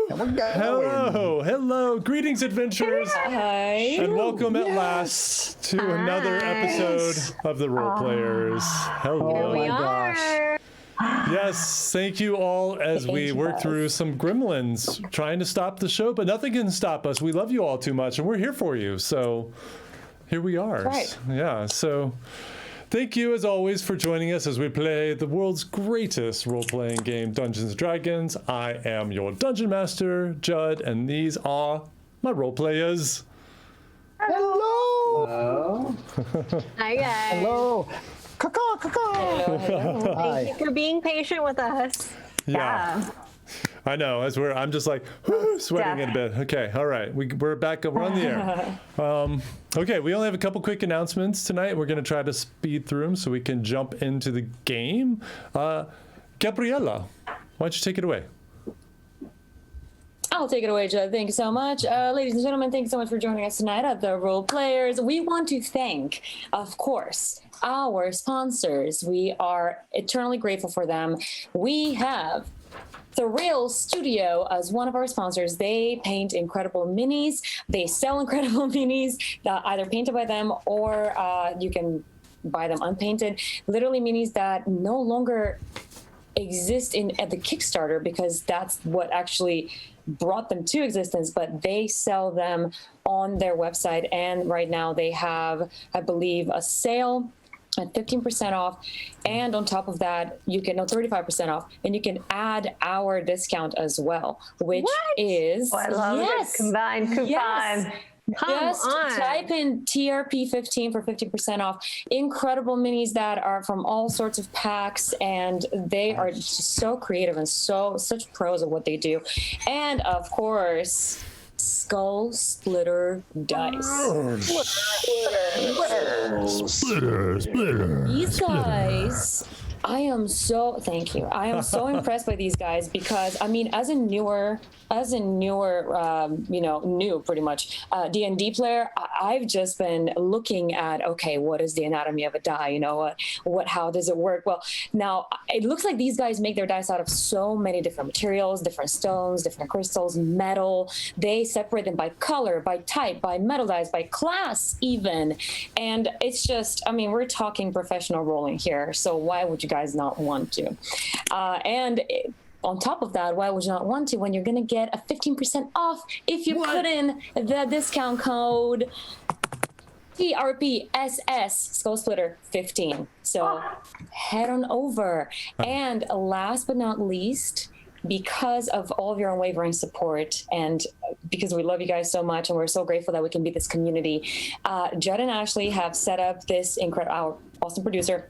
Hello. Greetings, adventurers. Hi. And welcome at last to another episode of the Role Players. Hello. Here we are. Yes, thank you all as we work through some gremlins trying to stop the show, but nothing can stop us. We love you all too much, and we're here for you. So here we are. Right. Yeah, so thank you, as always, for joining us as we play the world's greatest role-playing game, Dungeons & Dragons. I am your Dungeon Master, Judd, and these are my role players. Hello. Hi, guys. Hello. Hello. Hi. Thank you for being patient with us. Yeah. I know, I'm just like sweating in a bit. Okay, all right, we're back, we're on the air. Okay, we only have a couple quick announcements tonight. We're gonna try to speed through them so we can jump into the game. Gabriella, why don't you take it away? I'll take it away, Judd. Thank you so much. Ladies and gentlemen, thank you so much for joining us tonight at the Role Players. We want to thank, of course, our sponsors. We are eternally grateful for them. We have The Real Studio as one of our sponsors. They paint incredible minis. They sell incredible minis that either painted by them or you can buy them unpainted. Literally minis that no longer exist at the Kickstarter because that's what actually brought them to existence, but they sell them on their website. And right now they have, I believe, a sale at 15% off, and on top of that, you can 35% off, and you can add our discount as well, which is I love it. Combined coupon. Yes. Just type in TRP15 for 50% off. Incredible minis that are from all sorts of packs, and they are just so creative and such pros at what they do. And of course, Skull Splitter dice. Splitter. These guys, thank you. I am so impressed by these guys because, I mean, as a newer, new pretty much D&D player, I've just been looking at, okay, what is the anatomy of a die? How does it work? Well, now it looks like these guys make their dice out of so many different materials, different stones, different crystals, metal. They separate them by color, by type, by metal dice, by class even. And it's just, I mean, we're talking professional rolling here. So why would you guys not want to? On top of that, why would you not want to when you're going to get a 15% off if you put in the discount code TRPSS Skull Splitter 15. So head on over. And last but not least, because of all of your unwavering support and because we love you guys so much and we're so grateful that we can be this community, Judd and Ashley have set up this our awesome producer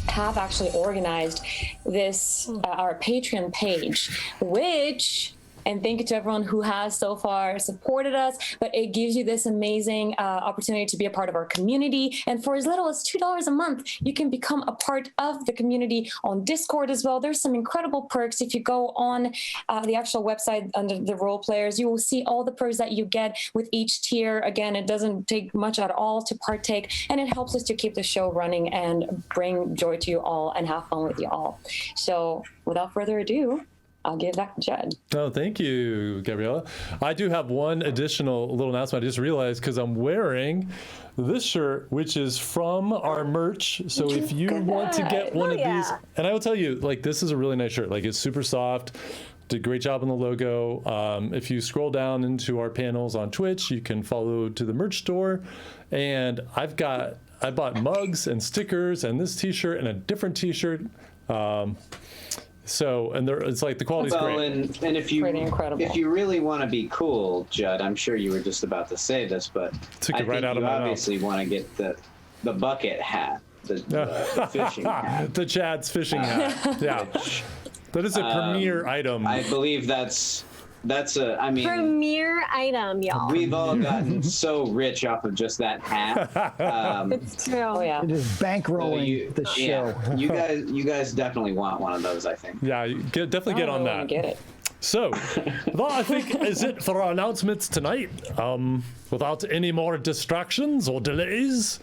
have actually organized this our Patreon page, which, and thank you to everyone who has so far supported us, but it gives you this amazing opportunity to be a part of our community. And for as little as $2 a month, you can become a part of the community on Discord as well. There's some incredible perks. If you go on the actual website under the Role Players, you will see all the perks that you get with each tier. Again, it doesn't take much at all to partake, and it helps us to keep the show running and bring joy to you all and have fun with you all. So without further ado, I'll give that to Judd. Oh, thank you, Gabriella. I do have one additional little announcement. I just realized because I'm wearing this shirt, which is from our merch. So if you want to get one of these, and I will tell you, like, this is a really nice shirt. Like, it's super soft. Did a great job on the logo. If you scroll down into our panels on Twitch, you can follow to the merch store. And I bought mugs and stickers and this t-shirt and a different t-shirt. So, and it's like the quality's great. And if you really want to be cool, Judd, I'm sure you were just about to say this, but I think you obviously want to get the bucket hat, the fishing hat. The Chad's fishing hat. Yeah. That is a premier item. I believe that's premier item, y'all. We've all gotten so rich off of just that hat. It's true. Oh, yeah. It is bankrolling the show. Yeah, you guys definitely want one of those, I think. Yeah, definitely get on that. Get it. So, that I think is it for our announcements tonight. Without any more distractions or delays,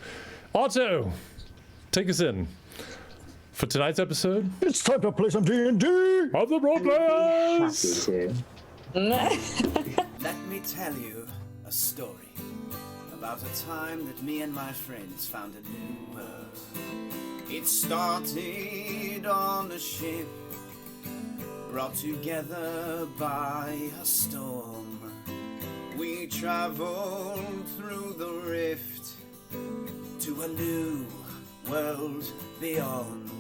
Otto, take us in. For tonight's episode, it's time to play some D&D of the Role Players. Let me tell you a story about a time that me and my friends found a new world. It started on a ship, brought together by a storm. We traveled through the rift to a new world beyond.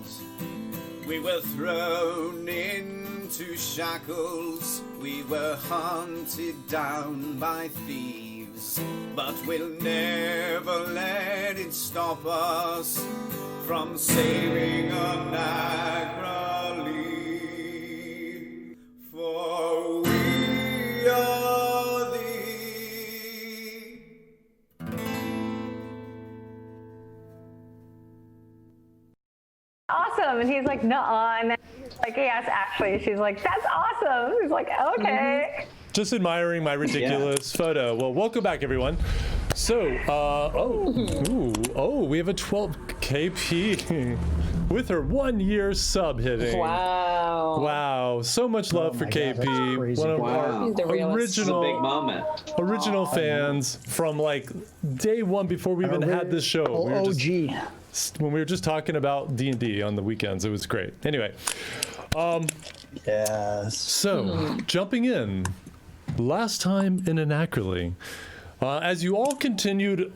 We were thrown into shackles, we were hunted down by thieves, but we'll never let it stop us from sailing on Niagara Lee. For we are thee. Awesome. And he's like, nuh-uh. And then he's like, yes, actually. She's like, that's awesome. He's like, okay. Just admiring my ridiculous photo. Well, welcome back, everyone. So, we have a 12 KP with her 1 year sub hitting. Wow. So much love for KP. One of our original, big moment. Original fans from like day one before we even had this show. When we were just talking about D&D on the weekends. It was great. Anyway. Yes. So, jumping in. Last time in Anacroli, as you all continued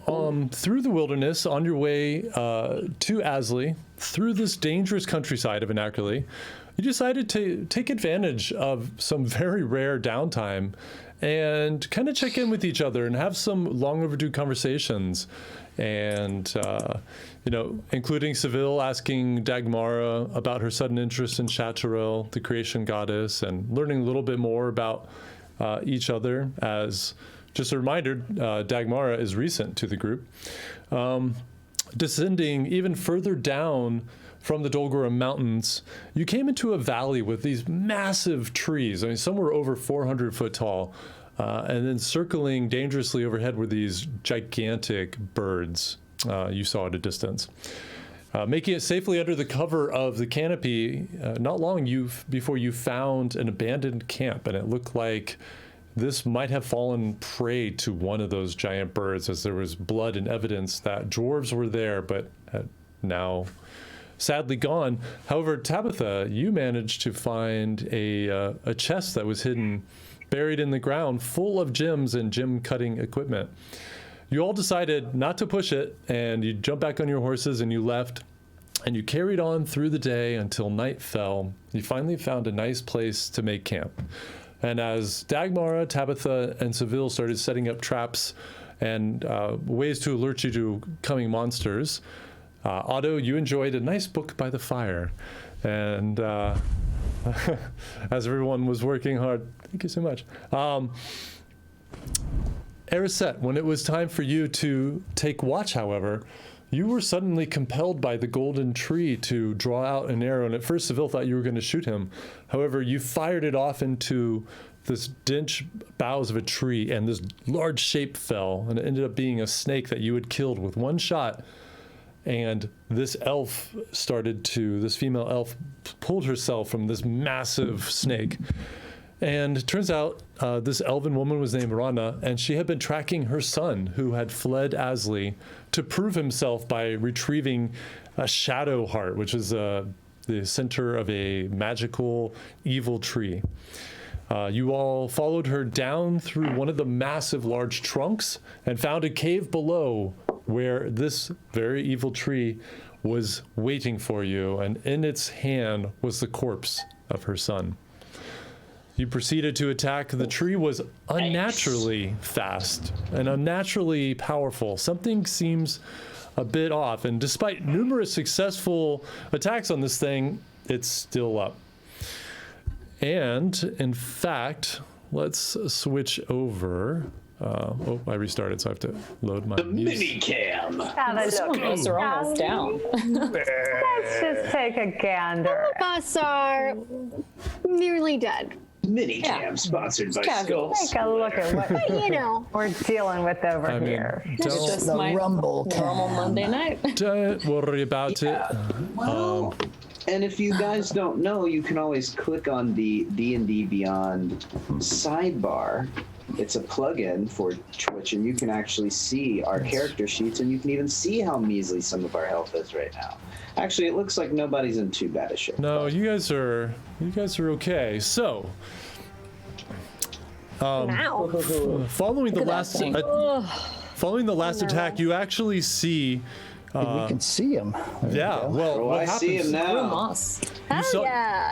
through the wilderness on your way to Asley, through this dangerous countryside of Anacroli, you decided to take advantage of some very rare downtime and kind of check in with each other and have some long overdue conversations. And, including Seville asking Dagmara about her sudden interest in Chaturel, the creation goddess, and learning a little bit more about each other. As just a reminder, Dagmara is recent to the group. Descending even further down from the Dolgora Mountains, you came into a valley with these massive trees. I mean, some were over 400 foot tall. And then circling dangerously overhead were these gigantic birds you saw at a distance. Making it safely under the cover of the canopy, not long before you found an abandoned camp, and it looked like this might have fallen prey to one of those giant birds, as there was blood and evidence that dwarves were there, but now sadly gone. However, Tabitha, you managed to find a chest that was hidden, buried in the ground, full of gems and gem cutting equipment. You all decided not to push it, and you jumped back on your horses and you left, and you carried on through the day until night fell. You finally found a nice place to make camp. And as Dagmara, Tabitha, and Seville started setting up traps and ways to alert you to coming monsters, Otto, you enjoyed a nice book by the fire. And as everyone was working hard, thank you so much. Erisette, when it was time for you to take watch, however, you were suddenly compelled by the golden tree to draw out an arrow, and at first Seville thought you were going to shoot him. However, you fired it off into this dense boughs of a tree, and this large shape fell, and it ended up being a snake that you had killed with one shot. And this female elf pulled herself from this massive snake. And it turns out this elven woman was named Rana, and she had been tracking her son, who had fled Asley, to prove himself by retrieving a shadow heart, which is the center of a magical evil tree. You all followed her down through one of the massive large trunks and found a cave below where this very evil tree was waiting for you, and in its hand was the corpse of her son. You proceeded to attack. The tree was unnaturally fast and unnaturally powerful. Something seems a bit off, and despite numerous successful attacks on this thing, it's still up. And in fact, let's switch over. I restarted, so I have to load my mini cam. Those are almost down. Let's just take a gander. All of us are nearly dead. Minicam sponsored by Skulls. Take a look at what we're dealing with over here. It's just The my rumble normal Monday night. Don't worry about it. And if you guys don't know, you can always click on the D&D Beyond sidebar. It's a plugin for Twitch, and you can actually see our character sheets, and you can even see how measly some of our health is right now. Actually, it looks like nobody's in too bad a shape. No, you guys are okay. So, Now. following the last attack, you actually see. We can see him. Yeah, well, Oh, what I happens? see him now. Moss.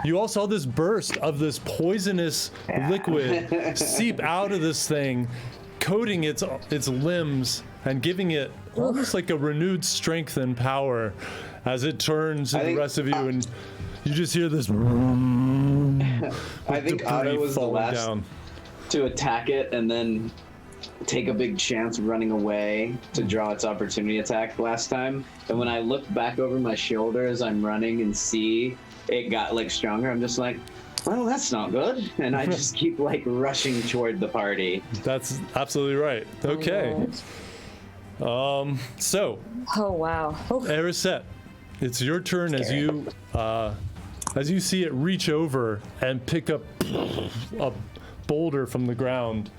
You all saw this burst of this poisonous liquid seep out of this thing, coating its limbs and giving it almost like a renewed strength and power as it turns to the rest of you, and you just hear this. I think Otto was the last to attack it and then take a big chance running away to draw its opportunity attack last time. And when I look back over my shoulder as I'm running and see it got like stronger, I'm just like, well, that's not good. And I just keep like rushing toward the party. That's absolutely right. Okay. So. Oh wow. Oh. Erisette, it's your turn as you see it reach over and pick up a boulder from the ground,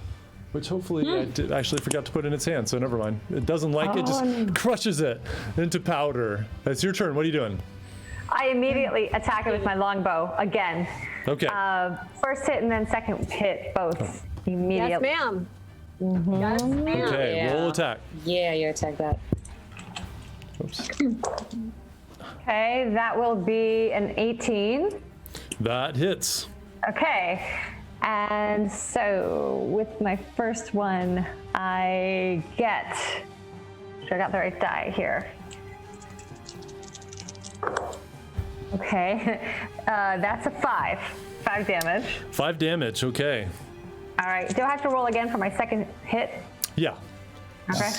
which hopefully I actually forgot to put in its hand, so never mind. It doesn't like it, just crushes it into powder. It's your turn. What are you doing? I immediately attack it with my longbow again. Okay. First hit and then second hit, both immediately. Yes, ma'am. Yes, ma'am. Okay, Yeah. roll attack. Yeah, you attack that. Oops. Okay, that will be an 18. That hits. Okay, and so with my first one, I get. Sure, I got the right die here. Okay, that's a 5. 5 damage. 5 damage, okay. All right, do I have to roll again for my second hit? Yeah. Okay.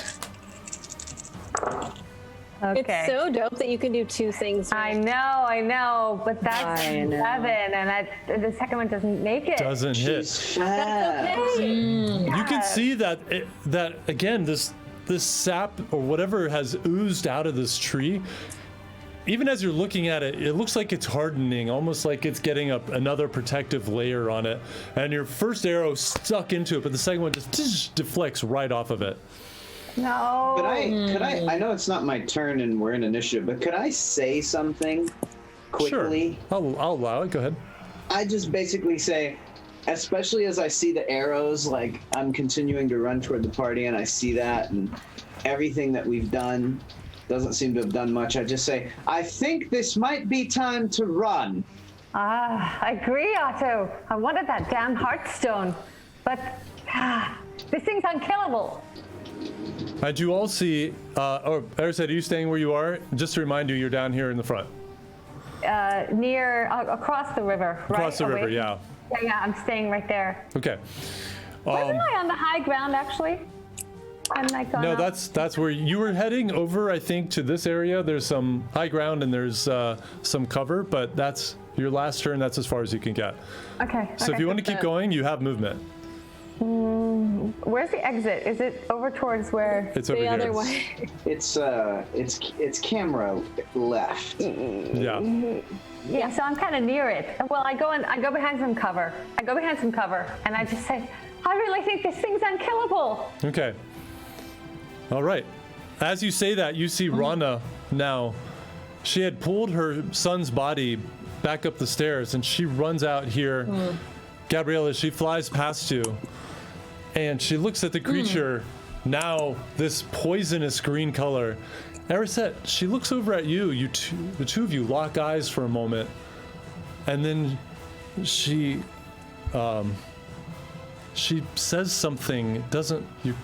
Okay. It's so dope that you can do 2 things. I know, but that's 7, and the second one doesn't make it. Doesn't hit. That's okay. You can see that that again, this sap or whatever has oozed out of this tree. Even as you're looking at it, it looks like it's hardening, almost like it's getting another protective layer on it. And your first arrow stuck into it, but the second one just deflects right off of it. No. Could I know it's not my turn and we're in initiative, but could I say something quickly? Sure. I'll allow it. Go ahead. I just basically say, especially as I see the arrows, like I'm continuing to run toward the party and I see that and everything that we've done doesn't seem to have done much. I just say, I think this might be time to run. I agree, Otto. I wanted that damn Heartstone, but this thing's unkillable. And you all see, Erisette, are you staying where you are? Just to remind you, you're down here in the front. Near, across the river, right? Across the river, Away. yeah. Yeah, I'm staying right there. Okay. Wasn't I on the high ground, actually? I'm like No, that's where you were heading over, I think, to this area. There's some high ground and there's some cover, but that's your last turn. That's as far as you can get. Okay. So if you want to keep going, you have movement. Where's the exit? Is it over towards where? It's over The here. other way. It's camera left. Yeah. Yeah, so I'm kind of near it. Well, I go behind some cover. And I just say, I really think this thing's unkillable. Okay. All right. As you say that, you see Rana now. She had pulled her son's body back up the stairs, and she runs out here. Gabriella, she flies past you, and she looks at the creature, now this poisonous green color. Erisette, she looks over at you. The two of you lock eyes for a moment, and then she says something. You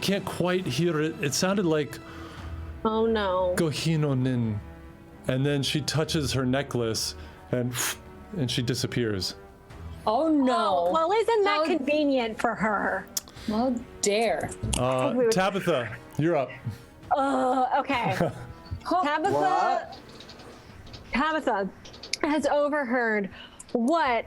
can't quite hear it. It sounded like Oh no. Gohinonin, and then she touches her necklace, and she disappears. Oh no. Oh, well, isn't that How- convenient for her? How dare. Tabitha, you're up. Okay. Tabitha has overheard what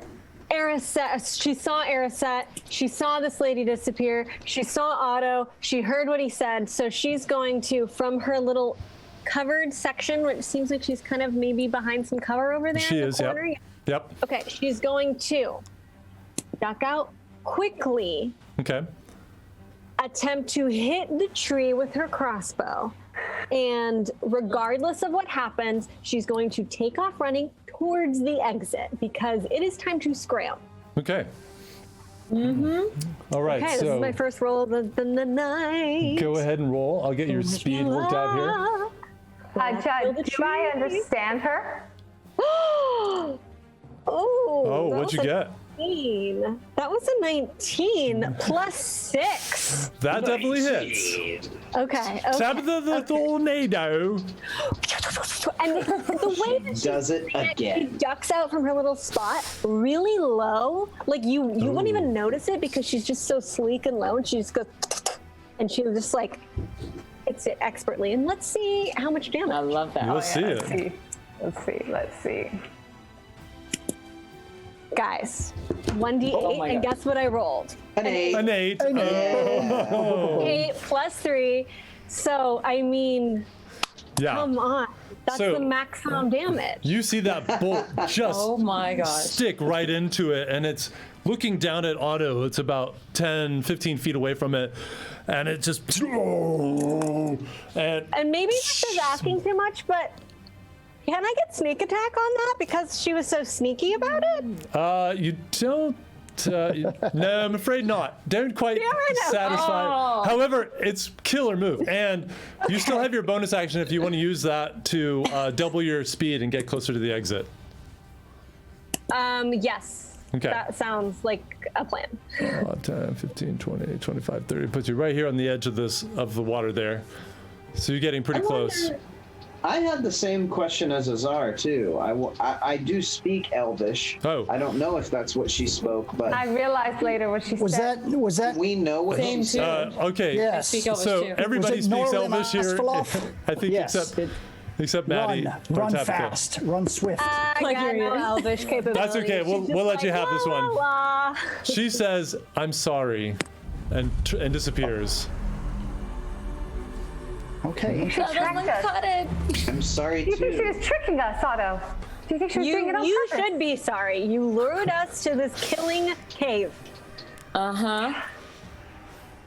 Erisette, she saw Erisette, she saw this lady disappear, she saw Otto, she heard what he said, so she's going to, from her little covered section, which seems like she's kind of maybe behind some cover over there She in the is, yep. corner. Yep. Okay, she's going to duck out quickly, Okay. attempt to hit the tree with her crossbow, and regardless of what happens, she's going to take off running towards the exit because it is time to scram. Okay. All right, Okay, this so is my first roll of the night. go ahead and roll. I'll get your speed worked out here. Judd, do I understand her? Oh, Oh, that what'd you was a get? 19. That was a 19 plus 6. That definitely hits. Okay. Tap the tornado. And the way that Does it she again. ducks out from her little spot really low, like you wouldn't even notice it because she's just so sleek and low, and she just goes, and she just like hits it expertly. And let's see how much damage. I love that. Let's see Let's it. see. Let's see. Guys, 1d8, Oh my and God. guess what I rolled? An 8. An 8. Oh. 8 plus 3. So, I mean, Yeah. come on. That's So- the maximum damage. You see that bolt just Oh my gosh. stick right into it, and it's looking down at Otto. It's about 10, 15 feet away from it, and it just and And maybe this is asking too much, but can I get sneak attack on that because she was so sneaky about it? you don't. No, I'm afraid not. Don't quite Damn it. satisfy. Oh. However, it's killer move, and you still have your bonus action if you want to use that to double your speed and get closer to the exit. Yes. Okay. That sounds like a plan. 10, 15, 20, 25, 30. Puts you right here on the edge of the water there. So you're getting pretty close. I had the same question as Azar too. I do speak Elvish. Oh. I don't know if that's what she spoke, but I realized later what she Was said. that? we know what Same she too. said. Okay. Yes. Speak Elvish So too. everybody Was it speaks Norlin Elvish here, Asfaloff? I think, Yes. except Maddie. Run Tartapica. fast, run swift. I Like got you're no in. elvish capability. That's okay. We'll- She's just we'll let you have like, this one. "La, la." She says, "I'm sorry," and disappears. Okay. She tricked us. I'm sorry Do you think she too. was tricking us, Otto? Do you think she was doing it on You purpose? should be sorry. You lured us to this killing cave. Uh-huh.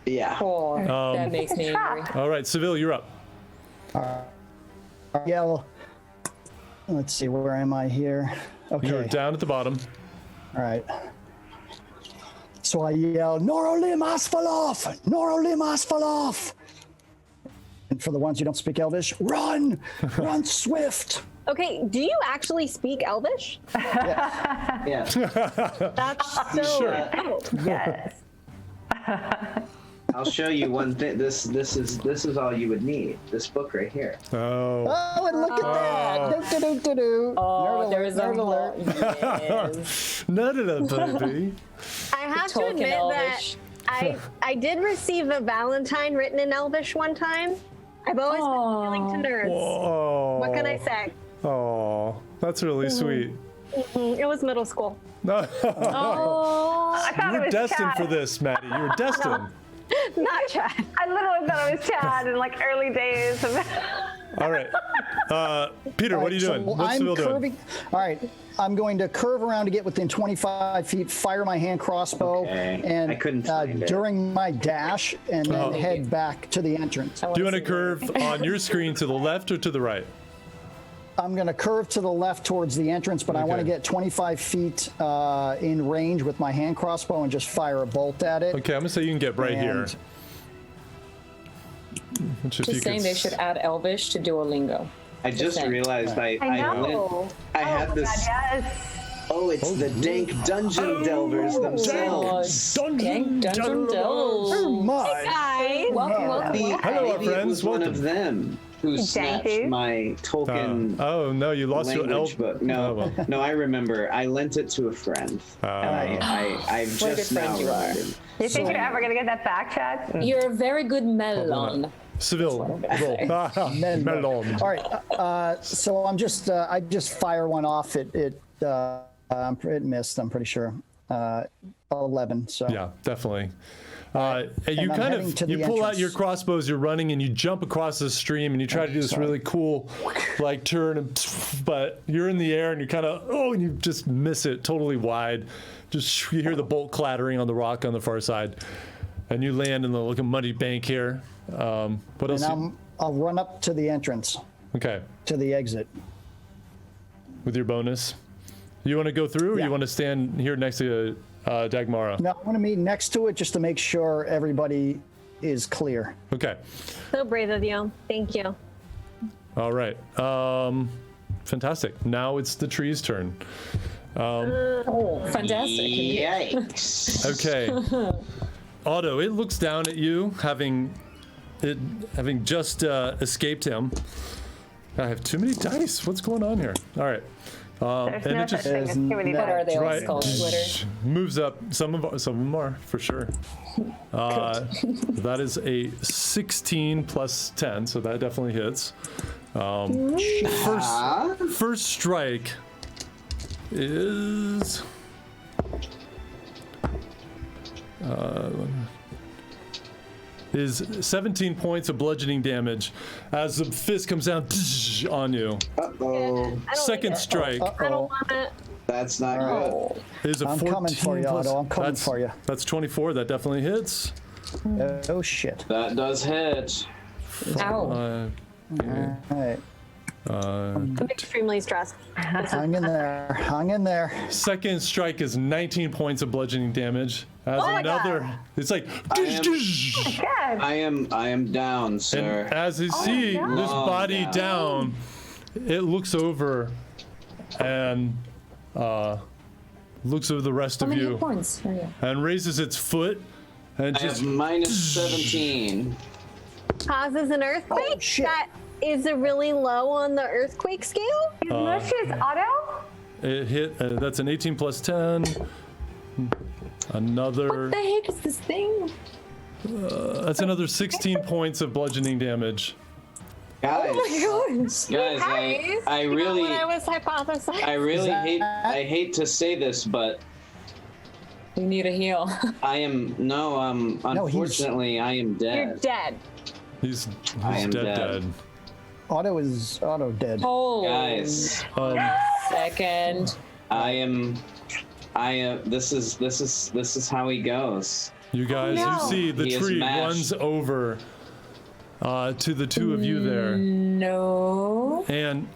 Yeah. Oh, that makes me angry. All right, Seville, you're up. Yell. Let's see, where am I here? Okay. You're down at the bottom. All right. So I yell, Norolim Asfaloff! Norolim Asfaloff! And for the ones who don't speak Elvish, run! Run swift! Okay, do you actually speak Elvish? Yeah. That's so. Sure. Oh, Yes. I'll show you one thing. This is all you would need. This book right here. Oh. Oh, and look at that! Do-do-do-do-do. Oh, there is a Nerd alert. Yes. None of that, baby. I have to Tolkien admit Elvish. that I did receive a Valentine written in Elvish one time. I've always been appealing to nerds. Oh. What can I say? Oh, that's really sweet. It was middle school. No, Oh, I thought it you were was destined Chad. for this, Maddie. You were destined. Not Chad. I literally thought it was Chad in like early days of All right. Peter, what are you doing? So What's Seville doing? curving. All right, I'm going to curve around to get within 25 feet, fire my hand crossbow, Okay. and I couldn't find it. during my dash, and then head back to the entrance. Do you want to curve on your screen to the left or to the right? I'm going to curve to the left towards the entrance, but I want to Okay. get 25 feet in range with my hand crossbow and just fire a bolt at it. Okay, I'm gonna say you can get right here. And- Which if you just saying could they should add Elvish to Duolingo. I just saying. realized I know. had this. yes. Oh, it's the dank dungeon delvers themselves. Gang Dungeon Delves. Oh my! Guys. Welcome, welcome. Hello, our Maybe it friends. was one Welcome. of them who snatched you. my Tolkien Oh no, you lost your language elf. book. No, Oh, well. no, I remember. I lent it to a friend. And I've What a just good friend now you are. remembered. You think you're ever gonna get that back, Chad? You're a very good melon. Seville, roll. Melon. All right, so I'm just I just fire one off. It missed. I'm pretty sure. 11. So Yeah, definitely. And you I'm kind heading to of the pull out your entrance. crossbows. You're running and you jump across the stream and you try to do this Sorry. really cool, like turn, but you're in the air and you kind of and you just miss it totally wide. Just you hear the bolt clattering on the rock on the far side, and you land in the looking muddy bank here. What else? and I'll run up to the entrance, Okay, to the exit. with your bonus, you want to go through, or Yeah. you want to stand here next to Dagmara? No, I want to meet next to it just to make sure everybody is clear. Okay. So brave of you. Thank you. All right. Fantastic. Now it's the tree's turn. Oh, fantastic. Yikes. Okay. Otto, it looks down at you, having just escaped him. I have too many dice. What's going on here? All right. There's and no it such just thing as too many What are dice. they all right, called? Twitter. moves up. Some of them are for sure. That is a 16 plus 10, so that definitely hits. First strike is is 17 points of bludgeoning damage as the fist comes down on you. Uh-oh. I don't Second like it. strike I don't want it. That's not good. is a I'm 14 coming for you, plus, Otto. I'm coming that's, for you. That's 24. That definitely hits. Oh, shit. That does hit. Ow. Uh, All right. I'm extremely stressed. Hang in there. Hang in there. second strike is 19 points of bludgeoning damage. As my another, God. it's like, Good. I am down, and sir. as you see God. this Oh, body no. down, it looks over and looks over the rest How of many you hit points are you? and raises its foot and I have just minus 17. Causes an earthquake Oh, shit. that is a really low on the earthquake scale. You mushes Otto? it hit. That's an 18 plus 10. Another. What the heck is this thing? That's another 16 points of bludgeoning damage. Guys, Oh my gosh. guys, I really, What I was hypothesizing. I really that- hate to say this, but We need a heal. I am he's- unfortunately I am You're dead. dead. He's I am dead. dead. Otto is dead. Hold Guys, second. this is how he goes. You guys, no. you see the He is tree mashed. runs over to the two of you there, No. and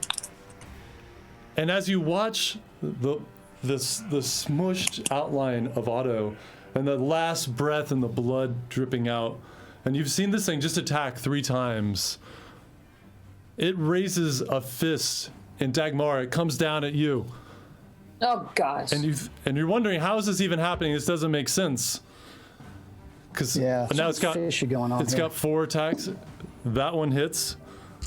as you watch the smushed outline of Otto and the last breath and the blood dripping out, and you've seen this thing just attack 3 times. It raises a fist, and Dagmar, it comes down at you, Oh gosh. and you're wondering, how is this even happening? This doesn't make sense. Because Yeah, now it's got fishy going on it's here. got 4 attacks. That one hits.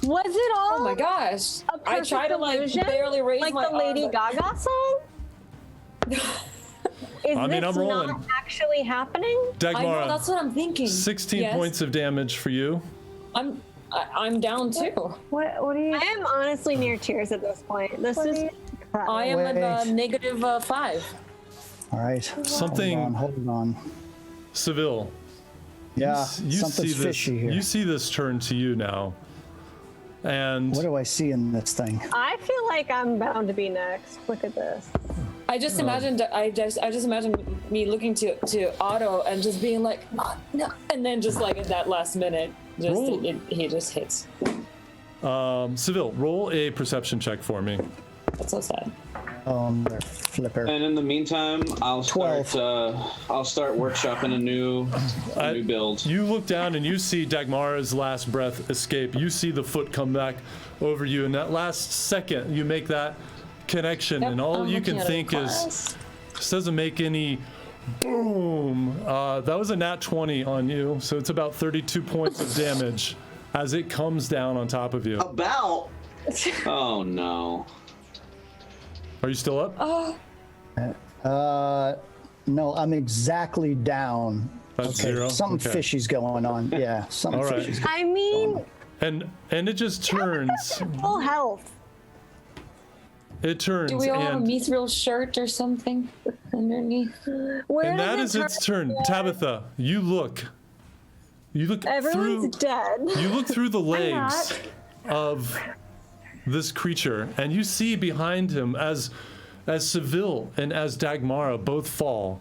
Was it all Oh my gosh. a I perfect tried to like illusion? barely raise like my the Lady arm, Gaga song? Is I mean, this I'm rolling. not actually happening? I know, Dagmar, that's what I'm thinking. 16 Yes. points of damage for you. I'm down too. What do you? I am honestly near tears at this point. This is I am at Wait. negative 5. All right. Something, Hold on. Seville. Yeah, You something's see this. fishy here. You see this turn to you now, and What do I see in this thing? I feel like I'm bound to be next. Look at this. I just imagined I just imagined me looking to Otto and just being like, oh, no, and then just like at that last minute, Roll. he just hits. Seville, roll a perception check for me. That's so sad. There, flipper. And in the meantime, I'll 12. start workshopping a new build. You look down and you see Dagmara's last breath escape. You see the foot come back over you. In that last second, you make that connection, Yep, and all I'm you looking can at it think is, close. this doesn't make any boom. That was a nat 20 on you, so it's about 32 points of damage as it comes down on top of you. About. Oh no. Are you still up? No, I'm exactly down. That's 0. Something Okay. fishy's going on. Yeah, something All right. fishy's I mean, And it just turns. full health. It turns Do we all have a and mithril shirt or something? underneath. Where And that is its turn. Tabitha, you look Everyone's through. dead. You look through the legs not. of this creature, and you see behind him as Seville and as Dagmara both fall.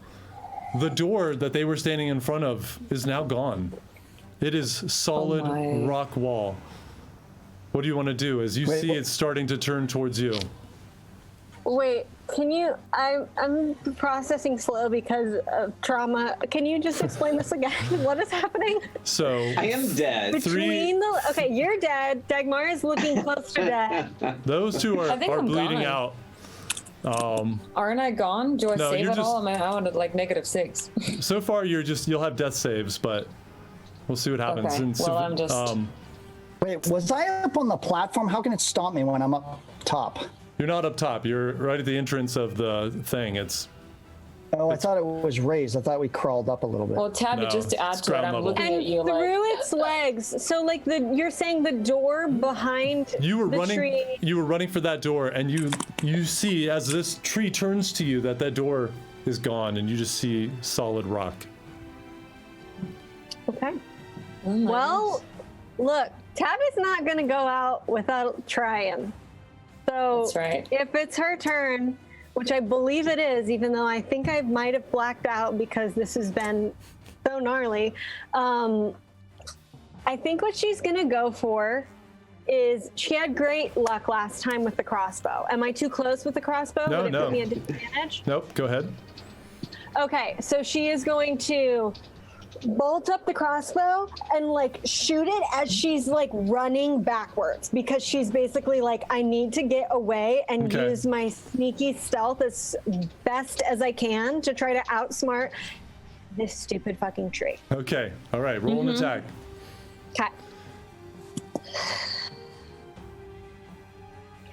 The door that they were standing in front of is now gone. It is solid rock wall. What do you want to do as you see it starting to turn towards you? Wait, can you? I'm processing slow because of trauma. Can you just explain this again? What is happening? So I am dead. Okay, you're dead. Dagmar is looking close to dead. those two I think are I'm bleeding gone. out. Aren't I gone? Do I No, save you're at all? just- Am I out at like -6? So far, you'll have death saves, but we'll see what happens. Okay, And well, I'm just- Wait, was I up on the platform? How can it stop me when I'm up top? You're not up top. You're right at the entrance of the thing. Oh, I thought it was raised. I thought we crawled up a little bit. Well, Tabby, No, just to add it's to it, ground I'm level. looking And at you like. through its legs. So like you're saying the door behind You were the running. tree. You were running for that door, and you see as this tree turns to you that door is gone, and you just see solid rock. Okay. Well, look, Tabby's not gonna go out without trying. So That's right. if it's her turn, which I believe it is, even though I think I might have blacked out because this has been so gnarly, I think what she's gonna go for is she had great luck last time with the crossbow. Am I too close with the crossbow? No, Would it no. put me at disadvantage? Nope. Go ahead. Okay, so she is going to bolt up the crossbow and like shoot it as she's like running backwards because she's basically like, I need to get away and Okay. use my sneaky stealth as best as I can to try to outsmart this stupid fucking tree. Okay. All right. Roll an attack. Okay.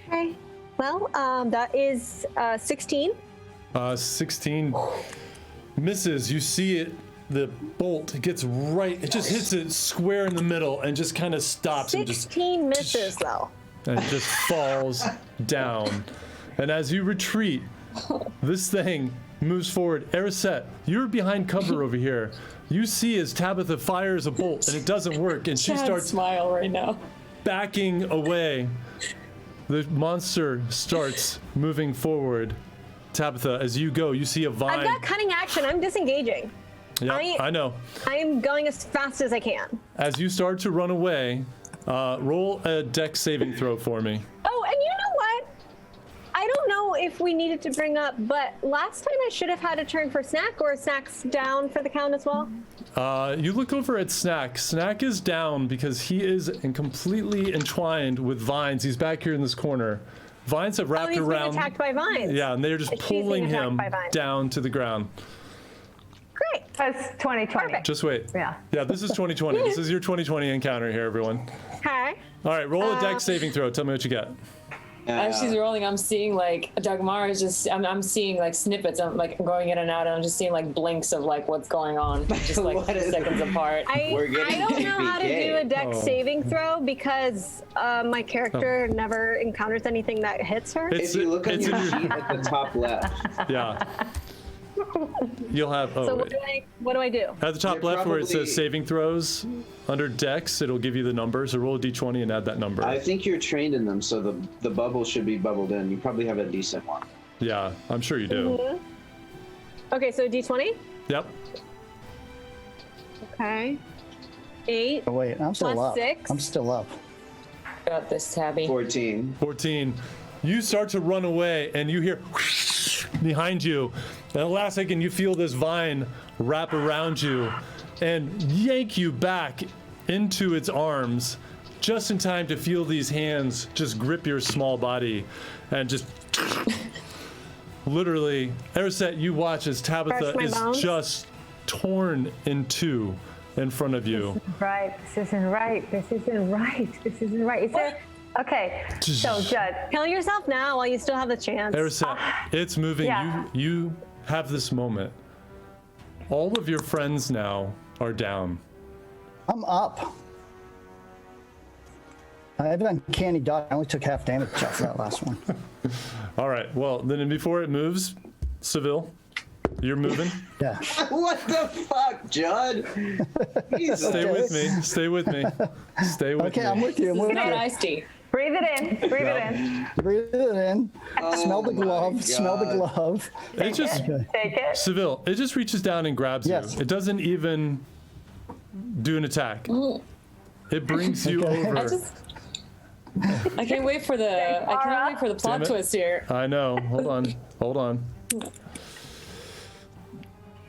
Okay. Well, that is 16. 16 misses. You see it. The bolt gets right. It just hits it square in the middle and just kind of stops and just 16 misses though. and just falls down. And as you retreat, this thing moves forward. Erisette, you're behind cover over here. You see as Tabitha fires a bolt and it doesn't work, and she Sad starts smile right now. backing away. The monster starts moving forward. Tabitha, as you go, you see a vine. I've got cunning action. I'm disengaging. Yeah, I know. I'm going as fast as I can. As you start to run away, roll a dex saving throw for me. Oh, and you know what? I don't know if we needed to bring up, but last time I should have had a turn for Snack, or is Snack's down for the count as well? You look over at Snack. Snack is down because he is completely entwined with vines. He's back here in this corner. Vines have wrapped He's being around. attacked by vines. Yeah, and they're just She's being pulling attacked him by vines. down to the ground. Great. That's 2020. Perfect. Just wait. Yeah. Yeah, this is 2020. This is your 2020 encounter here, everyone. Okay. All right, roll a dex saving throw. Tell me what you get. As she's rolling, I'm seeing like Dagmar is just. I'm seeing like snippets. I'm like going in and out, and I'm just seeing like blinks of like what's going on, just like What is- seconds apart. We're I getting don't know how to TPK. do a dex Oh. saving throw because my character never encounters anything that hits her. It's- If you look on it's your in your- sheet at the top left, Yeah. You'll have. Oh, So wait. what do I do? At the top You're left where it probably- says saving throws, under dex, it'll give you the number. So roll a d20 and add that number. I think you're trained in them, so the bubble should be bubbled in. You probably have a decent one. Yeah, I'm sure you do. Okay, so D20. Yep. Okay. 8. Oh, wait, I'm still Plus up. 6. I'm still up. Got this, Tabby. 14. 14. You start to run away and you hear whoosh behind you. And at the last second, you feel this vine wrap around you and yank you back into its arms just in time to feel these hands just grip your small body and just literally, Erisette, you watch as Tabitha Crush my is bones? just torn in two in front of you. Right. This isn't right. This isn't right. This isn't right. Is there? Okay. So, Judd. Kill yourself now while you still have the chance. Erisette, it's moving. Yeah. You have this moment. All of your friends now are down. I'm up. I have an uncanny dodge. I only took half damage off that last one. All right. Well, then before it moves, Seville, You're moving? Yeah. What the fuck, Judd? Jesus. Stay with me. Stay with me. Stay with me. Okay, I'm with you. I'm with Not you. iced tea. Breathe it in. Breathe it in. Breathe it in. Smell the my glove. Smell the God. glove. It just, Take it. Seville, it just reaches down and grabs Yes. you. It doesn't even do an attack. It brings you over. I can't wait for the plot Damn it. twist here. I know. Hold on. Hold on.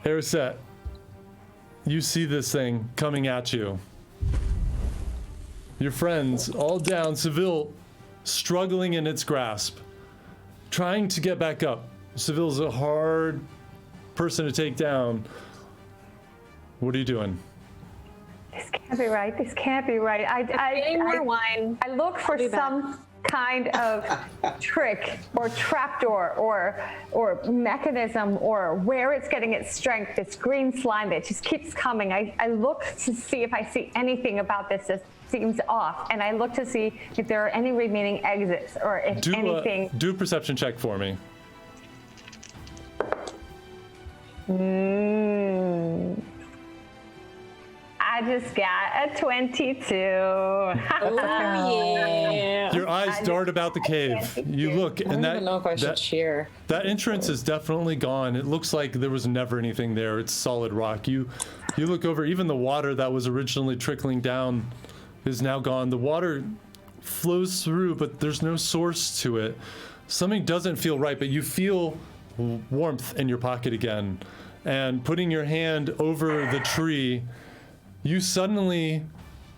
Ariset, you see this thing coming at you. Your friends all down, Seville struggling in its grasp, trying to get back up. Seville's a hard person to take down. What are you doing? This can't be right. This can't be right. Getting more wine. I look for be back. some kind of trick or trapdoor or mechanism or where it's getting its strength, this green slime that just keeps coming. I look to see if I see anything about this that seems off, and I look to see if there are any remaining exits or if anything. Do a perception check for me. I just got a 22. Oh, yeah. Your eyes dart about the cave. You look, I and don't even know if I should that cheer. that entrance is definitely gone. It looks like there was never anything there. It's solid rock. You look over, even the water that was originally trickling down is now gone. The water flows through, but there's no source to it. Something doesn't feel right, but you feel warmth in your pocket again. And putting your hand over the tree, you suddenly,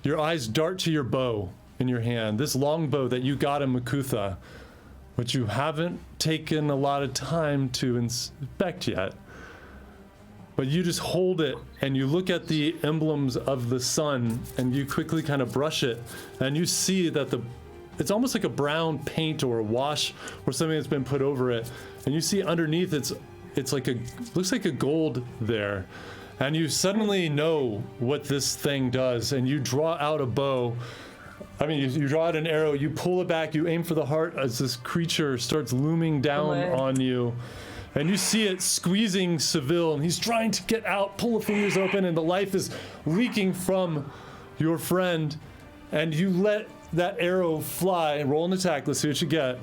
your eyes dart to your bow in your hand, this long bow that you got in Makutha, which you haven't taken a lot of time to inspect yet. But you just hold it and you look at the emblems of the sun and you quickly kind of brush it and you see that it's almost like a brown paint or a wash or something that's been put over it. And you see underneath it's like looks like a gold there. And you suddenly know what this thing does, and you draw out a bow. I mean, you draw out an arrow, you pull it back, you aim for the heart as this creature starts looming down on you. And you see it squeezing Seville, and he's trying to get out, pull the fingers open, and the life is leaking from your friend. And you let that arrow fly and roll an attack. Let's see what you get.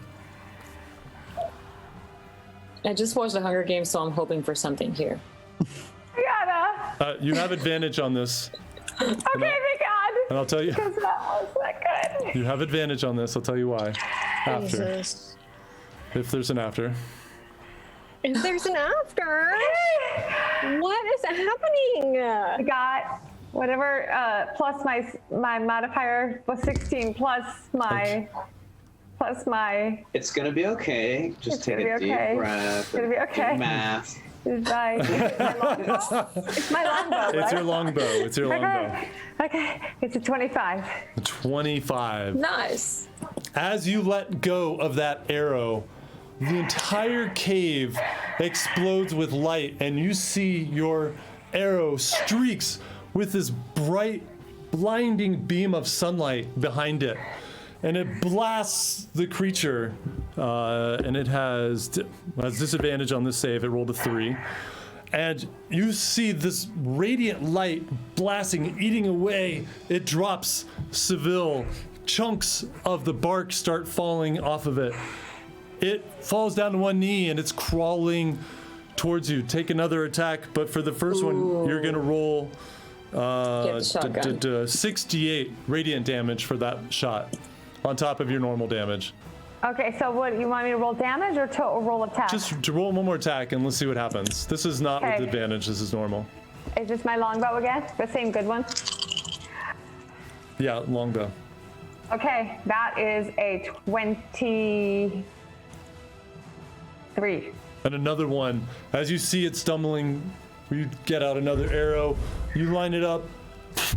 I just watched the Hunger Games, so I'm hoping for something here. Yada. You have advantage on this. Okay, thank God. And I'll tell you, Because that was not good. you have advantage on this. I'll tell you why. After. Jesus. If there's an after. If there's an after, what is happening? I got whatever plus my modifier was 16 plus my It's gonna be okay. Just It's take gonna a be deep okay. breath. It's gonna be okay. Do math. it's my longbow. It's my longbow, It's right? your longbow. It's your longbow. Okay, it's a 25. 25. Nice. As you let go of that arrow, the entire cave explodes with light, and you see your arrow streaks with this bright, blinding beam of sunlight behind it. And it blasts the creature, and it has disadvantage on this save. It rolled a 3. And you see this radiant light blasting, eating away. It drops Seville. Chunks of the bark start falling off of it. It falls down to one knee, and it's crawling towards you. Take another attack, but for the first one, you're going to roll Get the shotgun. 68 radiant damage for that shot, on top of your normal damage. Okay, so what you want me to roll damage or to roll attack? Just to roll one more attack and let's see what happens. This is not with Okay. advantage, this is normal. Is this my longbow again? The same good one? Yeah, longbow. Okay, that is a 23. And another one. As you see it stumbling, you get out another arrow, you line it up,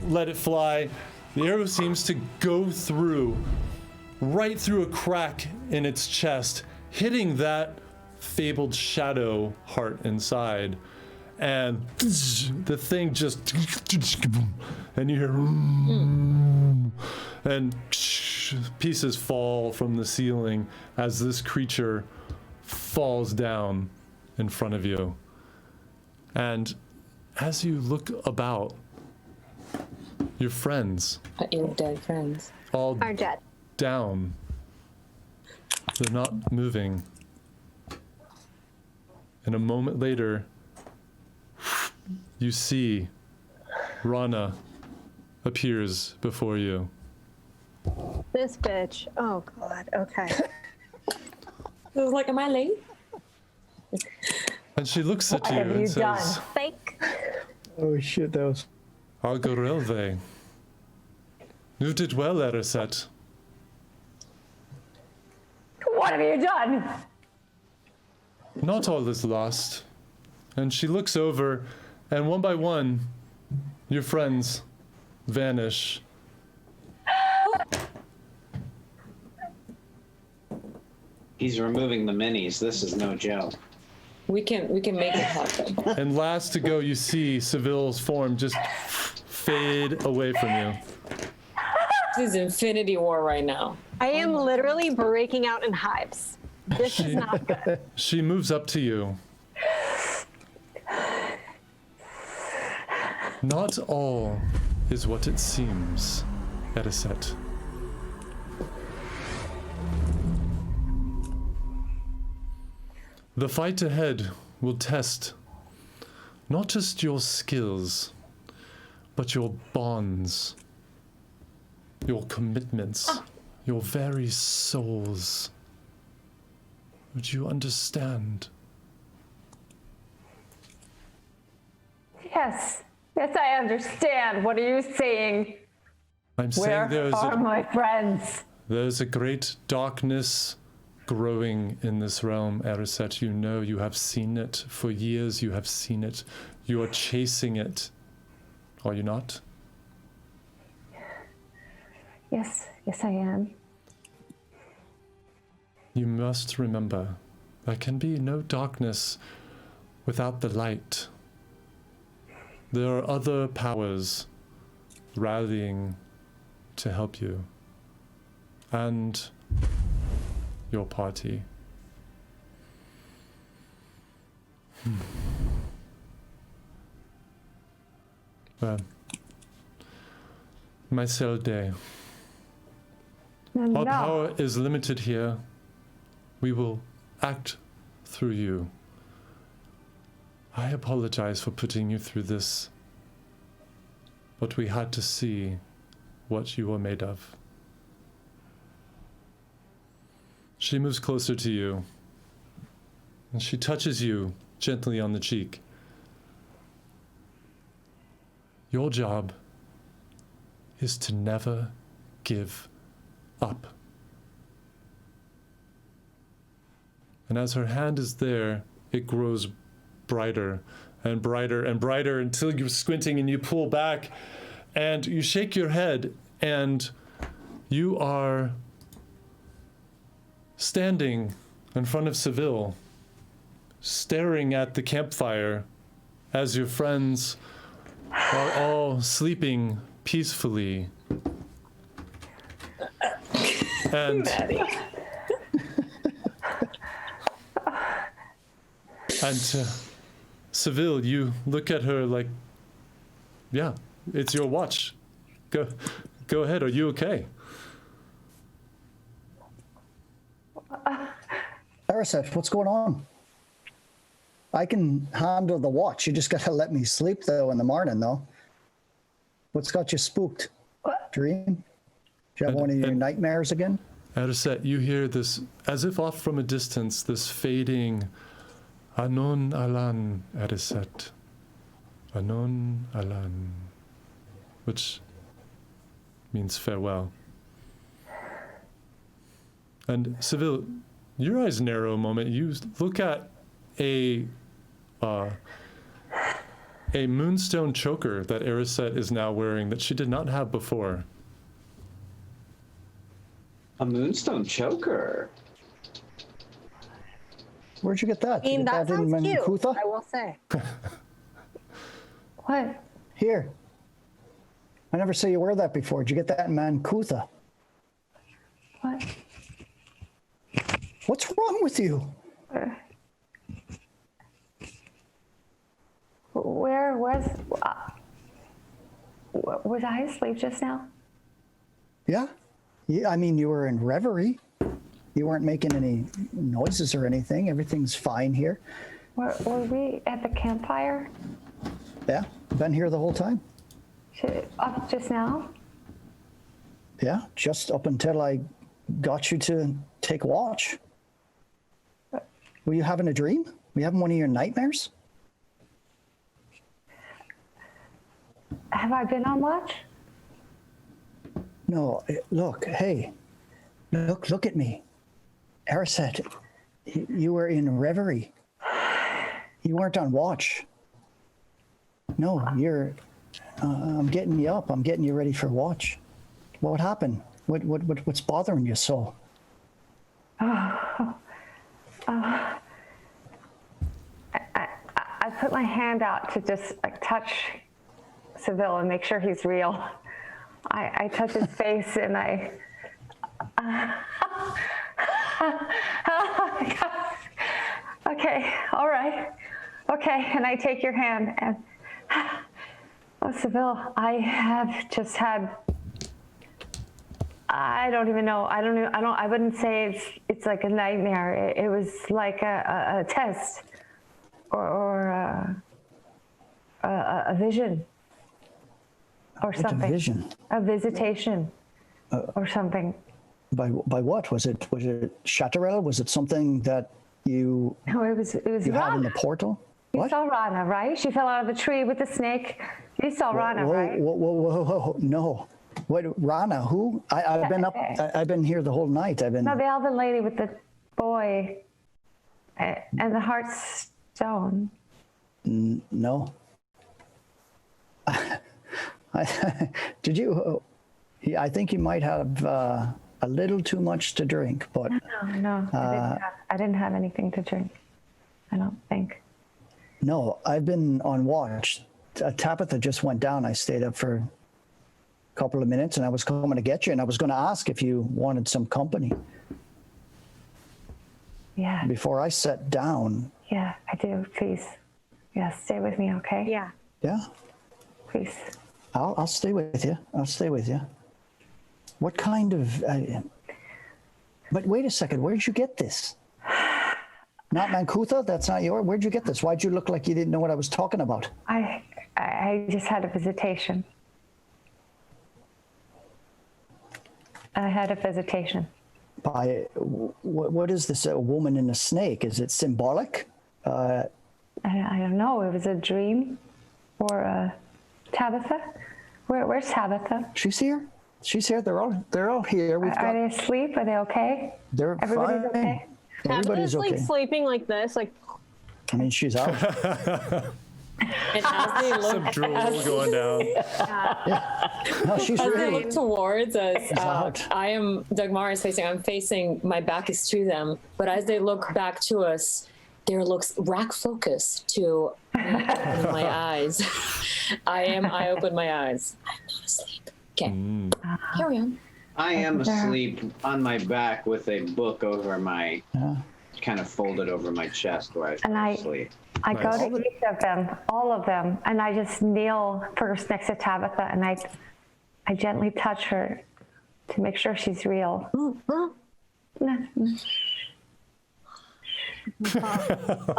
let it fly. The arrow seems to go through, right through a crack in its chest, hitting that fabled shadow heart inside. And the thing just, and you hear, and pieces fall from the ceiling as this creature falls down in front of you. And as you look about, your friends, Your dead friends. all Are dead. down. They're not moving. And a moment later, you see Rana appears before you. This bitch. Oh God. Okay. It was like, am I late? And she looks at you have and you says, done? Fake. Oh shit, that was. Algorelve. You did well, Erisset. What have you done? Not all is lost. And she looks over, and one by one, your friends vanish. He's removing the minis. This is no joke. We can make it happen. And last to go, you see Seville's form just fade away from you. This is Infinity War right now. I am literally breaking out in hives. This is not good. She moves up to you. Not all is what it seems, Erisset. The fight ahead will test not just your skills, but your bonds, your commitments, your very souls. Would you understand? Yes. Yes, I understand. What are you saying? I'm Where saying are my friends? there's a great darkness growing in this realm, Erisset. You know, you have seen it. For years you have seen it. You are chasing it. Are you not? Yes, yes, I am. You must remember, there can be no darkness without the light. There are other powers rallying to help you. And your party. Well, Mycel Day. No. Our power is limited here. We will act through you. I apologize for putting you through this, but we had to see what you were made of. She moves closer to you, and she touches you gently on the cheek. Your job is to never give up. And as her hand is there, it grows brighter and brighter and brighter until you're squinting and you pull back and you shake your head and you are standing in front of Seville, staring at the campfire as your friends are all sleeping peacefully. And Seville, you look at her like, yeah, it's your watch. Go ahead. Are you okay? Erisset, what's going on? I can handle the watch. You just gotta let me sleep though in the morning though. What's got you spooked? Dream? Do you have one of your nightmares again? Erisset, you hear this, as if off from a distance, this fading, Anon Alan, Erisset. Anon Alan, which means farewell. And Seville, your eyes narrow a moment. You look at a moonstone choker that Erisset is now wearing that she did not have before. A moonstone choker. Where'd you get that? I mean, Did you that get in sounds cute, Mankutha? I will say. What? Here. I never saw you wear that before. Did you get that in Mankutha? What? What's wrong with you? Where was I asleep just now? Yeah. I mean, you were in reverie. You weren't making any noises or anything. Everything's fine here. Were we at the campfire? Yeah. Been here the whole time. Up just now? Yeah. Just up until I got you to take watch. Were you having a dream? Were you having one of your nightmares? Have I been on watch? No. Look. Hey. Look at me. Ariset, you were in reverie. You weren't on watch. No, you're. I'm getting you up. I'm getting you ready for watch. What happened? What's bothering you so? I put my hand out to just touch Seville and make sure he's real. I touch his face and I. Oh my God. Okay, all right. Okay, and I take your hand and. Oh, Seville, I have just had. I don't even know. I wouldn't say it's like a nightmare. It was like a test or a vision or something. A vision? A visitation or something. By what? Was it Chateaureau? Was it something that you No, it was you had in Rana. the portal? You What? saw Rana, right? She fell out of the tree with the snake. You saw Rana, right? Whoa. No. What, Rana, who? I've been up, I've been here the whole night. No, the elven lady with the boy and the heart stone. No. Did you, I think you might have a little too much to drink, but. No, I didn't have anything to drink. I don't think. No, I've been on watch. Tabitha just went down. I stayed up for a couple of minutes and I was coming to get you and I was going to ask if you wanted some company. Yeah. Before I sat down. Yeah, I do. Please. Yeah, stay with me, okay? Yeah. Yeah, Please. I'll stay with you. I'll stay with you. What kind of, but wait a second, where'd you get this? Not Mancutha? That's not yours? Where'd you get this? Why'd you look like you didn't know what I was talking about? I just had a visitation. I had a visitation. By, what is this, a woman in a snake? Is it symbolic? I don't know. It was a dream or Tabitha? Where's Tabitha? She's here. She's here. They're all here. We've Are got. they asleep? Are they okay? They're Everybody's fine. okay? Everybody's Tabitha's okay. like sleeping like this, like. I mean, she's out. And as they Some look, drool going down. No, she's as they really. look towards us, out. I am, Dagmar is facing, I'm facing, my back is to them. But as they look back to us, there looks rack focus to me opening my eyes. I open my eyes. I'm not asleep. Okay, carry on. I am asleep on my back with a book over my, kind of folded over my chest where I sleep. I go to each of them, all of them, and I just kneel first next to Tabitha, and I gently touch her to make sure she's real. Fall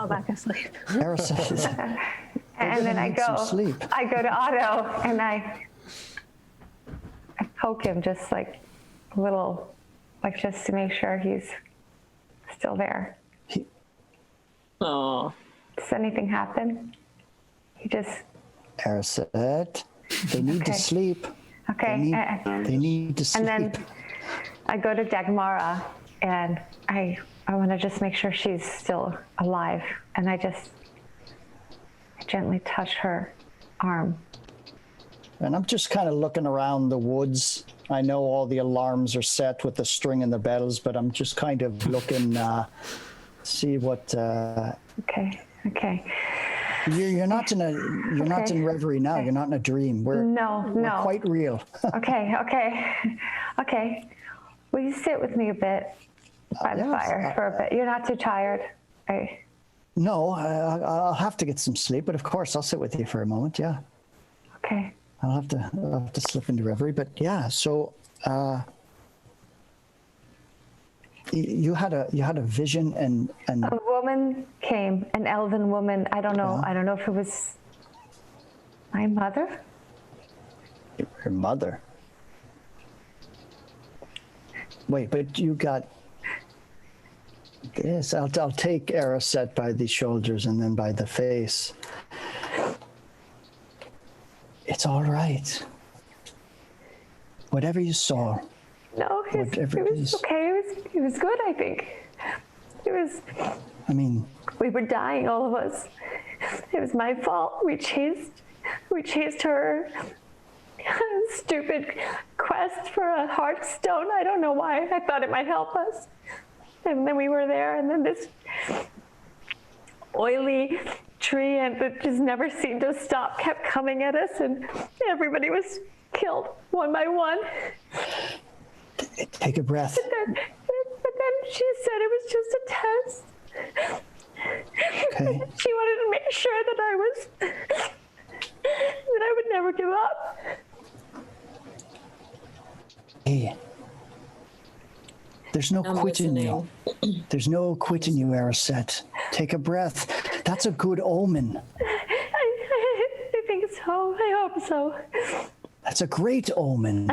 back asleep. Ariset. And then I need some go sleep. to Otto, and I poke him just like a little, like just to make sure he's still there. Oh, Does anything happen? He just, Ariset. They need to Okay. sleep. okay. They need to sleep. And then I go to Dagmara, and I want to just make sure she's still alive. And I gently touch her arm. And I'm just kind of looking around the woods. I know all the alarms are set with the string and the bells, but I'm just kind of looking, see what. Okay. You're not in reverie now. You're not in a dream. We're quite real. Okay. Will you sit with me a bit by the Yes, fire for a bit? You're not too tired. No, I'll have to get some sleep, but of course I'll sit with you for a moment. Yeah, Okay. I'll have to slip into reverie. But yeah, so you had a vision, and A woman came, an elven woman. I don't know. Yeah. I don't know if it was my mother. your mother. Wait, but you got this. I'll take Araset by the shoulders and then by the face. It's all right. Whatever you saw. No, it Whatever it was is. okay. It was good, I think. It was, I mean, we were dying, all of us. It was my fault. We chased her stupid quest for a Hearthstone. I don't know why. I thought it might help us. And then we were there, and then this oily treant that just never seemed to stop kept coming at us, and everybody was killed one by one. take a breath. But then she said it was just a test. Okay. She wanted to make sure that I would never give up. Hey. There's no I'm quitting you. There's no quitting you, Araset. Take a breath. That's a good omen. I think so. I hope so. That's a great omen.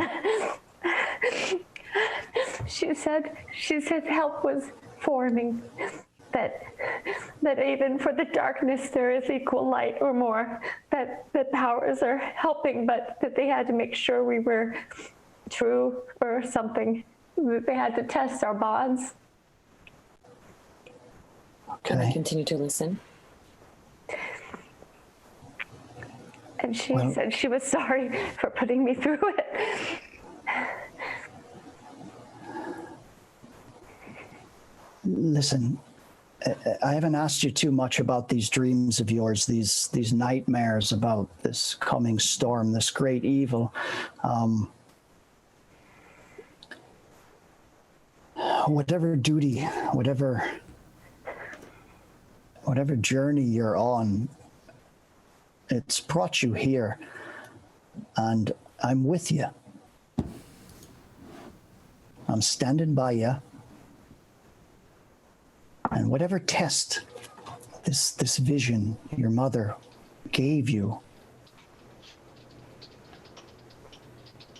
She said help was forming. That even for the darkness there is equal light or more. That powers are helping, but that they had to make sure we were true or something. That they had to test our bonds. And I Okay. continue to listen. And she said she was sorry for putting me through it. Listen, I haven't asked you too much about these dreams of yours, these nightmares about this coming storm, this great evil. Whatever duty, whatever journey you're on, it's brought you here, and I'm with you. I'm standing by you. And whatever test this vision your mother gave you,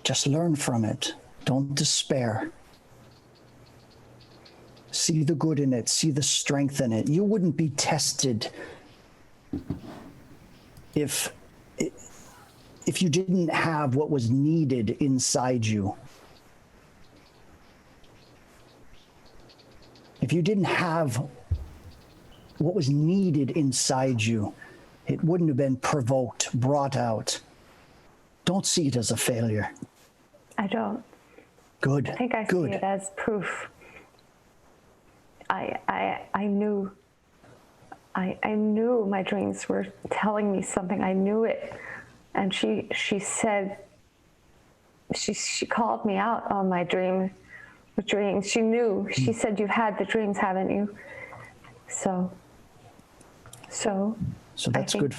just learn from it. Don't despair. See the good in it. See the strength in it. You wouldn't be tested if you didn't have what was needed inside you. If you didn't have what was needed inside you, it wouldn't have been provoked, brought out. Don't see it as a failure. I don't. Good. I think I Good. see it as proof. I knew my dreams were telling me something. I knew it. And she said, she called me out on my dreams. She knew. She said, you've had the dreams, haven't you? So that's good.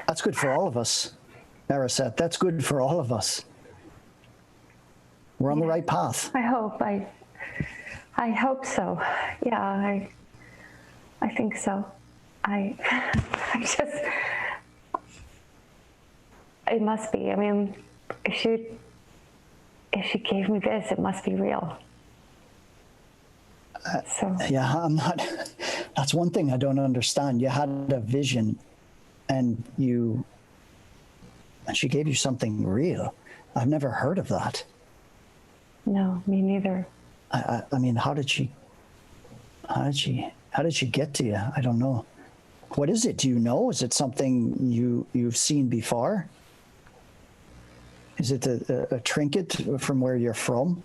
That's good for all of us, Araset. That's good for all of us. We're on the right path. I hope. I hope so. Yeah, I think so. I just, it must be. I mean, if she gave me this, it must be real. So Yeah, that's one thing I don't understand. You had a vision and she gave you something real. I've never heard of that. no, me neither. I mean, how did she get to you? I don't know. What is it? Do you know? Is it something you've seen before? Is it a trinket from where you're from?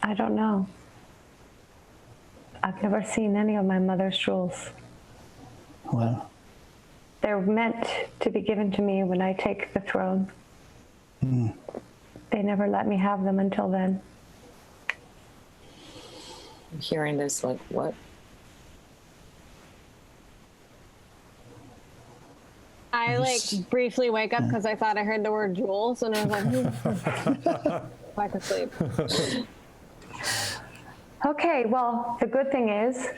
I don't know. I've never seen any of my mother's jewels. Well, They're meant to be given to me when I take the throne. They never let me have them until then. I'm hearing this like, what? I like briefly wake up because I thought I heard the word Jules, and I was like, back asleep. Okay, well, the good thing is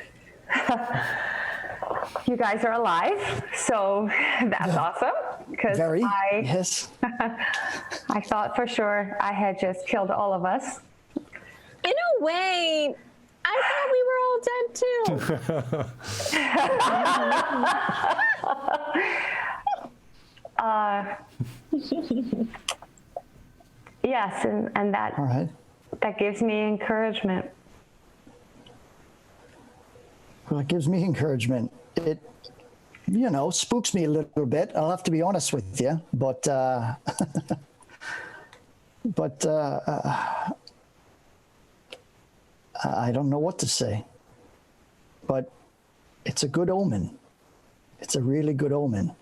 you guys are alive, so that's awesome. Because yes. I thought for sure I had just killed all of us. In a way, I thought we were all dead too. Yes, and that All right. that gives me encouragement. Well, it gives me encouragement. It, spooks me a little bit. I'll have to be honest with you, but I don't know what to say. But it's a good omen. It's a really good omen.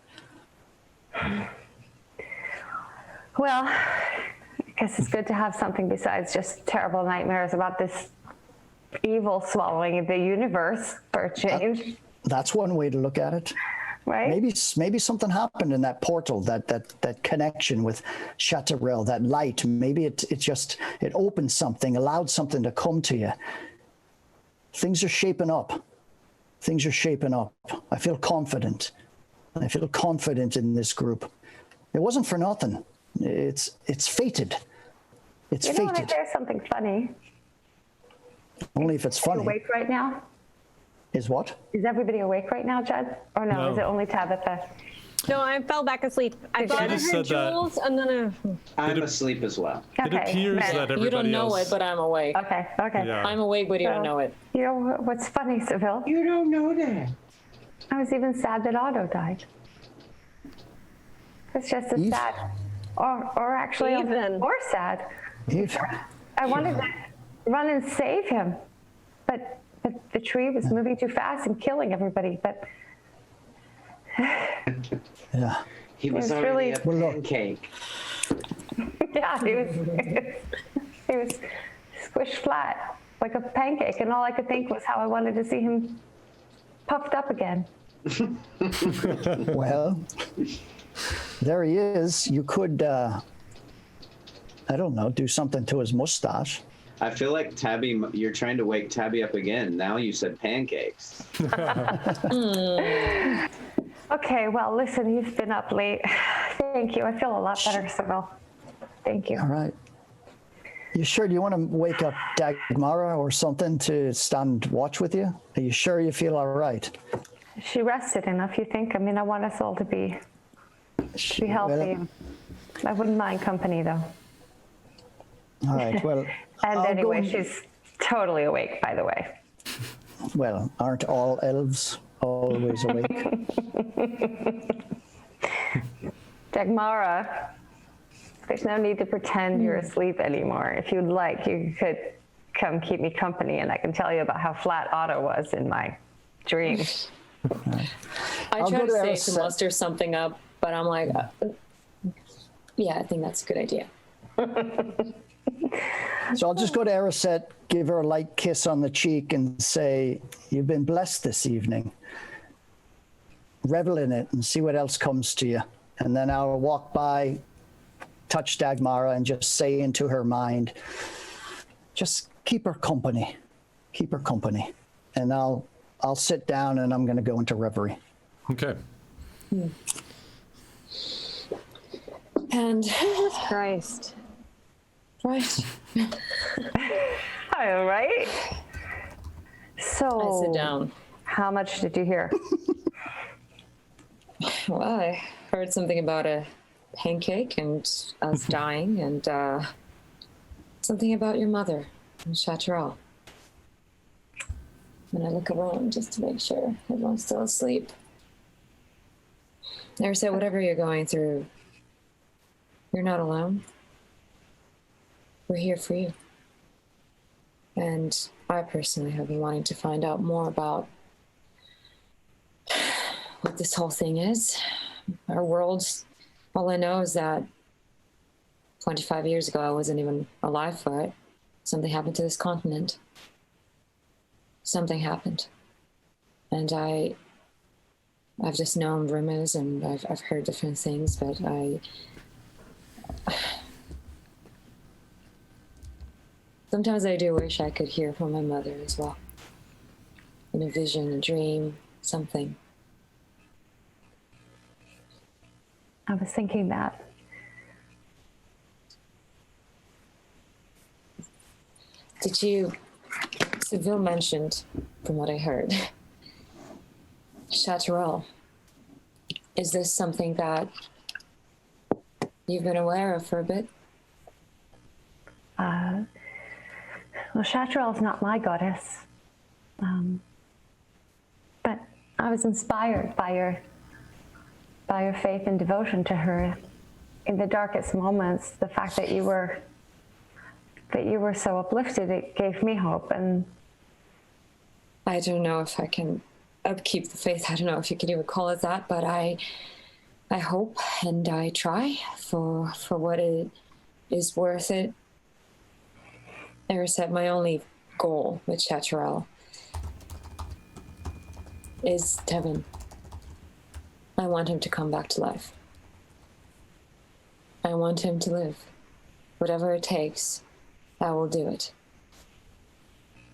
Well, I guess it's good to have something besides just terrible nightmares about this evil swallowing the universe for a change. That's one way to look at it. Right? Maybe something happened in that portal, that connection with Chateaureau, that light. Maybe it opened something, allowed something to come to you. Things are shaping up. Things are shaping up. I feel confident. I feel confident in this group. It wasn't for nothing. It's fated. It's you know, fated. there's something funny. Only if it's funny. Awake right now? Is what? Is everybody awake right now, Judd? Or no, is it only Tabitha? No, I fell back asleep. I thought I just heard said that. Jules, and then I'm asleep as well. It appears that everybody You don't know else... it, but I'm awake. Okay. Yeah. I'm awake, but you don't know it. You know what's funny, Seville? You don't know that. I was even sad that Otto died. It's just as Eve? sad. Or actually Even. more sad. Eve? I wanted to run and save him. But the tree was moving too fast and killing everybody. But Yeah. He was It's already really- a Well, look. pancake. yeah, he was squished flat like a pancake. And all I could think was how I wanted to see him puffed up again. Well, there he is. You could, I don't know, do something to his mustache. I feel like Tabby, you're trying to wake Tabby up again. Now you said pancakes. Okay, well, listen, you've been up late. Thank you. I feel a lot better, Sybil. Thank you. All right. You sure? Do you want to wake up Dagmara or something to stand watch with you? Are you sure you feel all right? She rested enough, you think? I mean, I want us all to be healthy. Well, I wouldn't mind company, though. all right. Well, And I'll go anyway, and- she's totally awake, by the way. well, aren't all elves always awake? Dagmara, there's no need to pretend you're asleep anymore. If you'd like, you could come keep me company, and I can tell you about how flat Otto was in my dream. I I'll try go to to say Araceli. to muster something up, but I'm like, yeah, I think that's a good idea. So I'll just go to Erisette, give her a light kiss on the cheek, and say, "You've been blessed this evening. Revel in it and see what else comes to you." And then I'll walk by, touch Dagmara, and just say into her mind, "Just keep her company. Keep her company." And I'll sit down and I'm going to go into reverie. Okay. And Jesus Christ. right, All right. So, I sit down. how much did you hear? Well, I heard something about a pancake and us dying, and something about your mother and Chateaureau. And I look around just to make sure everyone's still asleep. Never said whatever you're going through, you're not alone. We're here for you. And I personally have been wanting to find out more about what this whole thing is. Our world, all I know is that 25 years ago, I wasn't even alive for it. Something happened to this continent. Something happened. And I I've just known rumors and I've heard different things, but sometimes I do wish I could hear from my mother as well. In a vision, a dream, something. I was thinking that. Did you, Seville mentioned, from what I heard, Chaterelle. Is this something that you've been aware of for a bit? Well, Chaterelle's not my goddess. But I was inspired by your faith and devotion to her in the darkest moments. The fact that you were so uplifted, it gave me hope. And I don't know if I can upkeep the faith. I don't know if you could even call it that, but I hope and I try for what it is worth it. Erised, my only goal with Chaterelle is Tevin. I want him to come back to life. I want him to live. Whatever it takes, I will do it.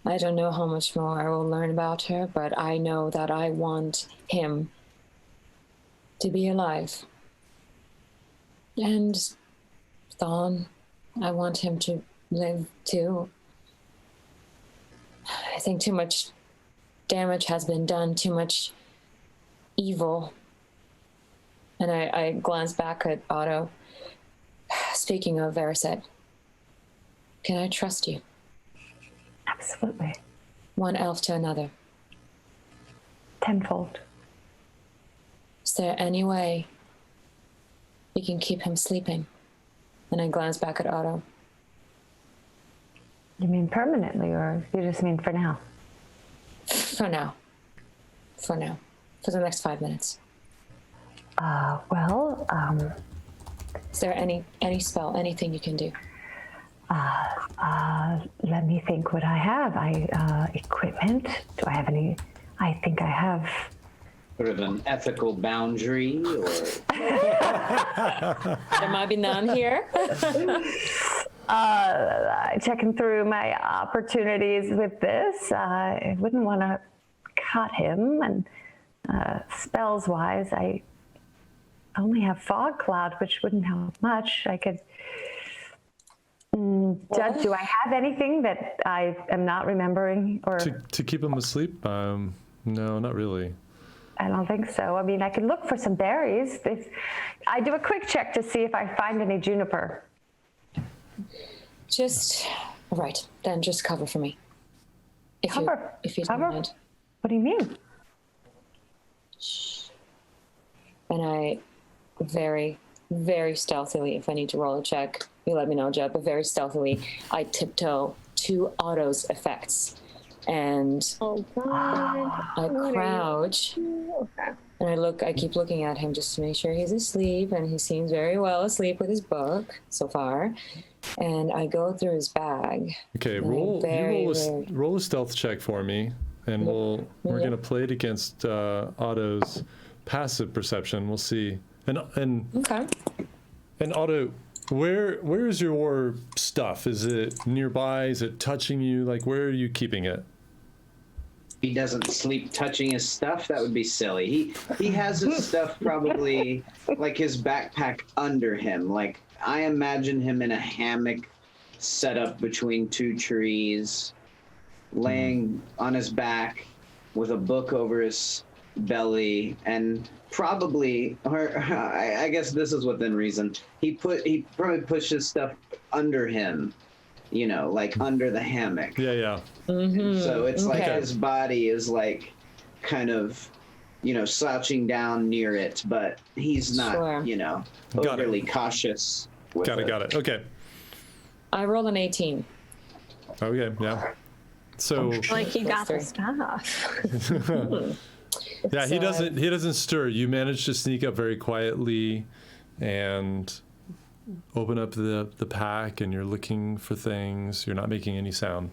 I don't know how much more I will learn about her, but I know that I want him to be alive. And Thawne, I want him to live too. I think too much damage has been done, too much evil. And I glance back at Otto. Speaking of Erised, can I trust you? absolutely. One elf to another. Tenfold. Is there any way we can keep him sleeping? And I glance back at Otto. You mean permanently, or you just mean for now? For now. For now. For the next 5 minutes. Is there any spell, anything you can do? Let me think what I have. Equipment. Do I have any? I think I have. Sort of an ethical boundary, or There might be none here. Checking through my opportunities with this. I wouldn't want to cut him, and spells wise, I only have fog cloud, which wouldn't help much. I could. Judge, do I have anything that I am not remembering, or to keep him asleep? No, not really. I don't think so. I mean, I could look for some berries. I do a quick check to see if I find any juniper. Right, then just cover for me. Cover? If you don't Cover? mind. What do you mean? And I very, very stealthily, if I need to roll a check, you let me know, Jeb, but very stealthily, I tiptoe to Otto's effects. And I crouch, and I keep looking at him just to make sure he's asleep, and he seems very well asleep with his book so far. And I go through his bag. Okay, roll a stealth check for me, and we're gonna play it against Otto's passive perception. We'll see. And Okay. And Otto, where is your stuff? Is it nearby? Is it touching you? Like, where are you keeping it? he doesn't sleep touching his stuff, that would be silly. He has his stuff probably like his backpack under him. Like, I imagine him in a hammock set up between two trees, laying on his back with a book over his belly, and probably, or I guess this is within reason, he probably pushed his stuff under him, you know, like under the hammock. Yeah. Mm-hmm. So it's like his body is like kind of, you know, slouching down near it, but he's not, you know, overly cautious with it. Got it. Okay. I rolled an 18. Okay, yeah. So Like you got the stuff. yeah, he doesn't stir. You manage to sneak up very quietly and open up the pack, and you're looking for things. You're not making any sound.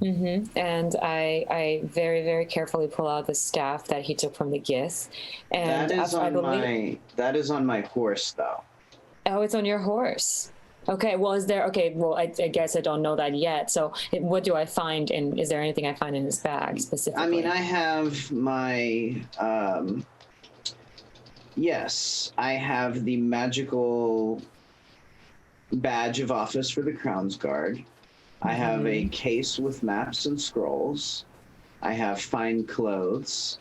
And I very, very carefully pull out the staff that he took from the Gith. And that is on my horse, though. Oh, it's on your horse. Okay, well, I guess I don't know that yet. So what do I find, and is there anything I find in his bag specifically? I mean, I have my, yes, I have the magical badge of office for the Crown's Guard. I have a case with maps and scrolls. I have fine clothes.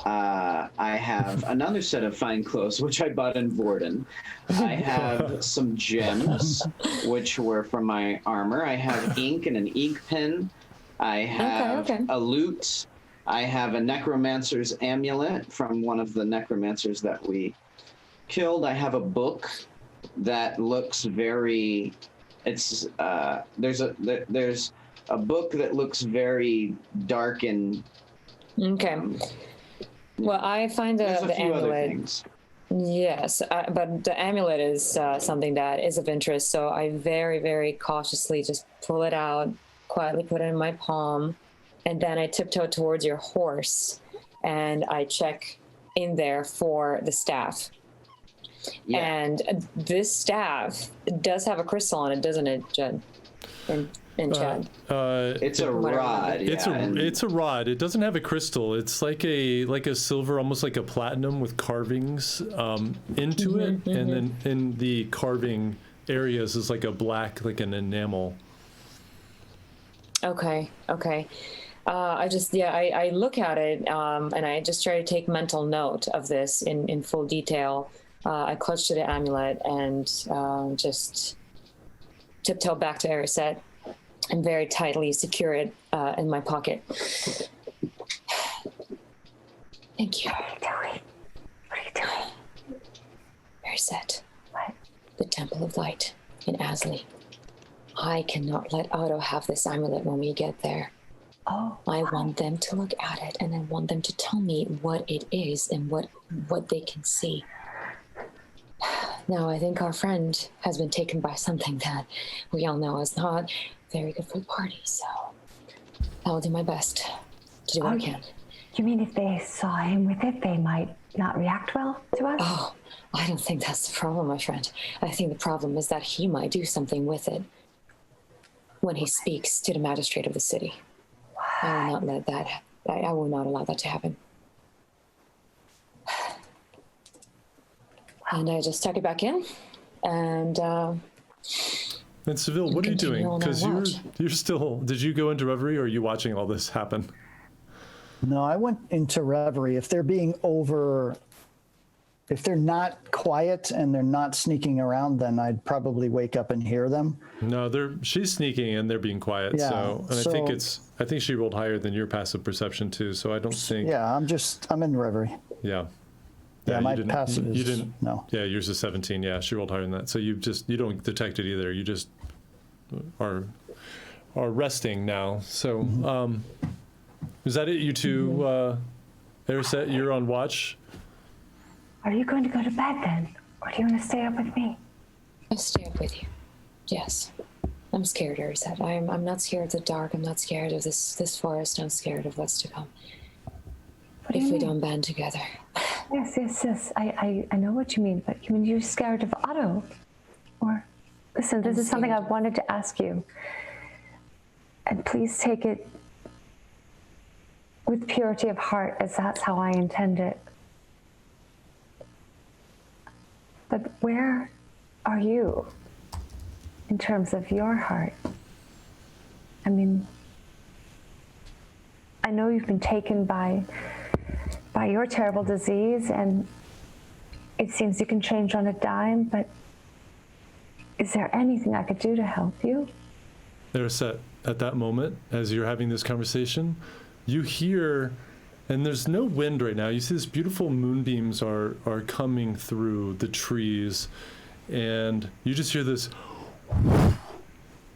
I have another set of fine clothes, which I bought in Vorden. I have some gems, which were from my armor. I have ink and an ink pen. I have a lute. I have a necromancer's amulet from one of the necromancers that we killed. I have a book that looks very... There's a book that looks very dark and... Okay. Well, I find the amulet. Other things. Yes, but the amulet is something that is of interest. So I very, very cautiously just pull it out, quietly put it in my palm, and then I tiptoe towards your horse, and I check in there for the staff. Yeah. And this staff does have a crystal on it, doesn't it, Jed? And Chad? It's a rod. It's a rod. It doesn't have a crystal. It's like a silver, almost like a platinum with carvings into it, and then in the carving areas is like a black, like an enamel. Okay. I look at it and I just try to take mental note of this in full detail. I clutch to the amulet and just tiptoe back to Erisette and very tightly secure it in my pocket. Thank you. What are you doing? Erisette. What? The Temple of Light in Asli. I cannot let Otto have this amulet when we get there. Oh. I want them to look at it, and I want them to tell me what it is and what they can see. Now, I think our friend has been taken by something that we all know is not very good for the party, so I'll do my best to do what I can. You mean if they saw him with it, they might not react well to us? Oh, I don't think that's the problem, my friend. I think the problem is that he might do something with it when he speaks to the magistrate of the city. I will not let that. I will not allow that to happen. And I just tuck it back in, and Seville, what are you doing? Because you're still. Did you go into reverie, or are you watching all this happen? No, I went into reverie. If they're not quiet and they're not sneaking around, then I'd probably wake up and hear them. No, she's sneaking and they're being quiet. Yeah, I think she rolled higher than your passive perception too. So I don't think. Yeah, I'm in reverie. Yeah. Yeah, my passive is... You didn't. No. Yeah, yours is 17. Yeah, she rolled higher than that. So you don't detect it either. You just are resting now. So is that it? You two, Erisette, you're on watch. Are you going to go to bed then? Or do you want to stay up with me? I'll stay up with you. Yes. I'm scared, Erisette. I'm not scared of the dark. I'm not scared of this forest. I'm scared of what's to come. If we don't band together. Yes. I know what you mean, but you're scared of Otto. Or, listen, this is something I've wanted to ask you. And please take it with purity of heart, as that's how I intend it. But where are you in terms of your heart? I mean, I know you've been taken by your terrible disease, and it seems you can change on a dime, but is there anything I could do to help you? Erisette, at that moment, as you're having this conversation, you hear, and there's no wind right now, you see this beautiful moonbeams are coming through the trees, and you just hear this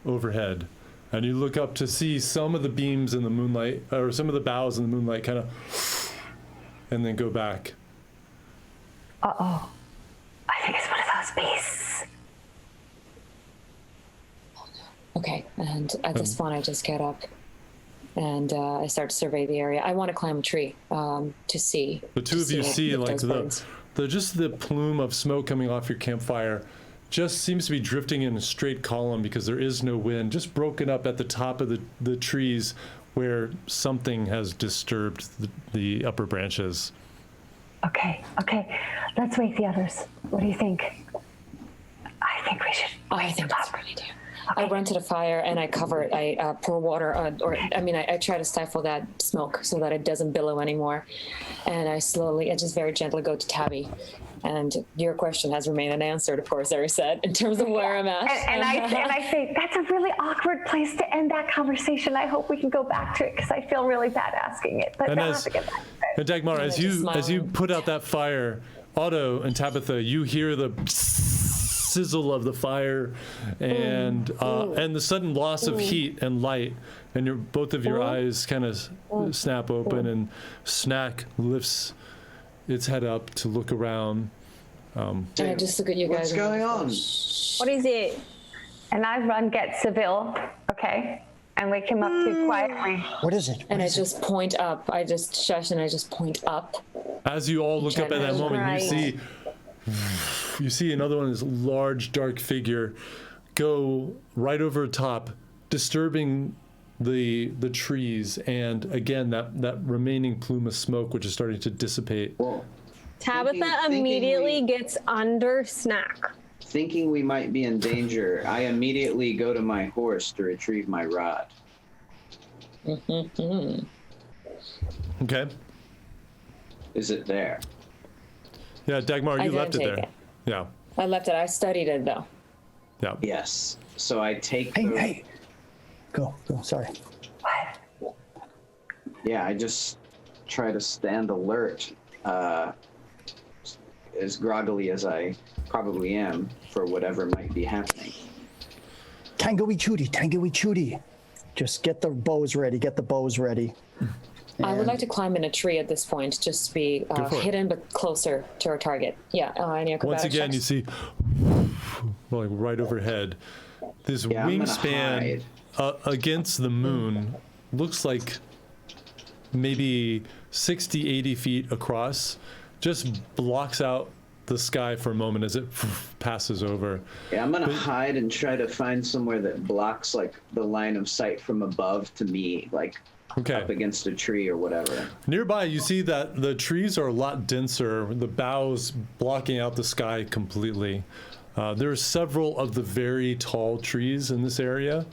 overhead. And you look up to see some of the beams in the moonlight, or some of the boughs in the moonlight kind of, and then go back. Uh-oh. I think it's one of those beasts. Okay, and at this point I just get up and I start to survey the area. I want to climb a tree to see. The two of you see like those birds. just the plume of smoke coming off your campfire just seems to be drifting in a straight column because there is no wind, just broken up at the top of the trees where something has disturbed the upper branches. Okay. Let's wake the others. What do you think? I think we should. I think that's a good idea. I run to the fire and I cover it. I pour water on, I try to stifle that smoke so that it doesn't billow anymore. And I just very gently go to Tabby. And your question has remained unanswered, of course, Erisette, in terms of where I'm at. And I say, that's a really awkward place to end that conversation. I hope we can go back to it because I feel really bad asking it. But And I'll as- have to get back to it. And Dagmar, as you smiling. put out that fire, Otto and Tabitha, you hear the sizzle of the fire and the sudden loss of heat and light, and both of your eyes kind of snap open, and Snack lifts its head up to look around. And I just look at you guys. What's going on? What is it? And I run get Seville, okay? And wake him up too quietly. What is it? And I just point up. I just shush and I just point up. As you all look up at that moment, Right. you see another one, this large dark figure go right over top, disturbing the trees, and again that remaining plume of smoke which is starting to dissipate. Well, Tabitha Thinking immediately we- gets under Snack. thinking we might be in danger, I immediately go to my horse to retrieve my rod. Okay. Is it there? Yeah, Dagmar, I you didn't left it take there. it. Yeah. I left it. I studied it though. Yeah. Yes. So I take Hey, the, hey. Go. Sorry. Yeah, I just try to stand alert, as groggily as I probably am for whatever might be happening. Tangoey chooty. Just get the bows ready. I would like to climb in a tree at this point, just to be for it. hidden but closer to our target. Yeah. Any acrobatics Once again, you checks? see, like right overhead, this Yeah, I'm gonna wingspan against the moon looks like maybe 60, 80 feet across, just blocks out the sky for a moment as it passes over. Yeah, I'm gonna hide and try to find somewhere that blocks like the line of sight from above to me, like Okay. up against a tree or whatever. Nearby, you see that the trees are a lot denser, the boughs blocking out the sky completely. There are several of the very tall trees in this area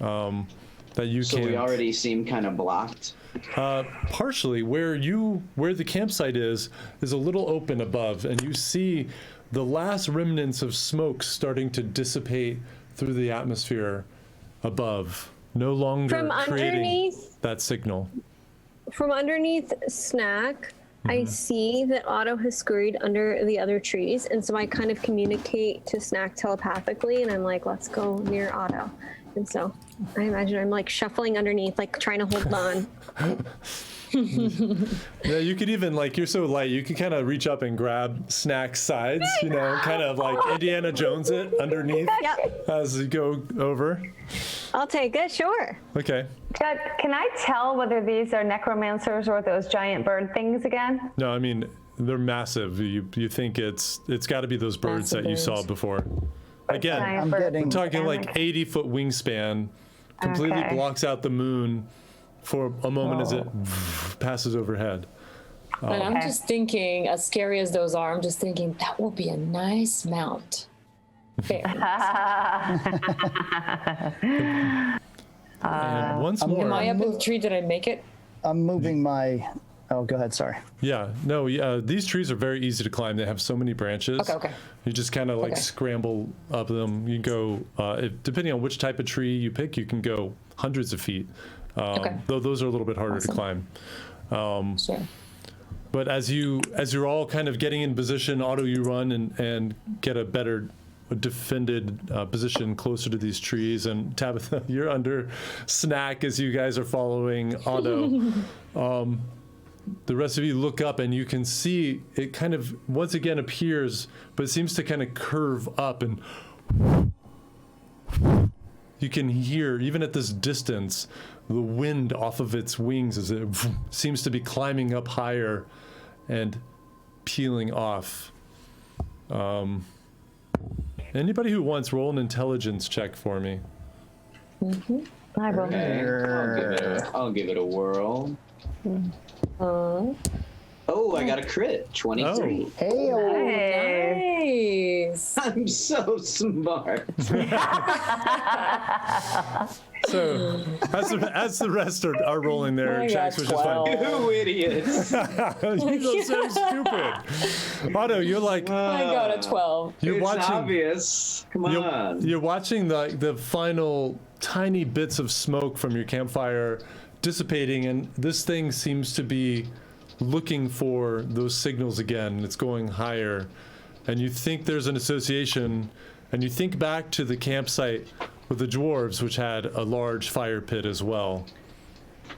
that you So can't. we already seem kind of blocked. Partially, where the campsite is a little open above, and you see the last remnants of smoke starting to dissipate through the atmosphere above, no longer From creating underneath? that signal. From underneath Snack, I see that Otto has scurried under the other trees, and so I kind of communicate to Snack telepathically, and I'm like, let's go near Otto. And so I imagine I'm like shuffling underneath, like trying to hold on. Yeah, you could even, like, you're so light, you could kind of reach up and grab Snack's sides, you know, kind of like Indiana Jones it underneath Yep, as you go over. I'll take it, sure. Okay. Judd, can I tell whether these are necromancers or those giant bird things again? No, I mean, they're massive. You think it's got to be those birds Massive that you saw birds. before. Again, Giant I'm bird. getting- I'm talking like 80-foot wingspan, completely Okay. blocks out the moon for a moment as it passes overhead. And I'm Okay. just thinking, as scary as those are, I'm just thinking that will be a nice mount. Very nice. And once more, Am I up in the tree? Did I make it? I'm moving my. Oh, go ahead. Sorry. yeah, these trees are very easy to climb. They have so many branches. Okay. You just kind of like Okay. scramble up them. You can go, depending on which type of tree you pick, you can go hundreds of feet. Okay. Though those are a little bit harder to Awesome. climb. Sure. But as you're all kind of getting in position, Otto, you run and get a better defended position closer to these trees, and Tabitha, you're under Snack as you guys are following Otto. The rest of you look up and you can see it kind of once again appears, but it seems to kind of curve up and you can hear, even at this distance, the wind off of its wings as it seems to be climbing up higher and peeling off. Anybody who wants, roll an intelligence check for me. I will. Okay, I'll give it a whirl. Oh, I got a crit. 23. Hey, Nice. I'm so smart. So, as the rest are rolling there, I Jax got was just 12. like, You idiots. you look so stupid. Otto, you're like, I got a 12. you're It's watching. obvious. Come on. You're watching the final tiny bits of smoke from your campfire dissipating, and this thing seems to be looking for those signals again. It's going higher, and you think there's an association, and you think back to the campsite with the dwarves, which had a large fire pit as well.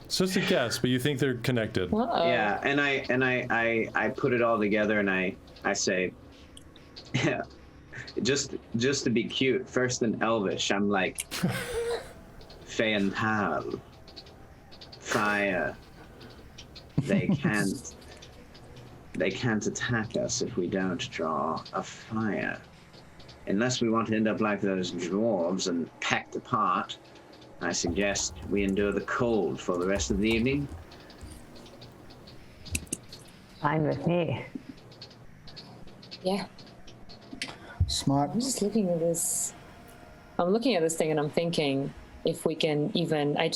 It's just a guess, but you think they're connected. Uh-oh. Yeah, and I put it all together, and I say, yeah, just to be cute, first in Elvish, I'm like, Fean Pal, fire. They can't attack us if we don't draw a fire. Unless we want to end up like those dwarves and packed apart, I suggest we endure the cold for the rest of the evening. Fine with me. Yeah. smart. I'm just looking at this. I'm looking at this thing and I'm thinking if we can even. I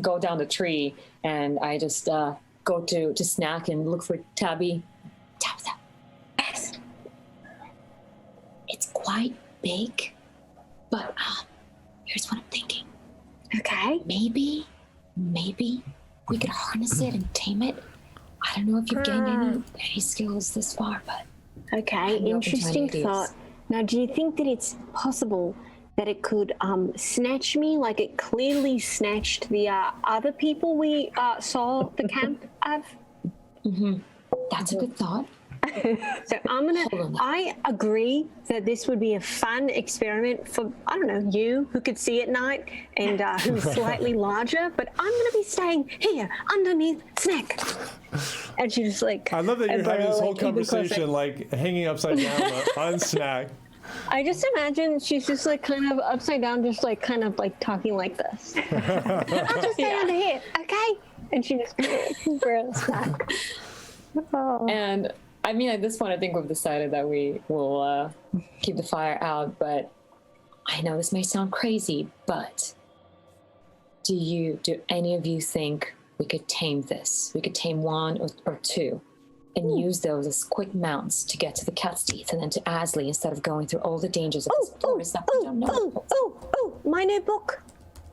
go down the tree and I just go to snack and look for Tabby. Tabitha. Yes. It's quite big, but here's what I'm thinking. Okay. Maybe we could harness it and tame it. I don't know if you've gained any skills this far, but Okay, I'm open to interesting ideas. thought. Now, do you think that it's possible that it could snatch me like it clearly snatched the other people we saw at the camp of? that's a good thought. So I agree that this would be a fun experiment for, I don't know, you who could see at night and who's slightly larger, but I'm going to be staying here underneath Snack. And she just like. I love that you're and having this Burrow, whole like, even closer. conversation like hanging upside down on Snack. I just imagine she's just like kind of upside down, just like kind of like talking like this. I'll just stay under here, okay? And she just Burrow's back. Oh. And I mean, at this point, I think we've decided that we will keep the fire out. But I know this may sound crazy, but do any of you think we could tame this? We could tame one or two and use those as quick mounts to get to the cat's teeth and then to Asley instead of going through all the dangers of this forest that we don't know. My new book.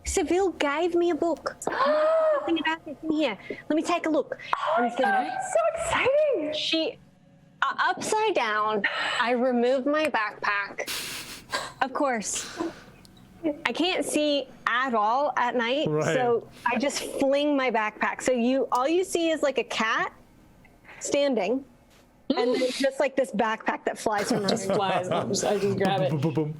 Seville gave me a book. Nothing about this in here. Let me take a look. Oh, so exciting! She, upside down, I remove my backpack. Of course, I can't see at all at night, Right. so I just fling my backpack. So all you see is like a cat standing, and then just like this backpack that flies from Just underneath. flies. I just grab it. Boom, boom, boom.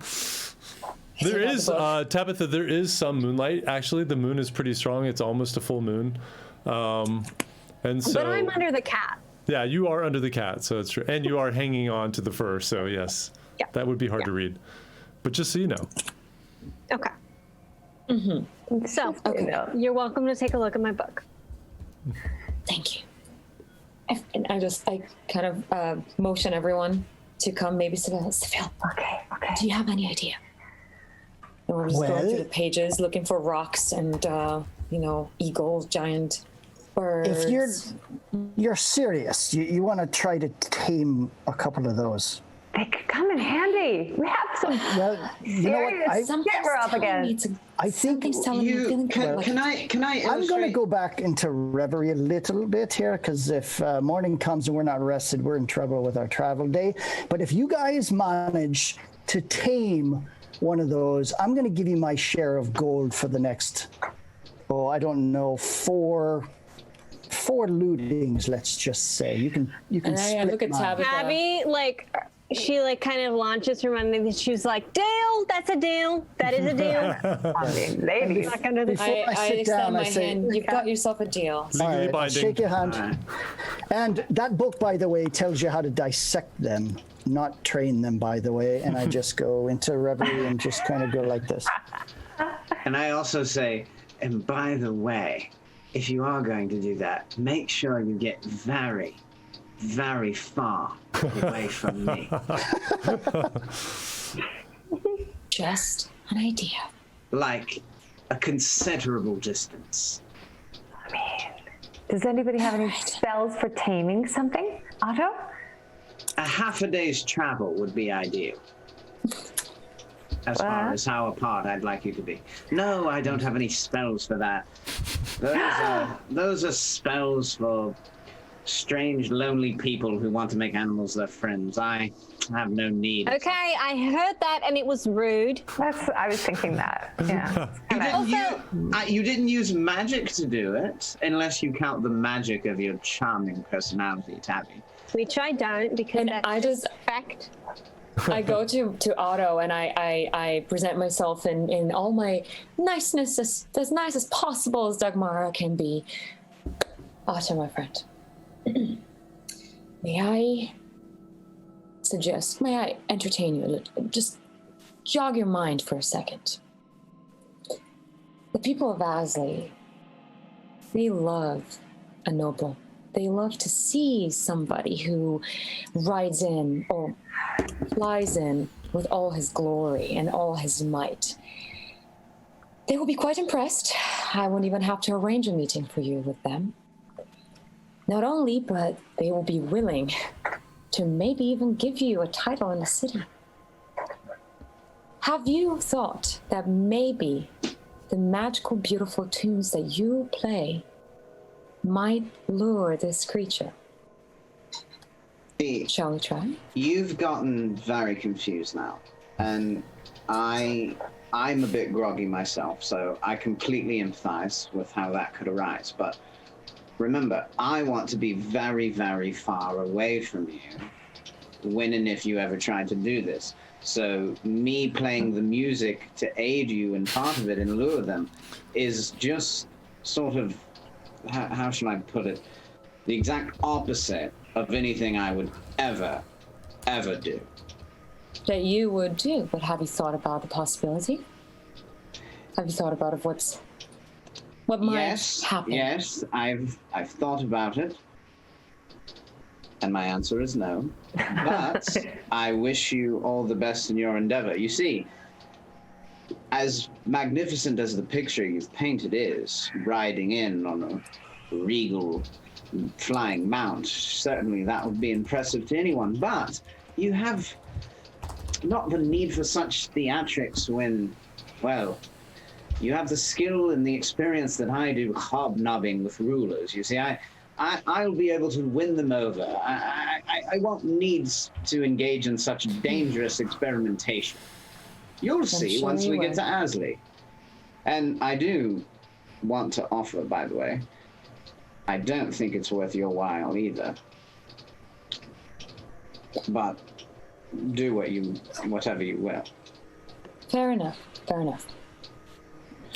There is, Tabitha, there is some moonlight. Actually, the moon is pretty strong. It's almost a full moon. And so, But I'm under the cat. yeah, you are under the cat, so it's true. And you are hanging on to the fur, so yes. Yeah. That would be hard to read. But just so you know. Okay. So, you're welcome to take a look at my book. Thank you. And I kind of motion everyone to come. Maybe Seville. Okay. Do you have any idea? And we're just going through the Well- pages, looking for rocks and eagles, giant birds. If you're serious, you want to try to tame a couple of those. They could come in handy. We have some Well, you know what? serious shit we're up against. I think something's telling me I'm feeling kind of like Can I I'm going to illustrate? go back into reverie a little bit here, because if morning comes and we're not rested, we're in trouble with our travel day. But if you guys manage to tame one of those, I'm going to give you my share of gold for the next, I don't know, four lootings, let's just say. You can And I split look at mine. Tabitha. Abby, like, she like kind of launches her money. And she's like, "Deal, that's a deal. That is a deal." I mean, ladies. Back under the Before I sit extend down, my I say, hand. You've got yourself a deal. all Legally right, I'll binding. shake your hand. And that book, by the way, tells you how to dissect them, not train them, by the way. And I just go into reverie and just kind of go like this. And I also say, and by the way, if you are going to do that, make sure you get very, very far away from me. Just an idea. Like a considerable distance. Does anybody have any spells for taming something? Otto? A half a day's travel would be ideal. As far as how apart I'd like you to be. No, I don't have any spells for that. Those are spells for strange, lonely people who want to make animals their friends. I have no need. Okay, I heard that, and it was rude. I was thinking that. Yeah. You didn't use magic to do it, unless you count the magic of your charming personality, Tabby. Which I don't, because And that's I just fact. I go to Otto and I present myself in all my niceness, as nice as possible as Dagmara can be. Otto, my friend, may I entertain you a little? Just jog your mind for a second. The people of Asley, they love a noble. They love to see somebody who rides in or flies in with all his glory and all his might. They will be quite impressed. I won't even have to arrange a meeting for you with them. Not only, but they will be willing to maybe even give you a title in the city. Have you thought that maybe the magical, beautiful tunes that you play might lure this creature? Shall we try? You've gotten very confused now, and I'm a bit groggy myself, so I completely empathize with how that could arise. But remember, I want to be very, very far away from you when and if you ever tried to do this. So me playing the music to aid you in part of it and lure them is just sort of, how shall I put it, the exact opposite of anything I would ever do. That you would do, but have you thought about the possibility? Have you thought about what might happen? Yes, I've thought about it, and my answer is no. But I wish you all the best in your endeavor. You see, as magnificent as the picture you've painted is, riding in on a regal flying mount, certainly that would be impressive to anyone, but you have not the need for such theatrics when, well, you have the skill and the experience that I do hobnobbing with rulers. You see, I'll be able to win them over. I won't need to engage in such dangerous experimentation. You'll see once we get to Asley. And I do want to offer, by the way, I don't think it's worth your while either. But do whatever you will. Fair enough.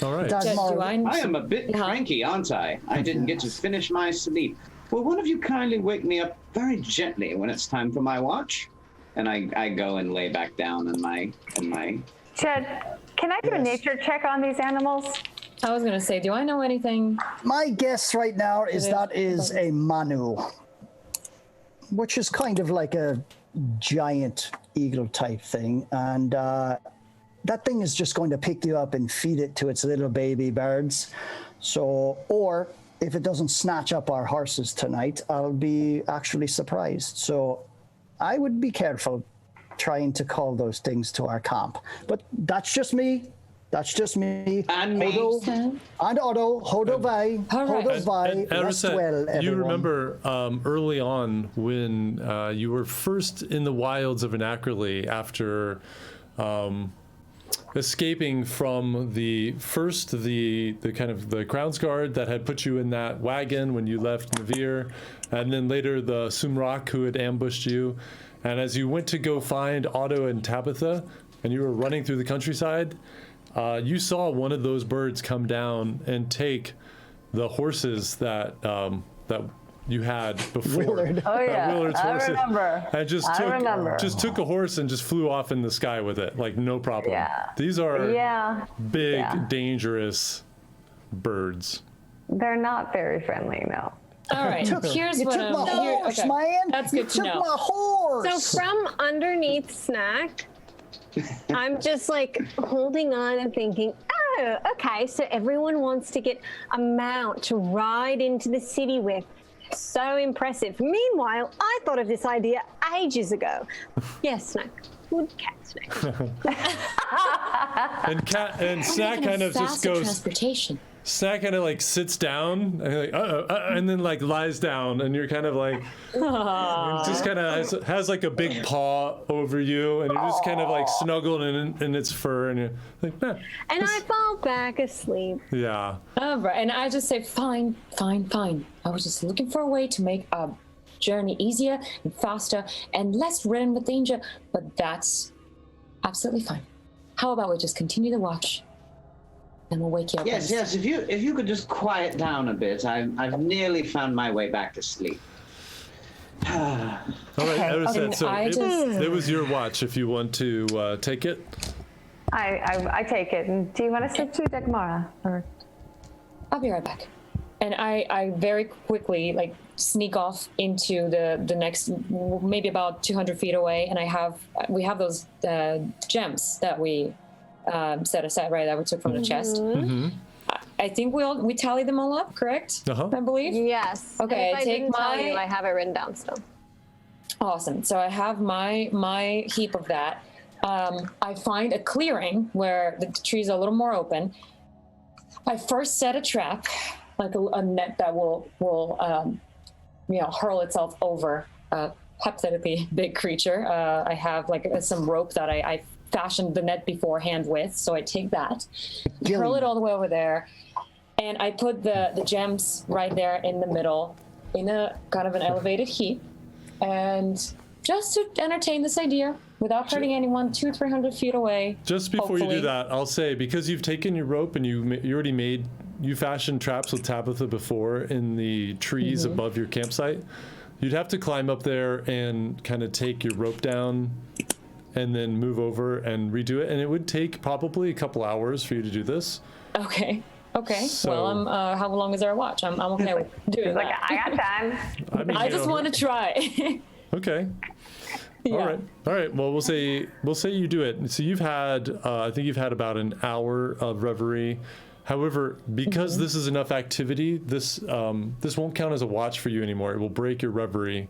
All right. I am a bit cranky, aren't I? I didn't get to finish my sleep. Will one of you kindly wake me up very gently when it's time for my watch? And I go and lay back down in my. Jed, can I do a nature check on these animals? I was going to say, do I know anything? My guess right now is that is a manu, which is kind of like a giant eagle type thing. And that thing is just going to pick you up and feed it to its little baby birds. So, or if it doesn't snatch up our horses tonight, I'll be actually surprised. So I would be careful trying to call those things to our camp. But that's just me. And me. And Otto, Hodo vai, Hodo vai, And rest Arisa, well, everyone. you remember early on when you were first in the wilds of Anacroli after escaping from the kind of the Crown's Guard that had put you in that wagon when you left Navir, and then later the Sumrak who had ambushed you. And as you went to go find Otto and Tabitha, and you were running through the countryside, you saw one of those birds come down and take the horses that you had before. Willard. Oh yeah, Willard's I horses. remember. And just took a horse and just flew off in the sky with it, like no problem. Yeah. These are big, Yeah. dangerous birds. They're not very friendly, no. All right, here's You what took my horse, okay. man. That's You good to took know. my horse. So from underneath Snack, I'm just like holding on and thinking, oh, okay, so everyone wants to get a mount to ride into the city with. So impressive. Meanwhile, I thought of this idea ages ago. Yes, Snack. Good cat Snack. And Snack kind of just goes. Transportation. Snack kind of like sits down and like and then like lies down, and you're kind of like just kind of has like a big paw over you, and you're just kind of like snuggled in its fur, and you're like, And I fall back asleep. yeah. All right, and I just say, fine. I was just looking for a way to make our journey easier and faster and less ridden with danger, but that's absolutely fine. How about we just continue the watch? And we'll wake you up. Yes. If you could just quiet down a bit, I've nearly found my way back to sleep. All right, Erised, so it was your watch. If you want to take it. I take it. And do you want to sleep too, Dagmara? Or I'll be right back. And I very quickly like sneak off into the next, maybe about 200 feet away, and we have those gems that we set aside, right, that we took from the chest. Mm-hmm. I think we tallied them all up, correct? Uh-huh. I believe. Yes. Okay, If I take didn't tell my- you, I have it written down still. Awesome. So I have my heap of that. I find a clearing where the trees are a little more open. I first set a trap, like a net that will hurl itself over a hypothetically big creature. I have like some rope that I fashioned the net beforehand with, so I take that, hurl it all the way over there, and I put the gems right there in the middle, in a kind of an elevated heap, and just to entertain this idea without hurting anyone, 200-300 feet away. Just before you hopefully. do that, I'll say, because you've taken your rope and you already fashioned traps with Tabitha before in the trees above your campsite, you'd have to climb up there and kind of take your rope down and then move over and redo it. And it would take probably a couple hours for you to do this. Okay. So- Well, how long is our watch? I'm okay with doing he's like, that. I got time. I mean, I just want to try. Okay. Yeah. All right. Well, we'll say you do it. So you've had, I think you've had about an hour of reverie. However, because this is enough activity, this won't count as a watch for you anymore. It will break your reverie.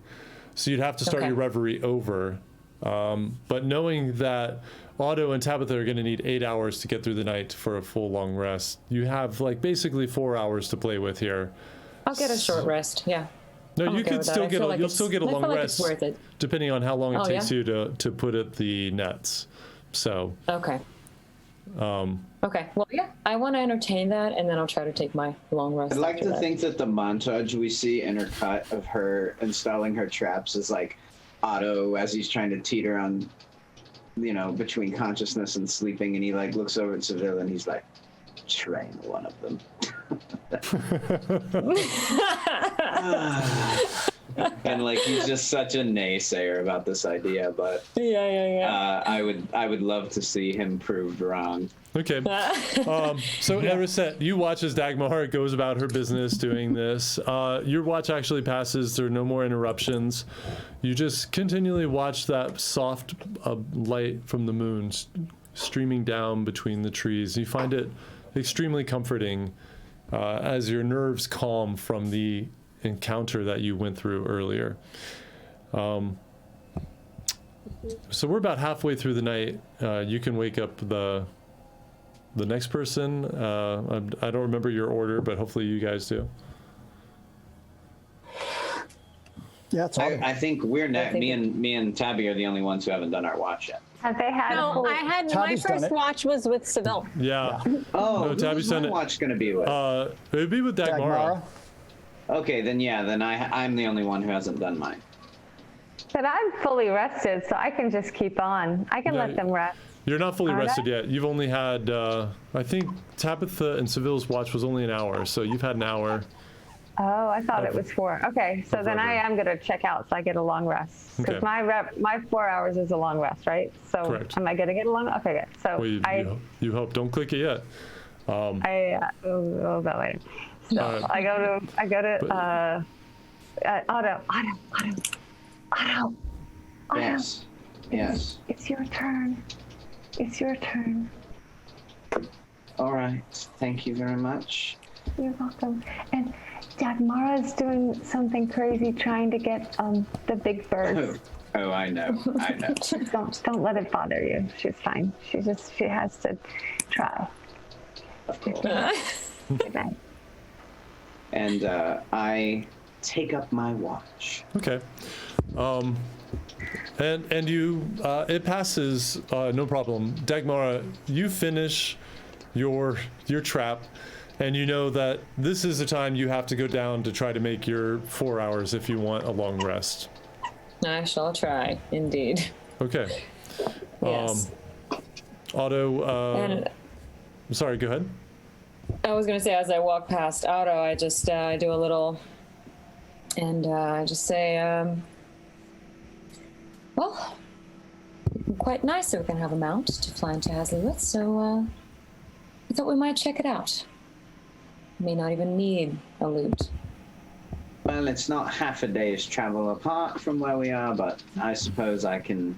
So you'd have to start Okay. your reverie over. But knowing that Otto and Tabitha are going to need 8 hours to get through the night for a full long rest, you have like basically 4 hours to play with here. I'll get a short rest. Yeah. No, I'm you okay could with that. still I get feel a, like you'll it's- still get a I feel long like rest, it's worth it. depending on how long it Oh, takes yeah? you to put at the nets. So Okay. Okay. Well, yeah. I want to entertain that, and then I'll try to take my long rest. I'd like after to that. think that the montage we see intercut of her installing her traps is like Otto as he's trying to teeter on, between consciousness and sleeping, and he like looks over at Seville and he's like, train one of them. And like he's just such a naysayer about this idea, but Yeah. I would love to see him proved wrong. okay. So Erised, you watch as Dagmar goes about her business doing this. Your watch actually passes. There are no more interruptions. You just continually watch that soft light from the moon streaming down between the trees. You find it extremely comforting as your nerves calm from the encounter that you went through earlier. So we're about halfway through the night. You can wake up the next person. I don't remember your order, but hopefully you guys do. Yeah, it's all. I think we're next. Me and Tabby are the only ones who haven't done our watch yet. Have they had a No, full... I had my Tabby's done first it. watch was with Seville. Yeah. Oh, No, Tabby's who's done my it. watch gonna be with? It would be with Dagmara. Dagmara. Okay, then I'm the only one who hasn't done mine. But I'm fully rested, so I can just keep on. I can let them rest. You're not fully Aren't rested I? yet. You've only had, I think Tabitha and Seville's watch was only an hour, so you've had an hour. Oh, I thought it was 4. Okay, so then I rubber. am gonna check out so I get a long rest. Because Okay. my 4 hours is a long rest, right? So Correct. am I gonna get a long? Okay, good. So Well, you hope. Don't click it yet. we'll go later. So I go to Otto. Yes. Yes. It's your turn. It's your turn. All right. Thank you very much. You're welcome. And Dagmara's doing something crazy trying to get the big birds. Oh, I know. I know. Don't let it bother you. She's fine. She has to try. Of course. Good night. And I take up my watch. Okay. And you, it passes, no problem. Dagmara, you finish your trap, and you know that this is the time you have to go down to try to make your 4 hours if you want a long rest. I shall try, indeed. Okay. Yes. Otto, And I'm sorry, go ahead. I was gonna say, as I walk past Otto, I just do a little, and I just say, well, quite nice that we can have a mount to fly into Hasley with, so I thought we might check it out. May not even need a loot. Well, it's not half a day's travel apart from where we are, but I suppose I'm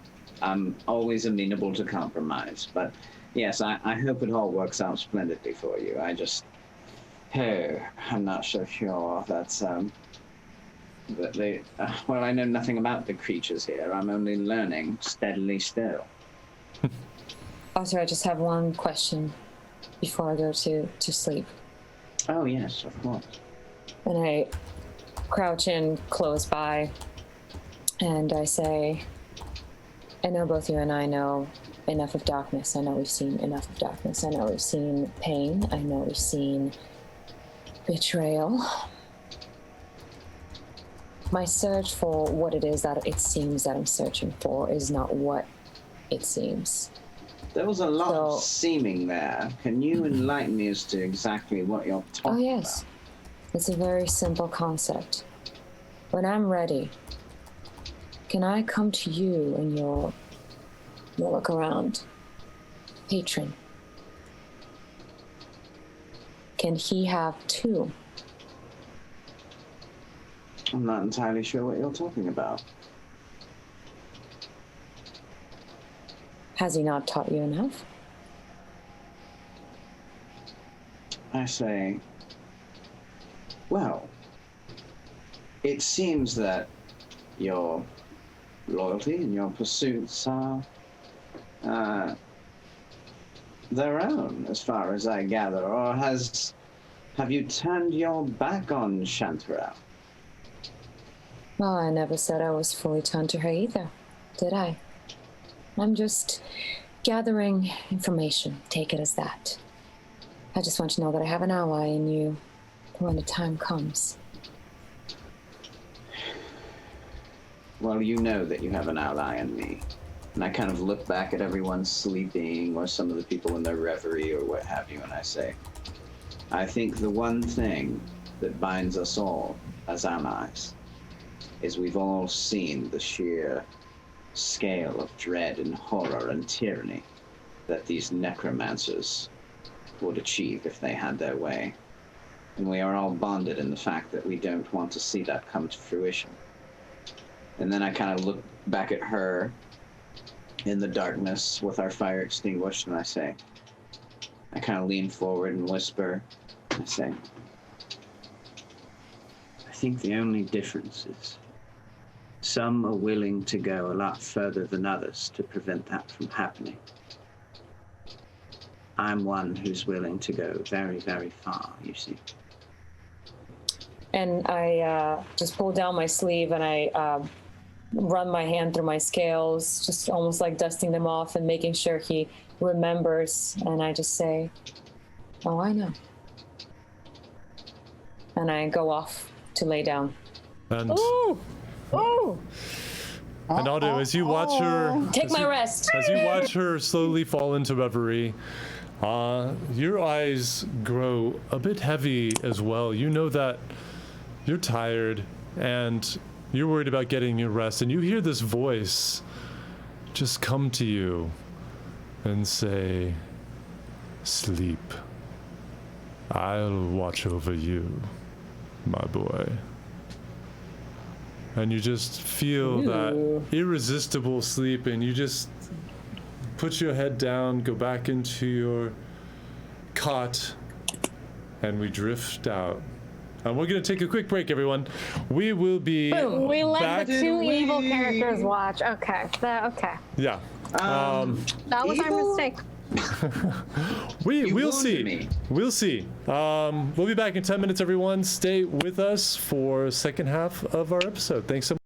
always amenable to compromise. But yes, I hope it all works out splendidly for you. I'm not so sure that's, well, I know nothing about the creatures here. I'm only learning steadily still. Also, I just have one question before I go to sleep. Oh, yes, of course. And I crouch in close by, and I say, I know both you and I know enough of darkness. I know we've seen enough of darkness. I know we've seen pain. I know we've seen betrayal. My search for what it is that it seems that I'm searching for is not what it seems. There was a lot of seeming there. Can you enlighten me as to exactly what you're talking about? Oh, yes. It's a very simple concept. When I'm ready, can I come to you and your look around patron? Can he have two? I'm not entirely sure what you're talking about. Has he not taught you enough? I say, well, it seems that your loyalty and your pursuits are their own, as far as I gather. Or have you turned your back on Chanterelle? Well, I never said I was fully turned to her either, did I? I'm just gathering information. Take it as that. I just want to know that I have an ally in you when the time comes. Well, you know that you have an ally in me. And I kind of look back at everyone sleeping or some of the people in their reverie or what have you, and I say, I think the one thing that binds us all as allies is we've all seen the sheer scale of dread and horror and tyranny that these necromancers would achieve if they had their way. And we are all bonded in the fact that we don't want to see that come to fruition. And then I kind of look back at her in the darkness with our fire extinguished, and I say, I kind of lean forward and whisper, I say, I think the only difference is some are willing to go a lot further than others to prevent that from happening. I'm one who's willing to go very, very far, you see. And I just pull down my sleeve and I run my hand through my scales, just almost like dusting them off and making sure he remembers. And I just say, oh, I know. And I go off to lay down. And Ooh! And Aldo, as you watch her, Take my rest. as you watch her slowly fall into reverie, your eyes grow a bit heavy as well. You know that you're tired and you're worried about getting your rest, and you hear this voice just come to you and say, "Sleep. I'll watch over you, my boy." And you just feel that irresistible sleep, and you just put your head down, go back into your cot, and we drift out. And we're going to take a quick break, everyone. We will be We let back. the two evil characters watch. Okay. Okay. Yeah. That was our mistake. We'll wounded see. me. We'll see. We'll be back in 10 minutes, everyone. Stay with us for second half of our episode. Thanks so much.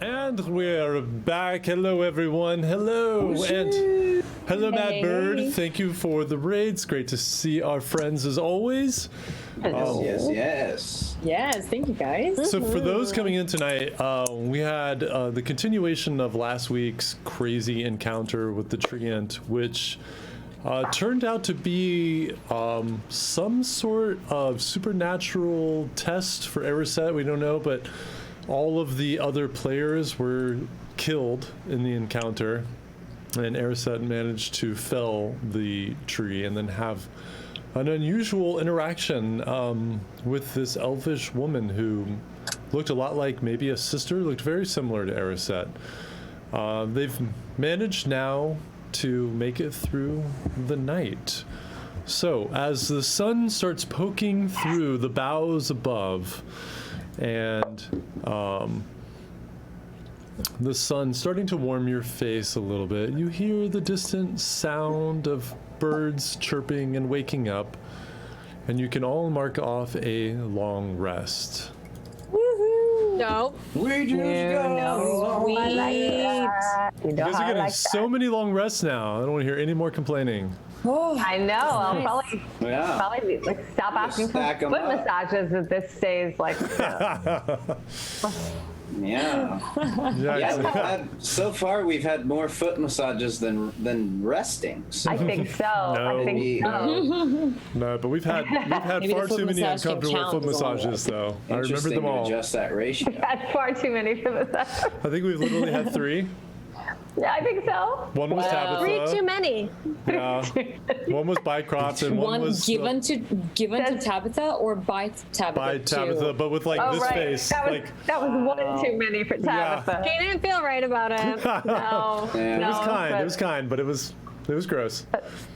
And we're back. Hello, everyone. Hello. And hello, Matt Bird. Thank you for the raids. Great to see our friends as always. Yes. Yes, thank you guys. So for those coming in tonight, we had the continuation of last week's crazy encounter with the Treant, which turned out to be some sort of supernatural test for Erised. We don't know, but all of the other players were killed in the encounter, and Erised managed to fell the tree and then have an unusual interaction with this elvish woman who looked a lot like maybe a sister, looked very similar to Erised. They've managed now to make it through the night. So as the sun starts poking through the boughs above, and the sun starting to warm your face a little bit, you hear the distant sound of birds chirping and waking up, and you can all mark off a long rest. Woohoo! No. We just go. I like that. You You know guys how are I getting like so many long rests now. I don't want to hear any more complaining. Oh, I know. I'll Yeah. probably like stop asking for stack 'em foot up. massages if this stays like. Yeah. Yeah, so far we've had more foot massages than resting. So. I think so. I think so. No, but we've had Maybe far the foot too many massage can uncomfortable count foot as long as massages, though. I remember Interesting them to all. adjust that ratio. That's far too many for massages. I think we've literally had 3. Yeah, I think so. One was Tabitha. 3 too many. Yeah. One was Bycroft, and one was given to Tabitha or by Tabitha? by Tabitha, but with like Oh, this right. face. That was, Like that was one too many for Tabitha. She didn't feel right about it. No, Yeah. it no, was kind. but It was kind, but it was gross.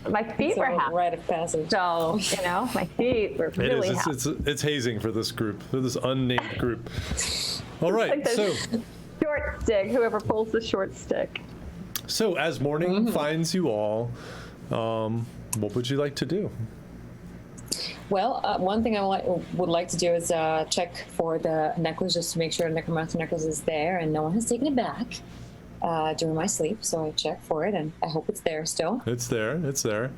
my feet It's were a happy. rite of passage. So, my feet were It really is. happy. It's hazing for this group, for this unnamed group. All right. Like So this short stick, whoever pulls the short stick. so as morning finds you all, what would you like to do? Well, one thing I would like to do is check for the necklace, just to make sure the necromancer necklace is there and no one has taken it back during my sleep. So I check for it, and I hope it's there still. It's there. It's there.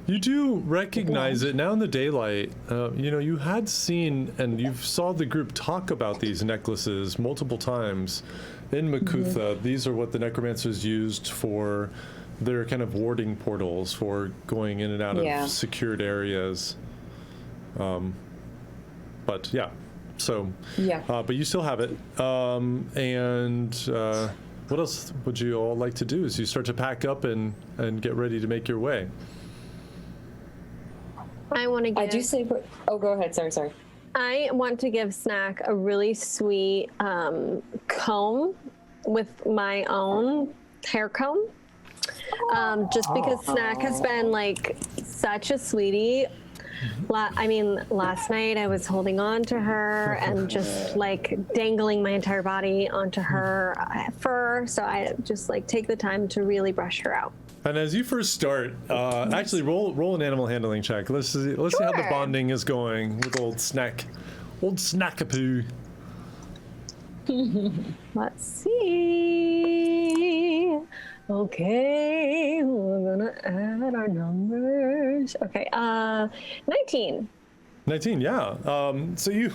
You do recognize it now in the daylight. You had seen and you saw the group talk about these necklaces multiple times in Makutha. These are what the necromancers used for their kind of warding portals for going in and out of secured areas. But yeah, so Yeah. but you still have it. What else would you all like to do as you start to pack up and get ready to make your way? I want to I do give. say, oh, go ahead. Sorry. I want to give Snack a really sweet comb with my own hair comb. Just because Snack has been like such a sweetie. Last night I was holding on to her and just like dangling my entire body onto her fur. So I just like take the time to really brush her out. And as you first start, actually roll an animal handling check. Let's see how the Sure. bonding is going with old Snackapoo. Let's see. Okay, we're gonna add our numbers. Okay, 19. 19, yeah. So you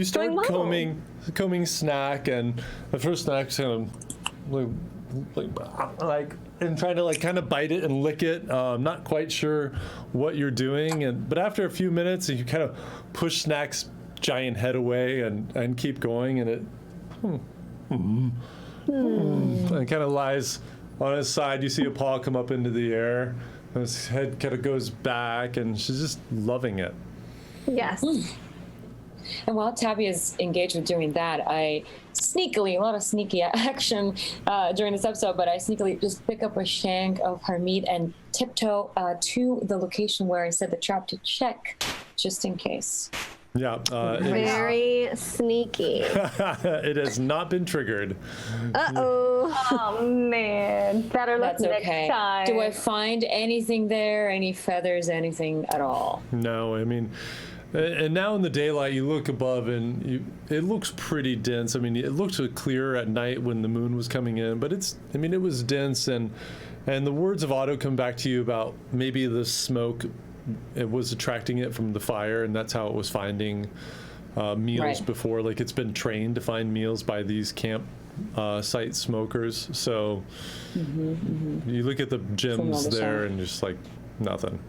start Doing well. combing Snack, and at first Snack's kind of like and trying to like kind of bite it and lick it. Not quite sure what you're doing, but after a few minutes, you kind of push Snack's giant head away and keep going, and it and kind of lies on his side. You see a paw come up into the air, and his head kind of goes back, and she's just loving it. Yes. And while Tabby is engaged with doing that, I sneakily, a lot of sneaky action during this episode, but I sneakily just pick up a shank of her meat and tiptoe to the location where I set the trap to check, just in case. Yeah, Very sneaky. it has not been triggered. Uh-oh. Oh man, better luck That's next okay. time. Do I find anything there? Any feathers? Anything at all? No, I mean, and now in the daylight, you look above, and it looks pretty dense. I mean, it looked clearer at night when the moon was coming in, but it was dense, and the words of Otto come back to you about maybe the smoke. It was attracting it from the fire, and that's how it was finding meals Right. before. Like, it's been trained to find meals by these camp site smokers. So you look at the gems the there, sound. and just like nothing.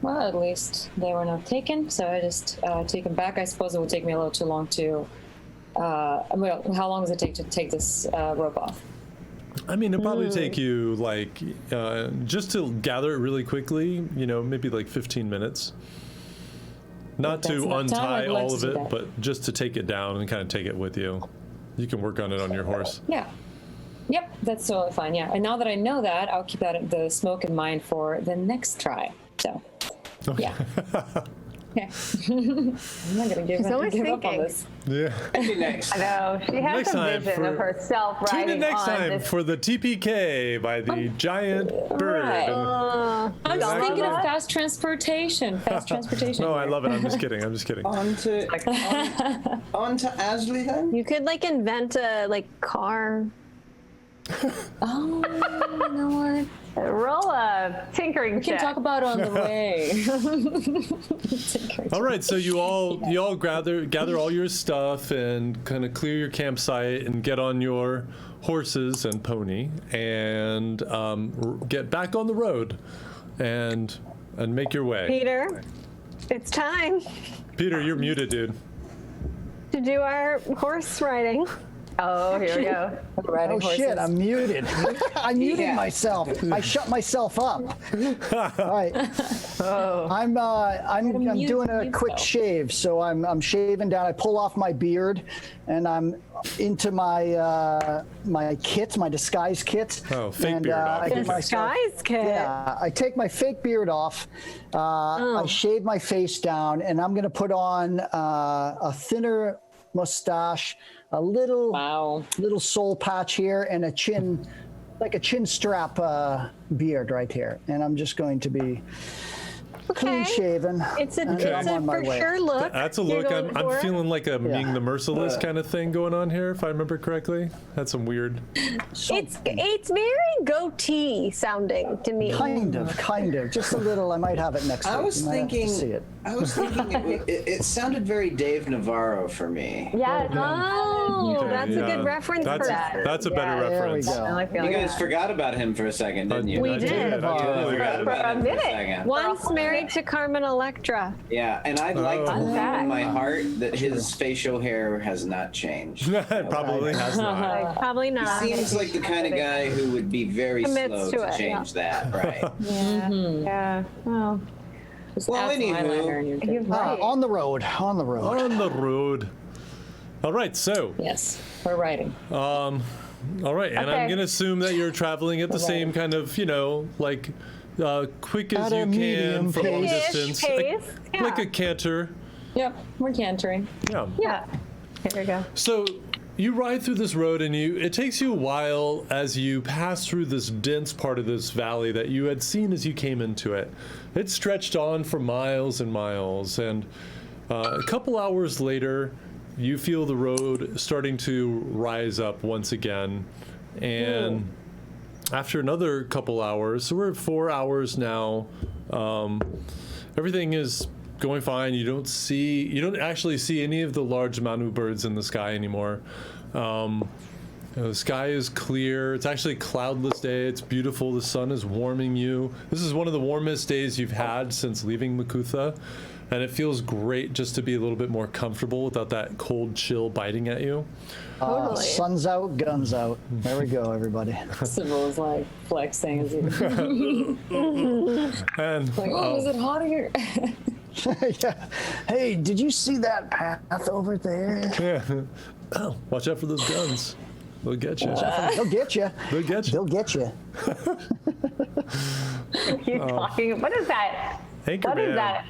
Well, at least they were not taken, so I just take them back. I suppose it would take me a little too long to. How long does it take to take this rope off? I mean, it'll probably take you like just to gather it really quickly. Maybe like 15 minutes. Not That's to enough time. untie I'd like all to of do it, that. but just to take it down and kind of take it with you. You can work on it on your horse. Yeah. Yep, that's totally fine. Yeah, and now that I know that, I'll keep the smoke in mind for the next try. So, yeah. Okay. I'm not gonna give always up on thinking. this. Yeah. Maybe next. I know she has Next a time vision of for- herself Tune riding in next on time this. for the TPK by the giant bird. Right. I'm just Exactly. thinking of fast transportation. Fast transportation. No, I love it. I'm just kidding. I'm just kidding. On to Asley then. You could like invent a car. Oh, you know what? Roll a tinkering We can check. talk about it on the way. All right, so you all gather all your stuff and kind of clear your campsite and get on your horses and pony and get back on the road and make your way. Peter, it's time Peter, you're muted, dude. to do our horse riding. Oh, here we go. Riding Oh horses. shit, I'm muted. I muted Yeah. myself. I shut myself up. All right. Oh. I'm mute- doing a mute quick yourself. shave, so I'm shaving down. I pull off my beard, and I'm into my my kit, my disguise kit. Oh, fake and, beard off. I get myself- Disguise kit. Yeah, I take my fake beard off. I shave my face down, and I'm gonna put on a thinner mustache, a little Wow. little soul patch here, and a chin, like a chin strap beard right here. And I'm just going to be clean shaven. It's a, and it's I'm a on my for way. sure look. That's a you're look. going I'm for. feeling like a Ming Yeah. the Merciless kind of thing going on here, if I remember correctly. That's some weird. It's very goatee sounding to me. Kind of, just a little. I might have it next week. I was You might have to thinking. see it. I was thinking it sounded very Dave Navarro for me. Yeah. Oh, Okay, that's a yeah. good reference That's, for that. That's a better Yeah, there we reference. go. I like You feeling guys that. forgot about him for a second, didn't you? We I did. I totally You forgot forgot about For about a him for a minute. second. Once married to Carmen Electra. Yeah, and I'd like to Oh. believe Back. in my heart that his facial hair has not changed. It probably has not. Probably He not. seems like the kind of guy who would be very Commits slow to to it, change that, right? Yeah. Well, Just Well, add some anywho. eyeliner and you're good. you're right. On the road. On the road. On the road. All right, so, Yes, we're riding. all right, and I'm Okay. going to assume that you're traveling at the same kind of, like, quick as At a you can medium for long pace. distance. Pace, Like yeah. a canter. Yep, we're cantering. Yeah. Yeah. Here we go. So you ride through this road, and it takes you a while as you pass through this dense part of this valley that you had seen as you came into it. It stretched on for miles and miles, and a couple hours later, you feel the road starting to rise up once again, and after another couple hours, so we're at 4 hours now, everything is going fine. You don't actually see any of the large Manu birds in the sky anymore. The sky is clear. It's actually a cloudless day. It's beautiful. The sun is warming you. This is one of the warmest days you've had since leaving Makutha, and it feels great just to be a little bit more comfortable without that cold chill biting at you. Totally. Sun's out, guns out. There we go, everybody. Sybil is like flexing as he And like, oh, is it hot here? Yeah. Hey, did you see that path over there? oh, watch out for those guns. They'll get you. They'll get you. They'll get you. They'll get you. You talking? What is that? What Anchorman. is that?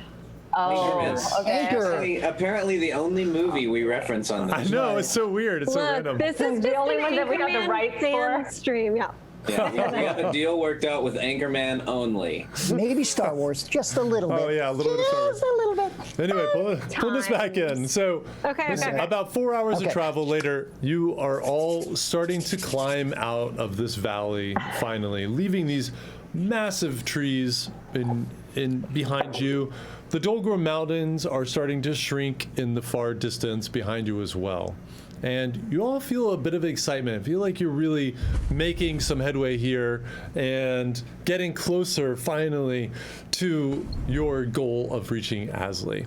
Oh, Anchorman. okay. Anchor. Apparently the only movie we reference on I this. know, it's so weird. It's so Look, random. this is The just only an one that we have the Anchorman rights fan for. stream. Yeah. Yeah, we have a deal worked out with Anchorman only. Maybe Star Wars, just a little bit. Oh, yeah, a little bit of Star Wars. Just a little bit. Anyway, pull this back in. So, Okay, okay, okay. about 4 hours of Okay. travel later, you are all starting to climb out of this valley finally, leaving these massive trees in behind you. The Dolgor Mountains are starting to shrink in the far distance behind you as well. And you all feel a bit of excitement. Feel like you're really making some headway here and getting closer finally to your goal of reaching Asley.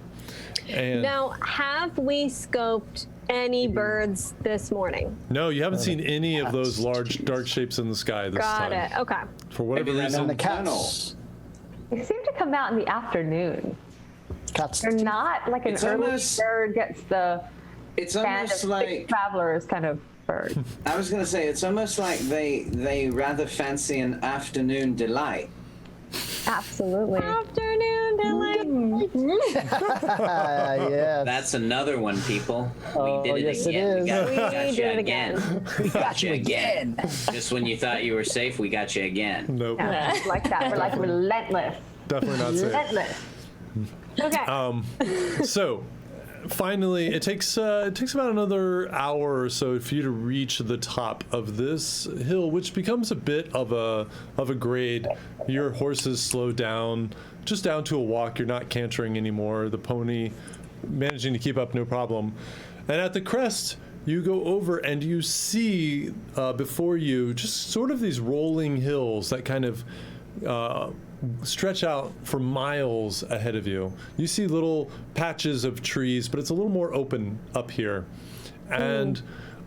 And Now, have we scoped any birds this morning? no, you haven't seen any of those large dark shapes in the sky this Got time. it. Okay. For whatever Maybe that's reason. And the cats. They seem to come out in the afternoon. Cats. They're not like an It's early almost- bird gets the It's band of almost six like travelers kind of bird. I was gonna say it's almost like they rather fancy an afternoon delight. Absolutely. Afternoon delight. Yes. That's another one, people. Oh, We did it yes, it again. is. We got We you did it again. We got you again. Just when you thought you were safe, we got you again. Nope. Yeah, like that. We're like relentless. Definitely not safe. Relentless. Okay. So, finally, it takes about another hour or so for you to reach the top of this hill, which becomes a bit of a grade. Your horses slow down, just down to a walk. You're not cantering anymore. The pony managing to keep up, no problem. And at the crest, you go over and you see before you just sort of these rolling hills that kind of stretch out for miles ahead of you. You see little patches of trees, but it's a little more open up here. And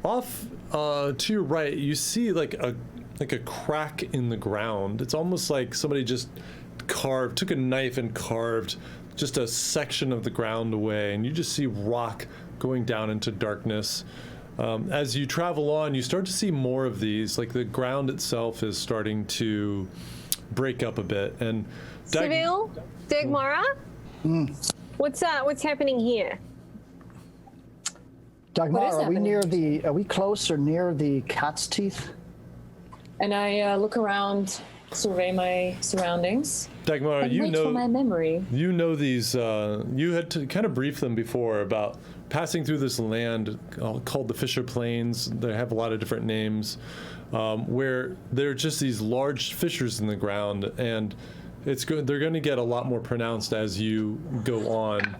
off to your right, you see like a crack in the ground. It's almost like somebody just took a knife and carved just a section of the ground away, and you just see rock going down into darkness. As you travel on, you start to see more of these. Like the ground itself is starting to break up a bit. And Seville, Dagmara, what's happening here? Dagmar, What is are we close or near the cat's teeth? And I look around, survey my surroundings, Dagmar, and wait for my memory. you know these, you had to kind of brief them before about passing through this land called the Fisher Plains. They have a lot of different names, where there are just these large fissures in the ground, and they're going to get a lot more pronounced as you go on.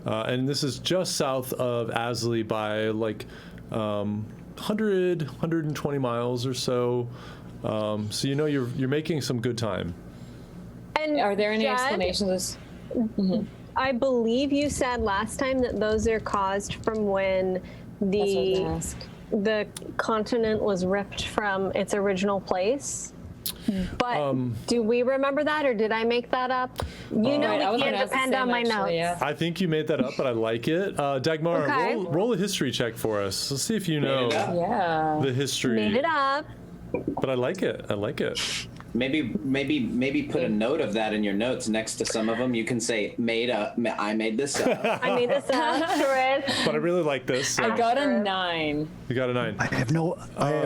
And this is just south of Asley by like 120 miles or so. So you know you're making some good time. And Are there any Jed, explanations? I believe you said last time that those are caused from when That's what I was gonna ask. the continent was ripped from its original place. But do we remember that, or did I make that up? You know, Right, I we was can't gonna ask the depend same, on my actually, notes. yeah. I think you made that up, but I like it. Dagmar, Okay. roll a history check for us. Let's see if you know it up. Yeah. the history. Made it up. But I like it. I like it. Maybe put a note of that in your notes next to some of them. You can say I made this up. I made this up. But I really like this. So I got a 9. you got a 9. I have no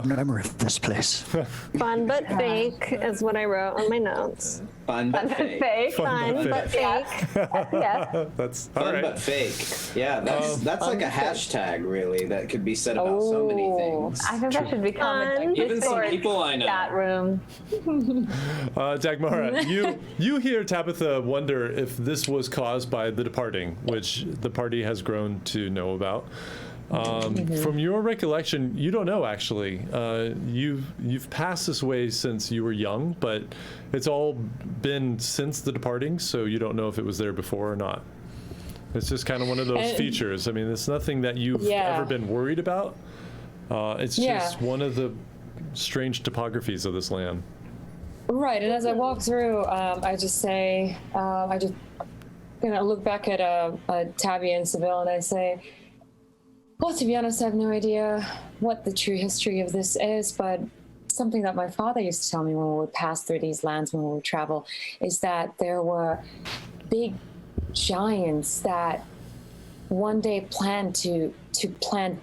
memory of this place. Fun but fake is what I wrote on my notes. Fun but fake. Fake. Fun but fake. Yes. That's all Fun right. but fake. Yeah, that's like a hashtag, really, that could be said about so many things. I think that should become a Fun. Even some Discord people I know. chat room. Dagmara, you hear Tabitha wonder if this was caused by the departing, which the party has grown to know about. From your recollection, you don't know actually. You've passed this way since you were young, but it's all been since the departing, so you don't know if it was there before or not. It's just kind of one of those features. I mean, it's nothing that you've ever been worried about. It's just one of the strange topographies of this land. Right, and as I walk through, I just say, I just look back at Tabby and Seville, and I say, well, to be honest, I have no idea what the true history of this is, but something that my father used to tell me when we would pass through these lands, when we would travel, is that there were big giants that one day planned to plant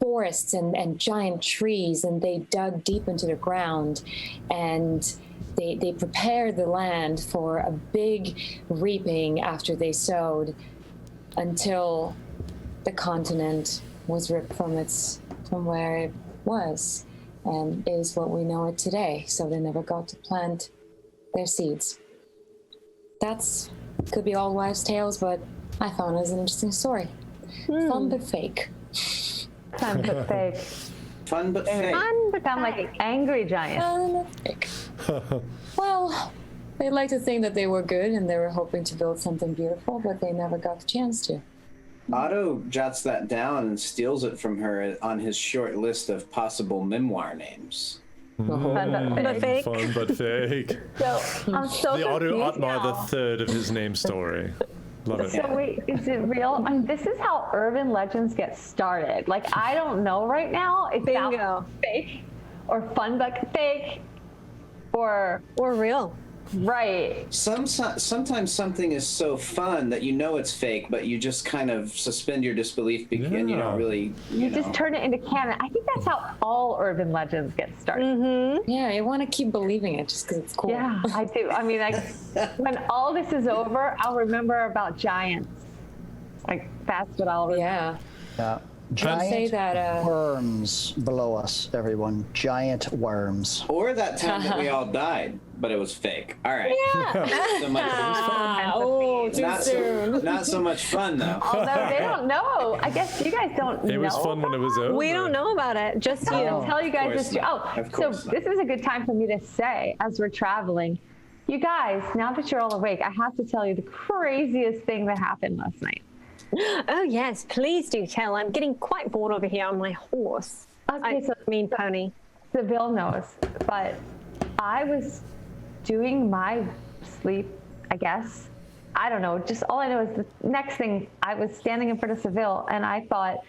forests and giant trees, and they dug deep into the ground, and they prepared the land for a big reaping after they sowed, until the continent was ripped from where it was, and is what we know it today. So they never got to plant their seeds. Could be all wives' tales, but I found it as an interesting story. Fun but fake. Fun but fake. Fun but fake. Fun but sound like angry giants. Fun but fake. Well, they like to think that they were good and they were hoping to build something beautiful, but they never got the chance to. Otto jots that down and steals it from her on his short list of possible memoir names. Fun but fake. Fun but fake. So I'm so The Otto confused Otmar the now. third of his name story. Love it. So wait, is it real? I mean, this is how urban legends get started. Like, I don't know right now if Bingo. that's fake or fun but fake or Or real. Right. Sometimes something is so fun that you know it's fake, but you just kind of suspend your disbelief and you don't really. You just turn it into canon. I think that's how all urban legends get started. Yeah, I want to keep believing it just because it's cool. Yeah, I do. I mean, when all this is over, I'll remember about giants. Like, that's what I'll remember. Yeah. Giant say that, worms below us, everyone. Giant worms. Or that time that we all died, but it was fake. All right. Yeah. So much Too soon. not so much fun though. Although they don't know. I guess you guys don't know. It was fun when it was over. We don't know about it. Just you. I'll tell you guys course this. not. Of So course not. this is a good time for me to say, as we're traveling, you guys, now that you're all awake, I have to tell you the craziest thing that happened last night. Oh yes, please do tell. I'm getting quite bored over here on my horse. Okay, so mean pony. Seville knows, but I was doing my sleep, I guess. I don't know. Just all I know is the next thing, I was standing in front of Seville, and I thought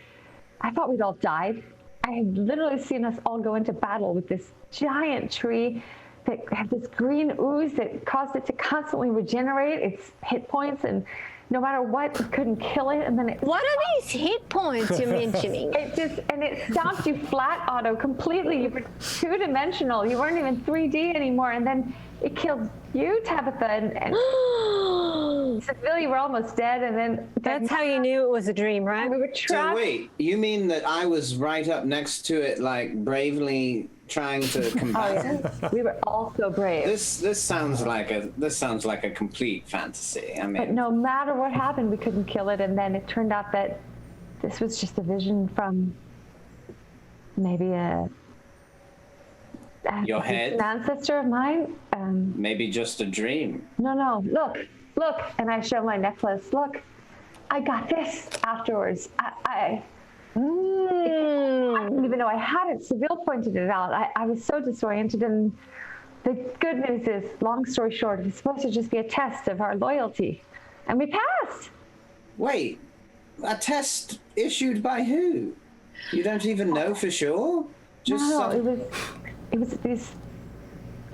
we'd all died. I had literally seen us all go into battle with this giant tree that had this green ooze that caused it to constantly regenerate its hit points, and no matter what, it couldn't kill it. And then What are these hit points you're mentioning? it stomped you flat, Otto, completely. You were two-dimensional. You weren't even 3D anymore. And then it killed you, Tabitha, and Seville, you were almost dead. And then That's how you knew it was a dream, right? we were So trapped. wait, you mean that I was right up next to it, like bravely trying to Oh, combat it? yeah. We were all so brave. This sounds like a complete fantasy. I But mean, no matter what happened, we couldn't kill it. And then it turned out that this was just a vision from maybe Your head? an ancestor of mine. maybe just a dream. No, look. And I show my necklace. Look, I got this afterwards. I didn't even know I had it. Seville pointed it out. I was so disoriented, and the good news is, long story short, it's supposed to just be a test of our loyalty. And we passed. Wait, a test issued by who? You don't even know for sure? Just No, some- it was these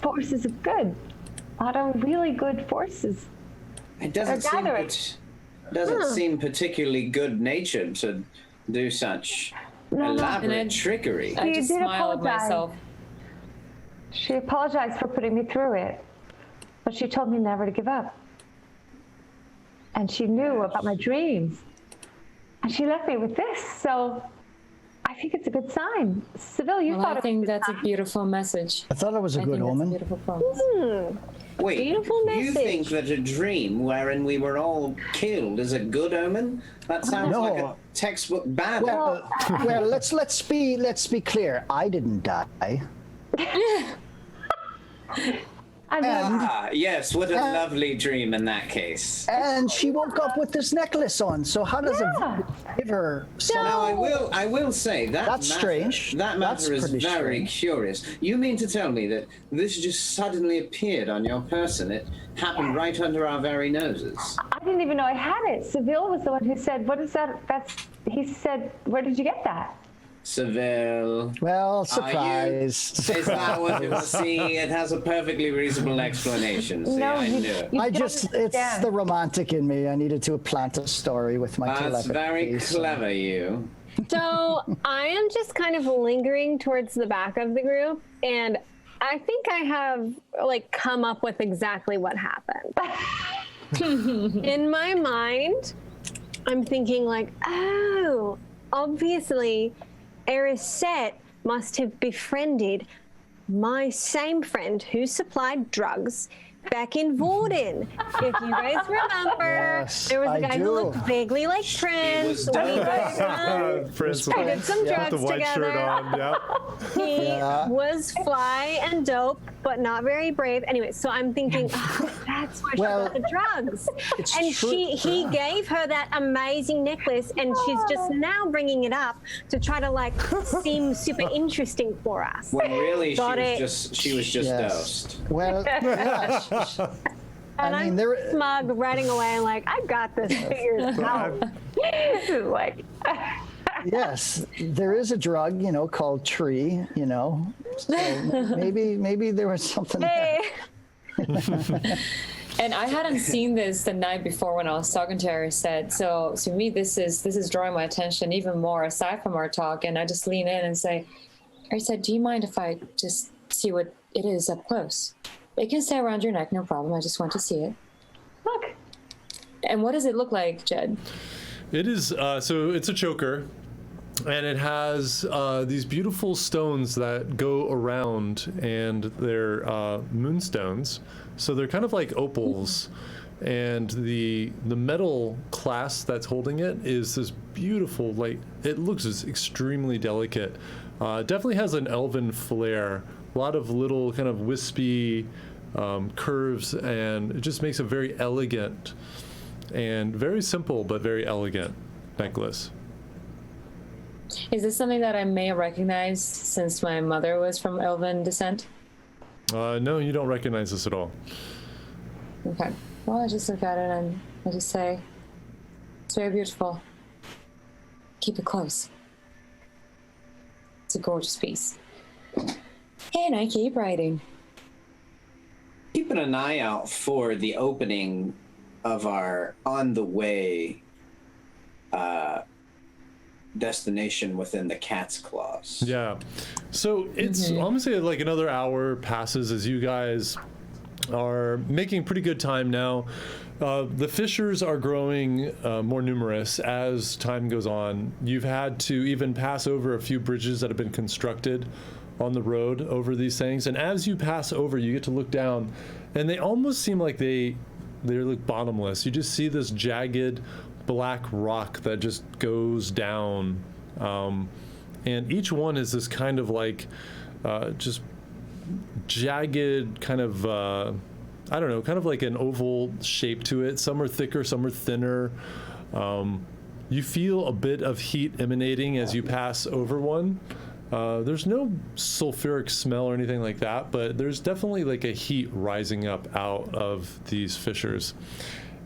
forces of good. A lot of really good forces. it doesn't seem gathering. seem particularly good-natured to do such No. elaborate And trickery. I You just did smiled apologize. myself. She apologized for putting me through it, but she told me never to give up. And she knew about my dreams. And she left me with this, so I think it's a good sign. Seville, you Well, thought I it was think a good that's a sign. beautiful message. I thought it was a I good think that's a omen. beautiful promise. Wait, Beautiful you message. think that a dream wherein we were all killed is a good omen? That sounds No. like a textbook bad. Well, let's be clear. I didn't die. I mean, Ah, yes, what a lovely dream in that case. And she woke up with this necklace on. So how does Yeah. it give her some? Now I will say that That's matter, strange. That That's matter is pretty very strange. curious. You mean to tell me that this just suddenly appeared on your person? It happened right under our very noses. I didn't even know I had it. Seville was the one who said, "What is that?" He said, "Where did you get that?" Seville. Well, surprise. Is that what it was? See, it has a perfectly reasonable explanation. See, No, I you- knew it. you I don't just, it's understand. the romantic in me. I needed to plant a story with my That's telepathy. very so- clever, you. So I am just kind of lingering towards the back of the group, and I think I have come up with exactly what happened. In my mind, I'm thinking oh, obviously, Erisette must have befriended my same friend who supplied drugs back in Vorden. If you guys remember, Yes, there was a I guy do. who looked vaguely like Trent. was We dope. Prince I did some with drugs the white together. shirt on. Yep. He Yeah. was fly and dope, but not very brave. Anyway, so I'm thinking, that's why she Well, got the drugs. it's And true. he gave her that amazing necklace, and she's just now bringing it up to try to seem super interesting for us. When really Got it. she was just Yes. dosed. Well, yes. And I mean, I'm there. smug, running away, I got this figured out. This is like, Yes, there is a drug, called tree. So maybe there was something. Hey, And I hadn't seen this the night before when I was talking to her. I said, so to me, this is drawing my attention even more aside from our talk. And I just lean in and say, I said, do you mind if I just see what it is up close? It can stay around your neck, no problem. I just want to see it. Look. And what does it look like, Jed? It is, so it's a choker, and it has these beautiful stones that go around, and they're moonstones. So they're kind of like opals, and the metal clasp that's holding it is this beautiful, like, it looks extremely delicate. Definitely has an elven flair, a lot of little kind of wispy curves, and it just makes a very elegant and very simple but very elegant necklace. Is this something that I may recognize since my mother was from elven descent? No, you don't recognize this at all. Okay. Well, I just look at it and I just say, it's very beautiful. Keep it close. It's a gorgeous piece. And I keep writing. Keeping an eye out for the opening of our on the way destination within the cat's claws. Yeah. So it's, I'm gonna say like another hour passes as you guys are making pretty good time now. The fissures are growing more numerous as time goes on. You've had to even pass over a few bridges that have been constructed on the road over these things. And as you pass over, you get to look down, and they almost seem like they're like bottomless. You just see this jagged black rock that just goes down. And each one is this kind of like just jagged kind of, I don't know, kind of like an oval shape to it. Some are thicker, some are thinner. You feel a bit of heat emanating as you pass over one. There's no sulfuric smell or anything like that, but there's definitely like a heat rising up out of these fissures.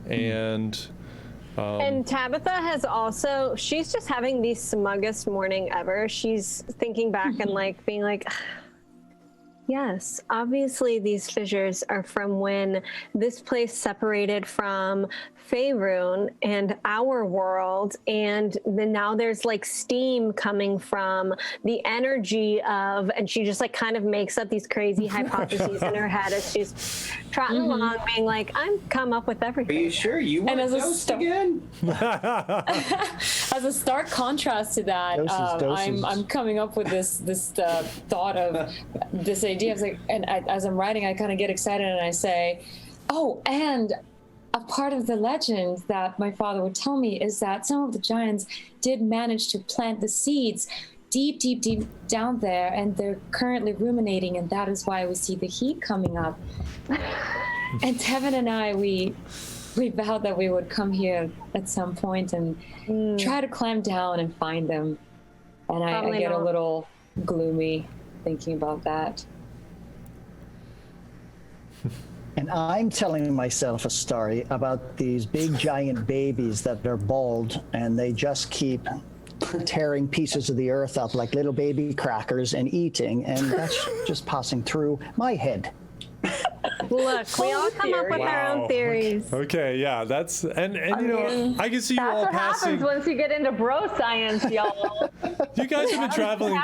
And Tabitha has also, she's just having the smuggest morning ever. She's thinking back and like being like, yes, obviously these fissures are from when this place separated from Faerun and our world, and then now there's like steam coming from the energy of, and she just like kind of makes up these crazy hypotheses in her head as she's trotting along, being like, I'm come up with everything. Are you sure you want to ghost again? As a stark contrast to that, I'm coming up with this thought of this idea. I was like, and as I'm writing, I kind of get excited and I say, oh, and a part of the legend that my father would tell me is that some of the giants did manage to plant the seeds deep, deep, deep down there, and they're currently ruminating, and that is why we see the heat coming up. And Tevin and I, we vowed that we would come here at some point and try to climb down and find them. And I get a little gloomy thinking about that. And I'm telling myself a story about these big giant babies that are bald, and they just keep tearing pieces of the earth up like little baby crackers and eating, and that's just passing through my head. Look, we all come up with our own theories. Okay, yeah, that's, and you know, I can see you all That's what passing. happens once you get into bro science, y'all. You guys have been traveling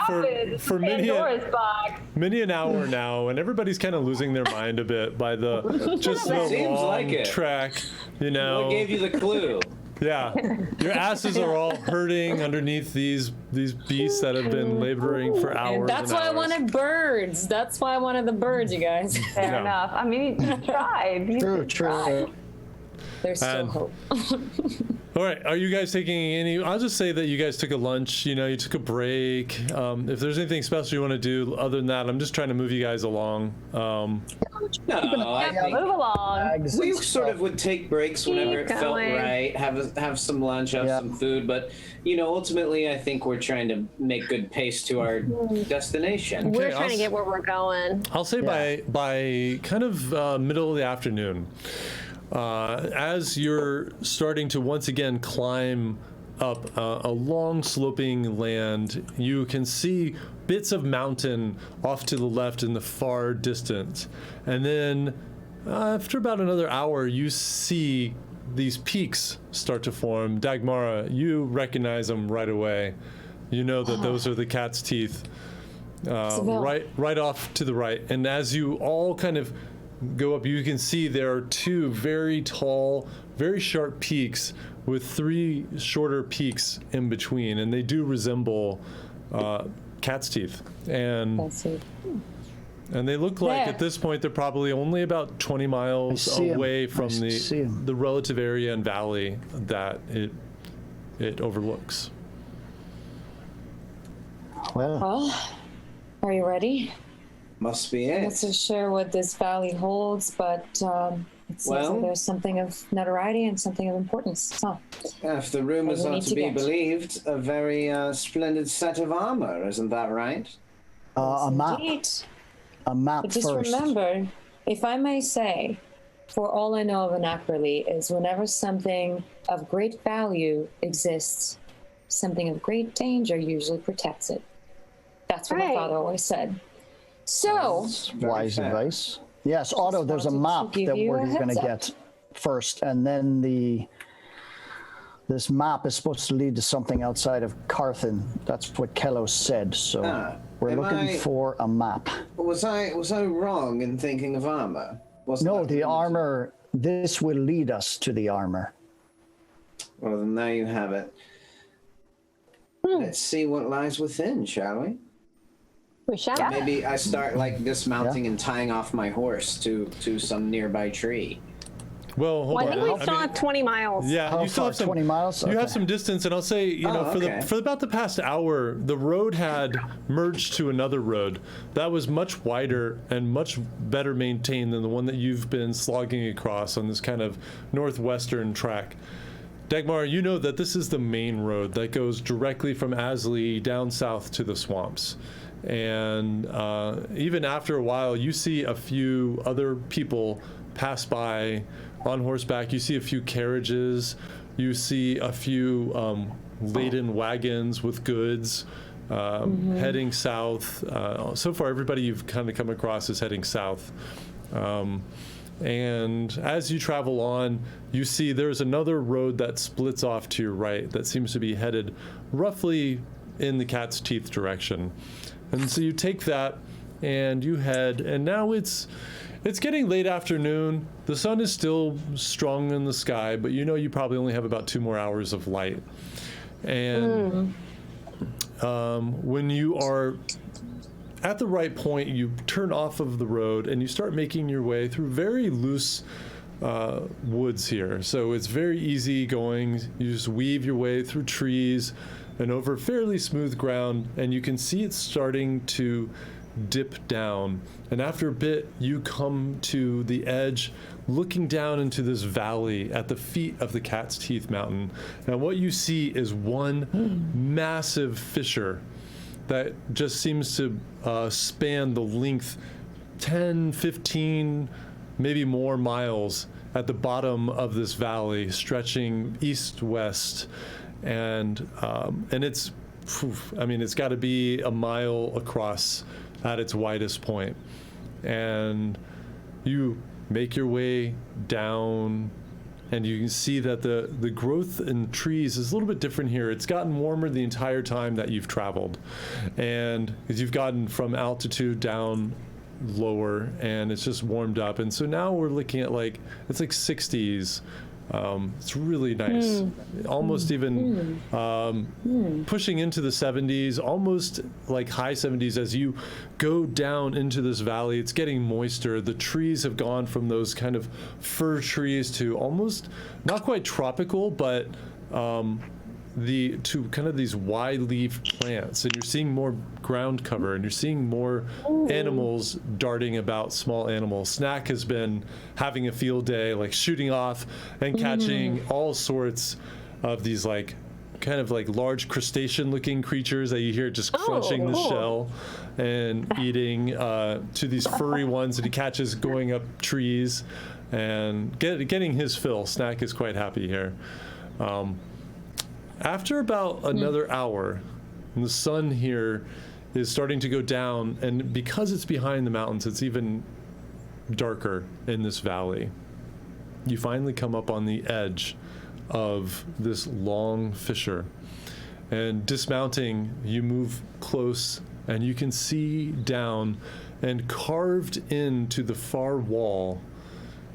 for many an hour now, and everybody's kind of losing their mind a bit by the just the Seems long like it. track, you know. What gave you the clue? Yeah, your asses are all hurting underneath these beasts that have been laboring for hours. And that's and why I hours. wanted birds. That's why I wanted the birds, you guys. Fair enough. I mean, you tried. You True. There's still hope. All right, are you guys taking any? I'll just say that you guys took a lunch. You know, you took a break. If there's anything special you want to do other than that, I'm just trying to move you guys along. No, I think move along. we sort of would take breaks whenever it Keep felt going. right. Have some lunch, have some food, but you know, ultimately, I think we're trying to make good pace to our destination. We're Okay, trying to get where we're going. I'll say by kind of middle of the afternoon, as you're starting to once again climb up a long sloping land, you can see bits of mountain off to the left in the far distance, and then After about another hour, you see these peaks start to form. Dagmara, you recognize them right away. You know that those are the cat's teeth, right off to the right. And as you all kind of go up, you can see there are two very tall, very sharp peaks with three shorter peaks in between, and they do resemble cat's teeth. And they look like at this point they're probably only about 20 miles away from the relative area and valley that it overlooks. Well, are you ready? Must be it. I'm not so sure what this valley holds, but it seems like there's something of notoriety and something of importance. Huh? If the rumors are to be believed, a very splendid set of armor, isn't that right? A map. Indeed. A map But just first. remember, if I may say, for all I know of anachrony, is whenever something of great value exists, something of great danger usually protects it. That's what my father always said. So, Wise advice. Yes, Otto, there's a map that we're going to get first, and then this map is supposed to lead to something outside of Carthan. That's what Kello said, so we're looking for a map. Was I wrong in thinking of armor? No, the armor, this will lead us to the armor. Well, then there you have it. Let's see what lies within, shall we? We shall. Maybe I start like dismounting and tying off my horse to some nearby tree. Well, hold I on. think we still have 20 miles. Yeah, How you still far? have some 20 miles? You have some distance, and I'll say, you know, for about the past hour, the road had merged to another road that was much wider and much better maintained than the one that you've been slogging across on this kind of northwestern track. Dagmar, you know that this is the main road that goes directly from Asley down south to the swamps. And even after a while, you see a few other people pass by on horseback. You see a few carriages. You see a few laden wagons with goods heading south. So far, everybody you've kind of come across is heading south. And as you travel on, you see there's another road that splits off to your right that seems to be headed roughly in the Cat's Teeth direction. And so you take that and you head, and now it's getting late afternoon. The sun is still strong in the sky, but you know you probably only have about 2 more hours of light. And when you are at the right point, you turn off of the road and you start making your way through very loose woods here. So it's very easy going. You just weave your way through trees and over fairly smooth ground, and you can see it starting to dip down. And after a bit, you come to the edge, looking down into this valley at the feet of the Cat's Teeth Mountain. And what you see is one massive fissure that just seems to span the length 10, 15, maybe more miles at the bottom of this valley, stretching east-west. And it's, I mean, it's got to be a mile across at its widest point. And you make your way down, and you can see that the growth in trees is a little bit different here. It's gotten warmer the entire time that you've traveled. And as you've gotten from altitude down lower, and it's just warmed up. And so now we're looking at it's like 60s. It's really nice. Almost even pushing into the 70s, almost like high 70s as you go down into this valley. It's getting moister. The trees have gone from those kind of fir trees to almost not quite tropical, but to kind of these wide-leaf plants, and you're seeing more ground cover, and you're seeing more animals darting about, small animals. Snack has been having a field day, shooting off and catching all sorts of these kind of large crustacean-looking creatures that you hear just crunching the shell and eating, to these furry ones that he catches going up trees and getting his fill. Snack is quite happy here. After about another hour, the sun here is starting to go down, and because it's behind the mountains, it's even darker in this valley. You finally come up on the edge of this long fissure. And dismounting, you move close and you can see down, and carved into the far wall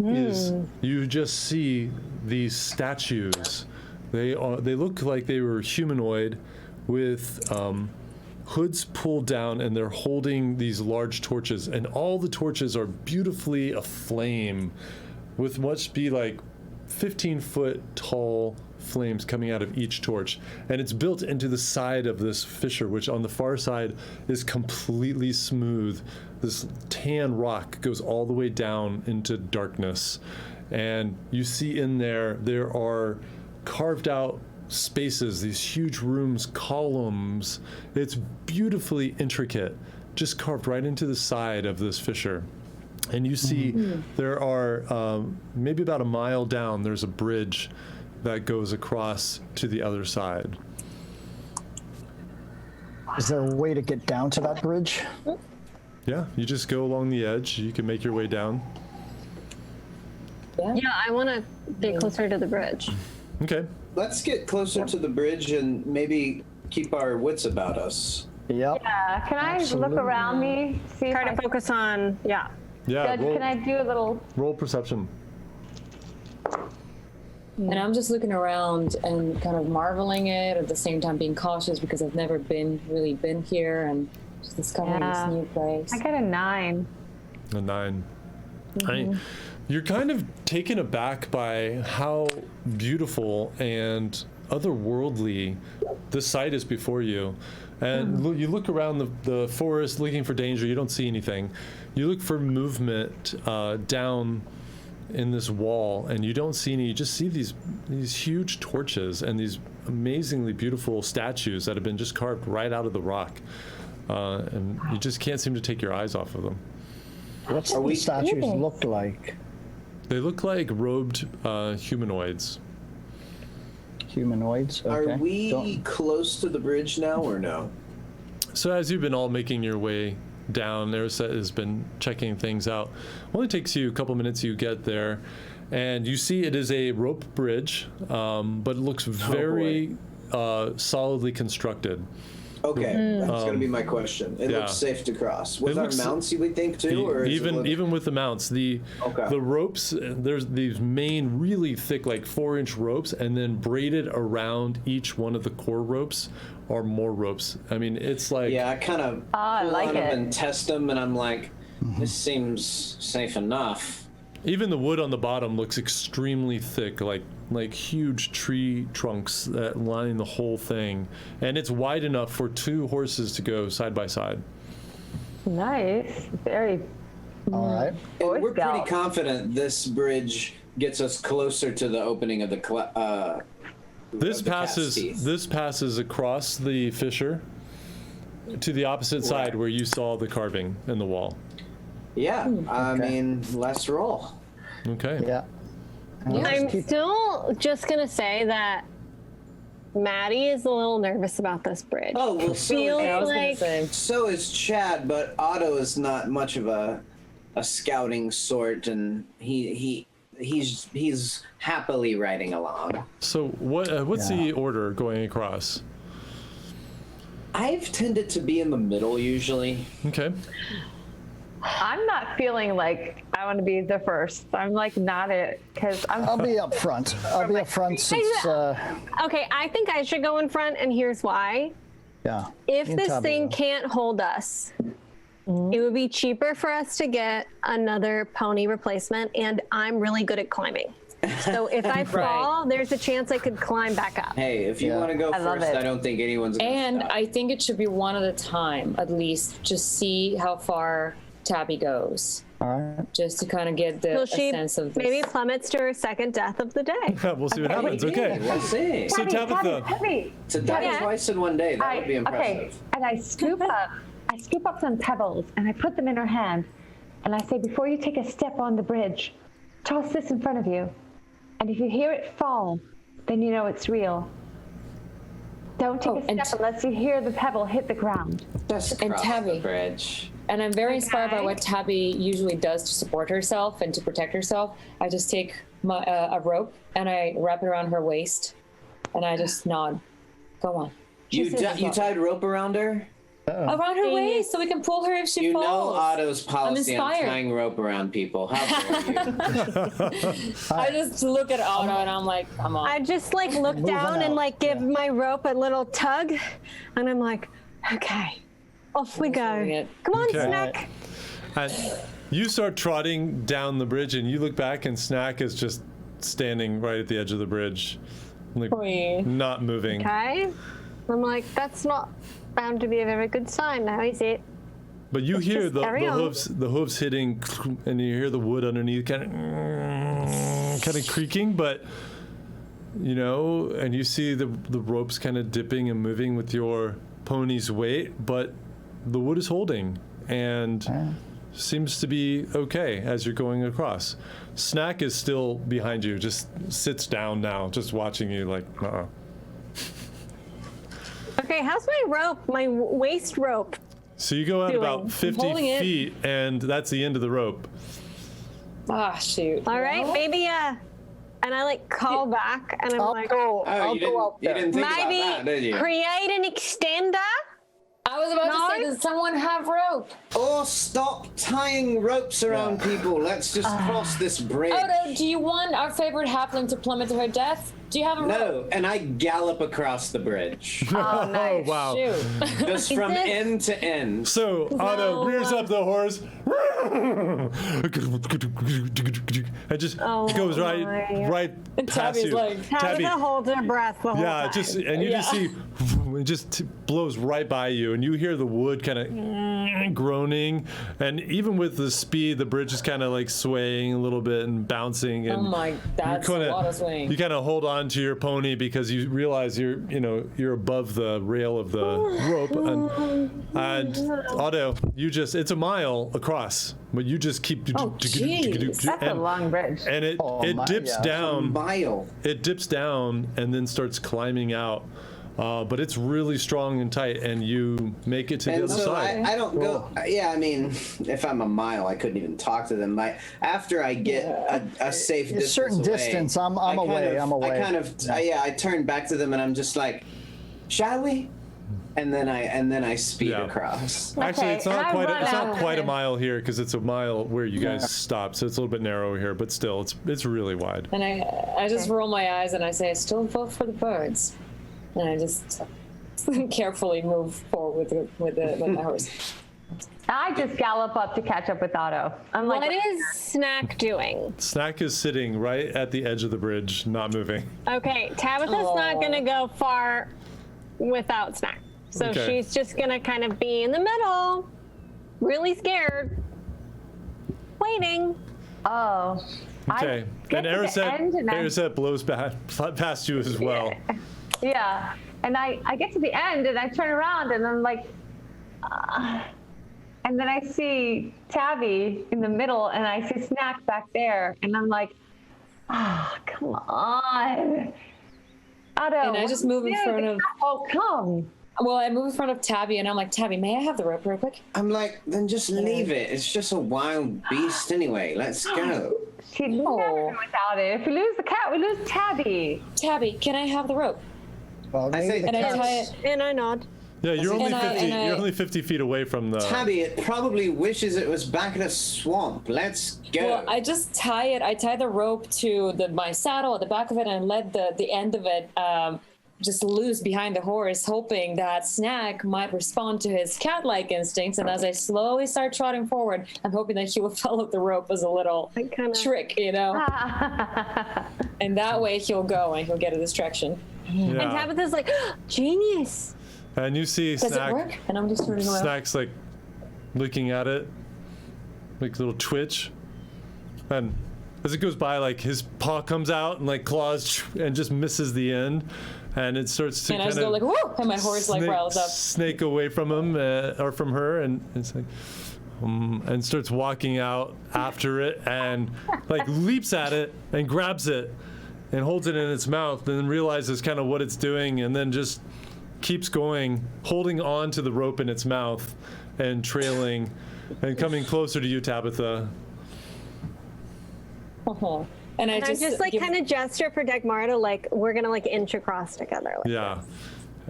is, you just see these statues. They look like they were humanoid with hoods pulled down, and they're holding these large torches, and all the torches are beautifully aflame with what must be like 15-foot tall flames coming out of each torch. And it's built into the side of this fissure, which on the far side is completely smooth. This tan rock goes all the way down into darkness. And you see in there are carved out spaces, these huge rooms, columns. It's beautifully intricate, just carved right into the side of this fissure. And you see there are, maybe about a mile down, there's a bridge that goes across to the other side. Is there a way to get down to that bridge? Yeah, you just go along the edge. You can make your way down. Yeah, I want to get closer to the bridge. Okay. Let's get closer to the bridge and maybe keep our wits about us. Yep. Yeah, can I Absolutely. look around me? See if Try I to focus on, Yeah, can I do a little? roll perception. And I'm just looking around and kind of marveling it, at the same time being cautious because I've never really been here and just discovering this new place. I got a 9. A 9. You're kind of taken aback by how beautiful and otherworldly the sight is before you. And you look around the forest looking for danger. You don't see anything. You look for movement down in this wall, and you don't see any. You just see these huge torches and these amazingly beautiful statues that have been just carved right out of the rock. And you just can't seem to take your eyes off of them. What's the statues look like? They look like robed humanoids. Humanoids? Okay. Are we close to the bridge now or no? So as you've been all making your way down, Nerissa has been checking things out. Only takes you a couple minutes. You get there, and you see it is a rope bridge, but it looks very solidly constructed. Okay, that's going to be my question. It looks safe to cross. With our mounts, you would think too, or even with the mounts, the ropes. There's these main, really thick, like 4-inch ropes, and then braided around each one of the core ropes are more ropes. I mean, it's like I kind of pull like on them it. and test them, and I'm like, this seems safe enough. even the wood on the bottom looks extremely thick, like huge tree trunks that line the whole thing, and it's wide enough for 2 horses to go side by side. Nice. Very. All right. And we're pretty Scout. confident this bridge gets us closer to the opening of the This passes across the fissure to the opposite side where you saw the carving in the wall. Yeah, I mean, let's roll. Okay. Yeah. I'm still just gonna say that Maddie is a little nervous about this bridge. Oh, well, Feels so is Chad, but Otto is not much of a scouting sort, and he's happily riding along. So what's the order going across? I've tended to be in the middle usually. Okay. I'm not feeling like I want to be the first. I'm like not it because I'll be up front. I'll be up front since. Okay, I think I should go in front, and here's why. Yeah. If Me and this Tabby thing will. can't hold us, it would be cheaper for us to get another pony replacement, and I'm really good at climbing. So if I fall, there's a chance I could climb back up. Hey, if you want to go love first, it. I don't think anyone's gonna And stop. I think it should be one at a time, at least, just see how far Tabby goes, All right. just to kind of get Till a she sense of this. maybe plummets to her second death of the day. We'll see what happens. Okay. We'll see. So Tabitha, To die Yeah. twice in one day, that would be impressive. Okay, and I scoop up some pebbles and I put them in her hand, and I say, before you take a step on the bridge, toss this in front of you, and if you hear it fall, then you know it's real. Don't take a step unless you hear the pebble hit the ground. Just And cross Tabby. the bridge. And I'm very inspired by Okay. what Tabby usually does to support herself and to protect herself. I just take my a rope and I wrap it around her waist, and I just nod. Go on. You tied rope around her? Around her waist, so we can pull her if she You know falls. Otto's policy on inspired. tying rope around people. How dare you? I just look at Otto and I'm like, come on. I just like look down and out. like give my rope a little tug, and I'm like, okay, off we go. doing it. Come on, Okay. Snack. And you start trotting down the bridge, and you look back, and Snack is just standing right at the edge of the bridge, like Wee. not moving. Okay. I'm like, that's not bound to be a very good sign now, is it? But you hear just the carry on. hooves hitting, and you hear the wood underneath kind of creaking, but you know, and you see the ropes kind of dipping and moving with your pony's weight, but the wood is holding and seems to be okay as you're going across. Snack is still behind you, just sits down now, just watching you like, Okay, how's my rope, my waist rope? So you go out Doing. about 50 holding it. feet, and that's the end of the rope. Ah, shoot. All right, Well, maybe, and I like call back, and I'm I'll like, go. Oh, I'll you go out there. didn't think about maybe that, did you? create an extender? I was about to say, No. does someone have rope? Or stop tying ropes around people. Let's just cross this bridge. Odo, do you want our favorite halfling to plummet to her death? Do you have a rope? No, and I gallop across the bridge. Oh, nice. Wow. Shoot. Just from this- end to end. So Otto rears up the horse and just goes my. right past Tabby's you. like, Tabitha holds her breath the whole Yeah, time. just and you just see it just blows right by you, and you hear the wood kind of groaning, and even with the speed, the bridge is kind of like swaying a little bit and bouncing. And Oh my, that's a lot of swing. You kind of hold on to your pony because you realize you're above the rail of the rope, and Otto, it's a mile across, but you just keep. Oh, jeez. That's a long bridge. And it my, dips yeah. down. Mile. It dips down and then starts climbing out. But it's really strong and tight, and you make it to the And other so side. I don't go. Yeah, I mean, if I'm a mile, I couldn't even talk to them. After I get a safe distance, certain away, distance, I'm away. I turn back to them and I'm just like, "Shall we?" And then I speed Yeah. across. Actually, Okay, it's not and I quite. run It's not out. quite a mile here because it's a mile where you guys stop, so it's a little bit narrow here. But still, it's really wide. And I just roll my eyes and I say, I still vote for the birds. And I just carefully move forward with my horse. I just gallop up to catch up with Otto. I'm like, What is Snack doing? Snack is sitting right at the edge of the bridge, not moving. Okay, Tabitha's not going to go far without Snack. So Okay. she's just going to kind of be in the middle, really scared, waiting. oh. Okay, get and to the end and I- Aerosette blows past you as well. Yeah. And I get to the end and I turn around and I'm like, and then I see Tabby in the middle and I see Snack back there and I'm like, come on. Otto. And I just move in front of- Oh, come. Well, I move in front of Tabby and I'm like, Tabby, may I have the rope real quick? I'm like, then just leave it. It's just a wild beast anyway. Let's go. She'd never do without it. If we lose the cat, we lose Tabby. Tabby, can I have the rope? Well, I think And I tie it. And I nod. Yeah, you're only And I- 50. and I- You're only 50 feet away from the. Tabby, it probably wishes it was back in a swamp. Let's go. Well, I just tie it. I tie the rope to my saddle at the back of it and let the end of it just loose behind the horse, hoping that Snack might respond to his cat-like instincts. And as I slowly start trotting forward, I'm hoping that he will follow the rope as a little I kinda- trick, you know? And that way he'll go and he'll get a distraction. Yeah. And Tabitha's like, genius. And you see Does Snack. it work? And I'm just turning around. Snack's like looking at it, like a little twitch, and as it goes by, like his paw comes out and like claws and just misses the end, and it starts to And I kind just go of like, whoa! And my horse like riles up. snake away from him or from her, and it's like. And starts walking out after it and like leaps at it and grabs it and holds it in its mouth and then realizes kind of what it's doing and then just keeps going, holding on to the rope in its mouth and trailing and coming closer to you, Tabitha. And I And I just like kind of gesture for Dagmar to like, we're gonna like inch across together. Like Yeah.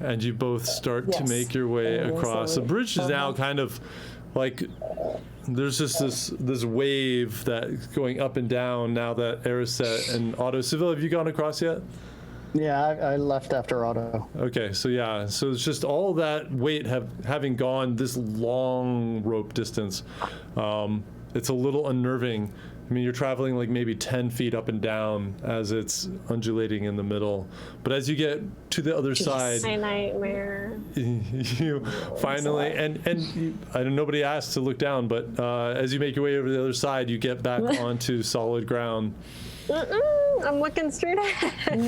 And you both start to Yes. make your way And we'll across. The slowly- bridge is now kind of like there's just this wave that's going up and down now that Ariset and Otto. Seville, have you gone across yet? Yeah, I left after Otto. Okay, so yeah, so it's just all that weight having gone this long rope distance. It's a little unnerving. I mean, you're traveling like maybe 10 feet up and down as it's undulating in the middle. But as you get to the other side, my nightmare. you finally, I know nobody asked to look down, but as you make your way over to the other side, you get back onto solid ground. I'm looking straight ahead.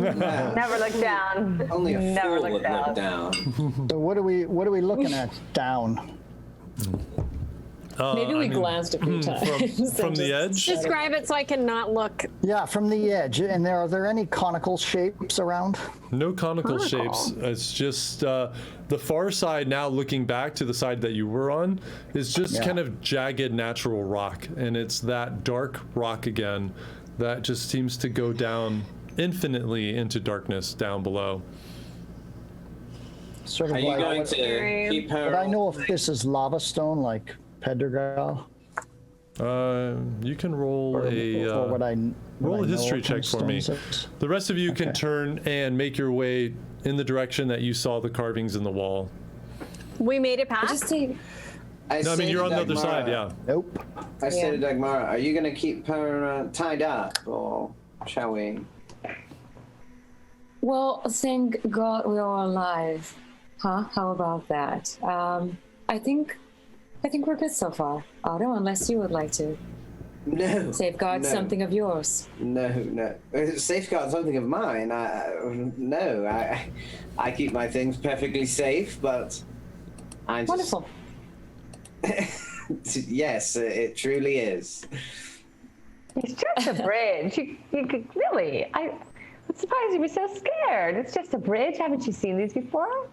Never look down. Only a Never fool look would down. look down. So what are we looking at down? Maybe we glanced a few times. From the edge? Describe it so I can not look. Yeah, from the edge. And are there any conical shapes around? No conical shapes. It's just the far side now looking back to the side that you were on is just kind of jagged natural rock. And it's that dark rock again that just seems to go down infinitely into darkness down below. Sort of Are you like, going to keep her? would I know if this is lava stone like Pedregal? You can roll Or would I roll a know history what kind check of for me. stones it is? The rest of you can Okay. turn and make your way in the direction that you saw the carvings in the wall. We made it past. Just say, No, I mean, you're on the other side, yeah. Nope. I say to Dagmar, are you going to keep her tied up, or shall we? well, thank God we're all alive. Huh? How about that? I think we're good so far, Otto, unless you would like to No. safeguard no, something of yours. No. Safeguard something of mine. I keep my things perfectly safe, but I just... Wonderful. Yes, it truly is. It's just a bridge. You could really. I'm surprised you were so scared. It's just a bridge. Haven't you seen these before?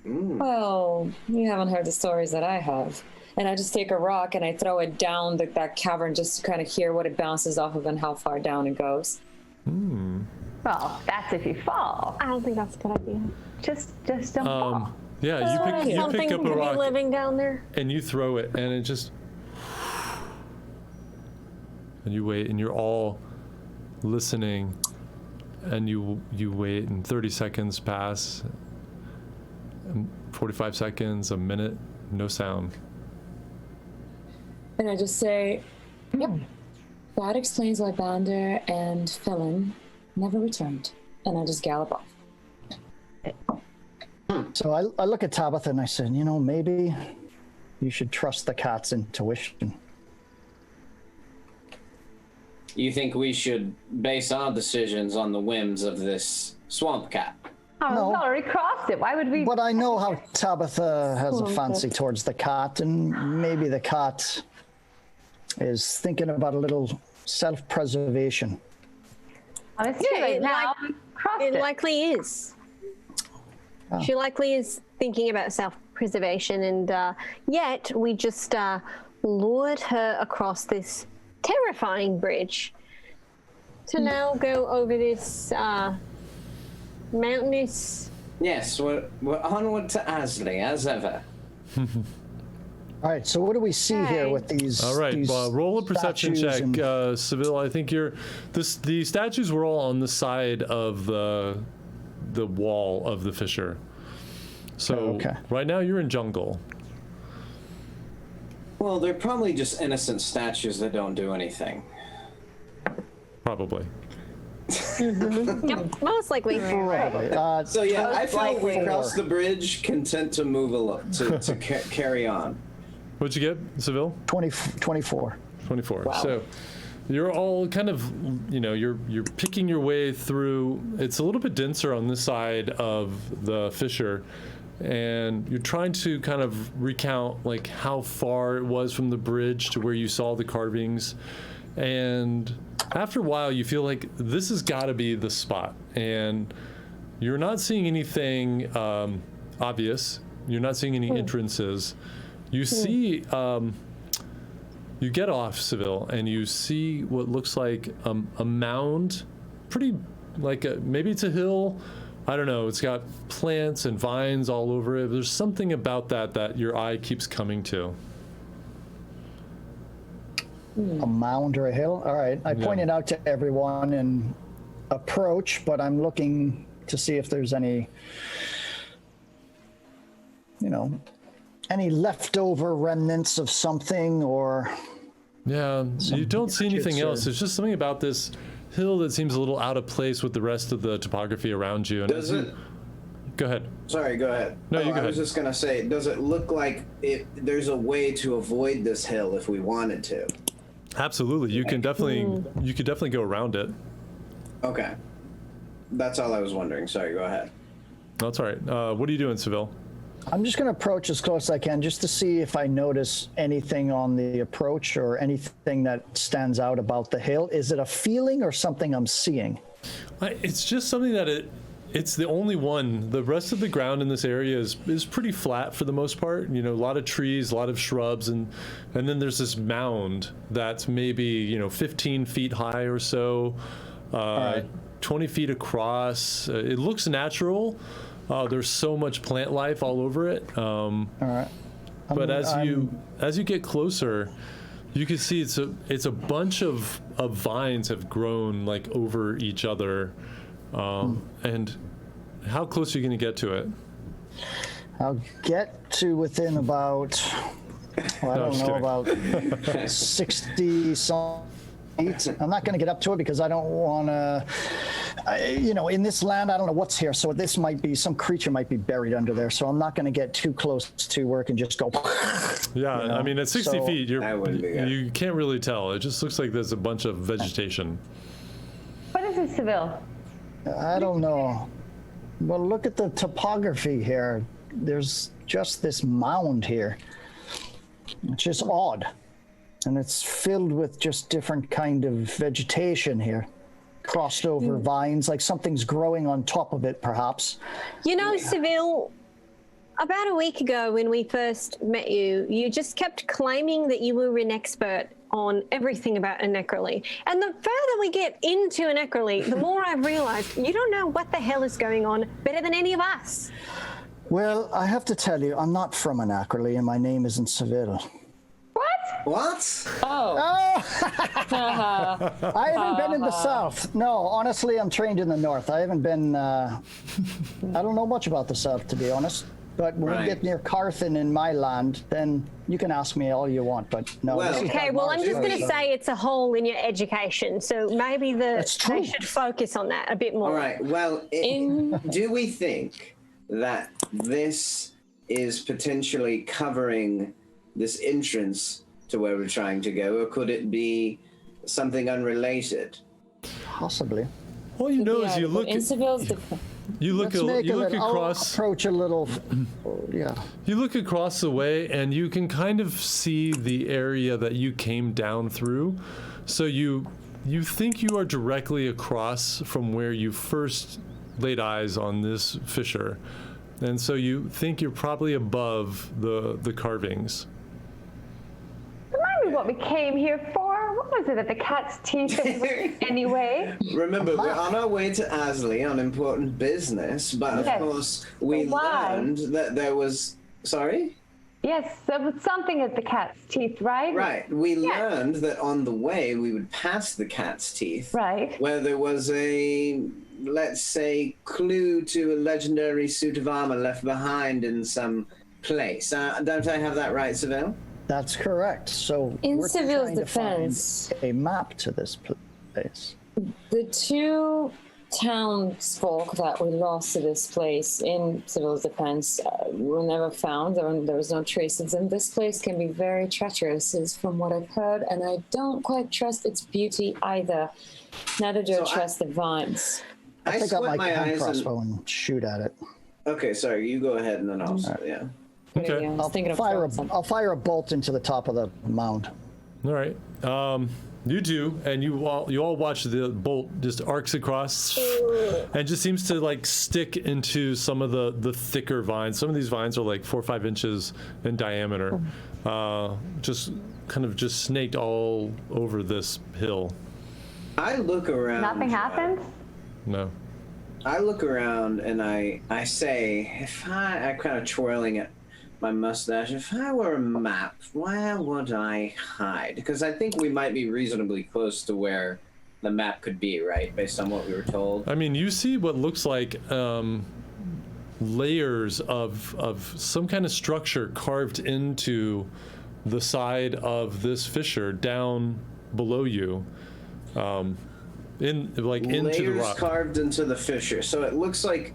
Well, you haven't heard the stories that I have. And I just take a rock and I throw it down that cavern just to kind of hear what it bounces off of and how far down it goes. Well, that's if you fall. I don't think that's a good idea. Just don't fall. Yeah, you Something pick up a to be rock living down there. and you throw it, and it just... And you wait, and you're all listening, and you wait, and 30 seconds pass, and 45 seconds, a minute, no sound. And I just say, yep, that explains why Bander and Philin never returned. And I just gallop off. So I look at Tabitha and I said, maybe you should trust the cat's intuition. You think we should base our decisions on the whims of this swamp cat? Oh, No. we've already crossed it. Why would we? But I know how Tabitha has a fancy towards the cat, and maybe the cat is thinking about a little self-preservation. Honestly, Yeah, right it now, we crossed It it. likely is. She likely is thinking about self-preservation, and yet we just lured her across this terrifying bridge to now go over this mountainous. Yes, we're onward to Asley, as ever. All right, so what do we see here with these? All right, these roll a perception statues check, and- Seville. I think the statues were all on the side of the wall of the fissure. So okay. right now you're in jungle. Well, they're probably just innocent statues that don't do anything. Probably. Yep, most likely. Right. So yeah, I feel like we likely. crossed the bridge, content to move along, to carry on. What'd you get, Seville? 24. 24. So you're all kind of, you're picking your way through. It's a little bit denser on this side of the fissure, and you're trying to kind of recount like how far it was from the bridge to where you saw the carvings. And after a while, you feel like this has got to be the spot. And you're not seeing anything obvious. You're not seeing any entrances. You see, you get off Seville, and you see what looks like a mound, pretty like maybe it's a hill. I don't know. It's got plants and vines all over it. There's something about that your eye keeps coming to. A mound or a hill? All right. I point it out to everyone and approach, but I'm looking to see if there's any, any leftover remnants of something or... Yeah, you don't see anything else. or- There's just something about this hill that seems a little out of place with the rest of the topography around you. And Does it? Go ahead. Sorry, go ahead. No, you go I ahead. was just gonna say, does it look like there's a way to avoid this hill if we wanted to? Absolutely. You could definitely go around it. Okay. That's all I was wondering. Sorry, go ahead. That's all right. What are you doing, Seville? I'm just going to approach as close as I can just to see if I notice anything on the approach or anything that stands out about the hill. Is it a feeling or something I'm seeing? It's just something that it's the only one. The rest of the ground in this area is pretty flat for the most part. A lot of trees, a lot of shrubs, and then there's this mound that's maybe 15 feet high or so, 20 feet across. It looks natural. There's so much plant life all over it. All right. But as you get closer, you can see it's a bunch of vines have grown like over each other. And how close are you going to get to it? I'll get to within about, well, I No, don't just know, kidding. about 60 some feet. I'm not going to get up to it because I don't want to, in this land, I don't know what's here. So this might be, some creature might be buried under there. So I'm not going to get too close to where it can just go. Yeah, I mean, at 60 So- feet, That wouldn't be good. you can't really tell. It just looks like there's a bunch of vegetation. What is it, Seville? I don't know. Well, look at the topography here. There's just this mound here. It's just odd. And it's filled with just different kind of vegetation here. Crossed over vines, like something's growing on top of it, perhaps. Seville, about a week ago when we first met you, you just kept claiming that you were an expert on everything about a necroly. And the further we get into a necroly, the more I've realized you don't know what the hell is going on better than any of us. Well, I have to tell you, I'm not from Anacroli, and my name isn't Seville. What? Oh. I haven't been in the south. No, honestly, I'm trained in the north. I haven't been, I don't know much about the south, to be honest. But when we get near Carthan in my land, then you can ask me all you want, but no. Well- this is Okay, not well, my I'm just going to story. say it's a hole in your education. So maybe That's true. they should focus on that a bit more. All right. Well, do we think that this is potentially covering this entrance to where we're trying to go, or could it be something unrelated? Possibly. All you know is you look in Seville's you look Let's make you it look I'll across approach a little, yeah. you look across the way, and you can kind of see the area that you came down through. So you think you are directly across from where you first laid eyes on this fissure, and so you think you're probably above the carvings. Remind me what we came here for. What was it at the cat's teeth anyway? Remember, we're on our way to Asley on important business, but of Yes. course we But why? learned that there was. Sorry? Yes, there was something at the cat's teeth, right? Right. We Yeah. learned that on the way we would pass the cat's teeth. Right. Where there was a, let's say, clue to a legendary suit of armor left behind in some place. Don't I have that right, Seville? That's correct. So In we're Seville's trying to find defense. a map to this place. The two townsfolk that we lost to this place in Seville's defense were never found. There was no traces, and this place can be very treacherous, is from what I've heard, and I don't quite trust its beauty either. Neither do I So trust the vines. I pick up squint my my hand eyes crossbow and shoot at it. Okay, sorry. You go ahead, and then I'll. Yeah. Good Okay. idea. I was thinking of throwing some. I'll fire a bolt into the top of the mound. All right. You do, and you all watch the bolt just arcs across, and just seems to like stick into some of the thicker vines. Some of these vines are like 4 or 5 inches in diameter, just kind of just snaked all over this hill. I look around. Nothing happens? No. I look around and I say, if I'm kind of twirling at my mustache, if I were a map, where would I hide? Because I think we might be reasonably close to where the map could be, right? Based on what we were told. I mean, you see what looks like layers of some kind of structure carved into the side of this fissure down below you. Into the rock. Layers carved into the fissure. So it looks like,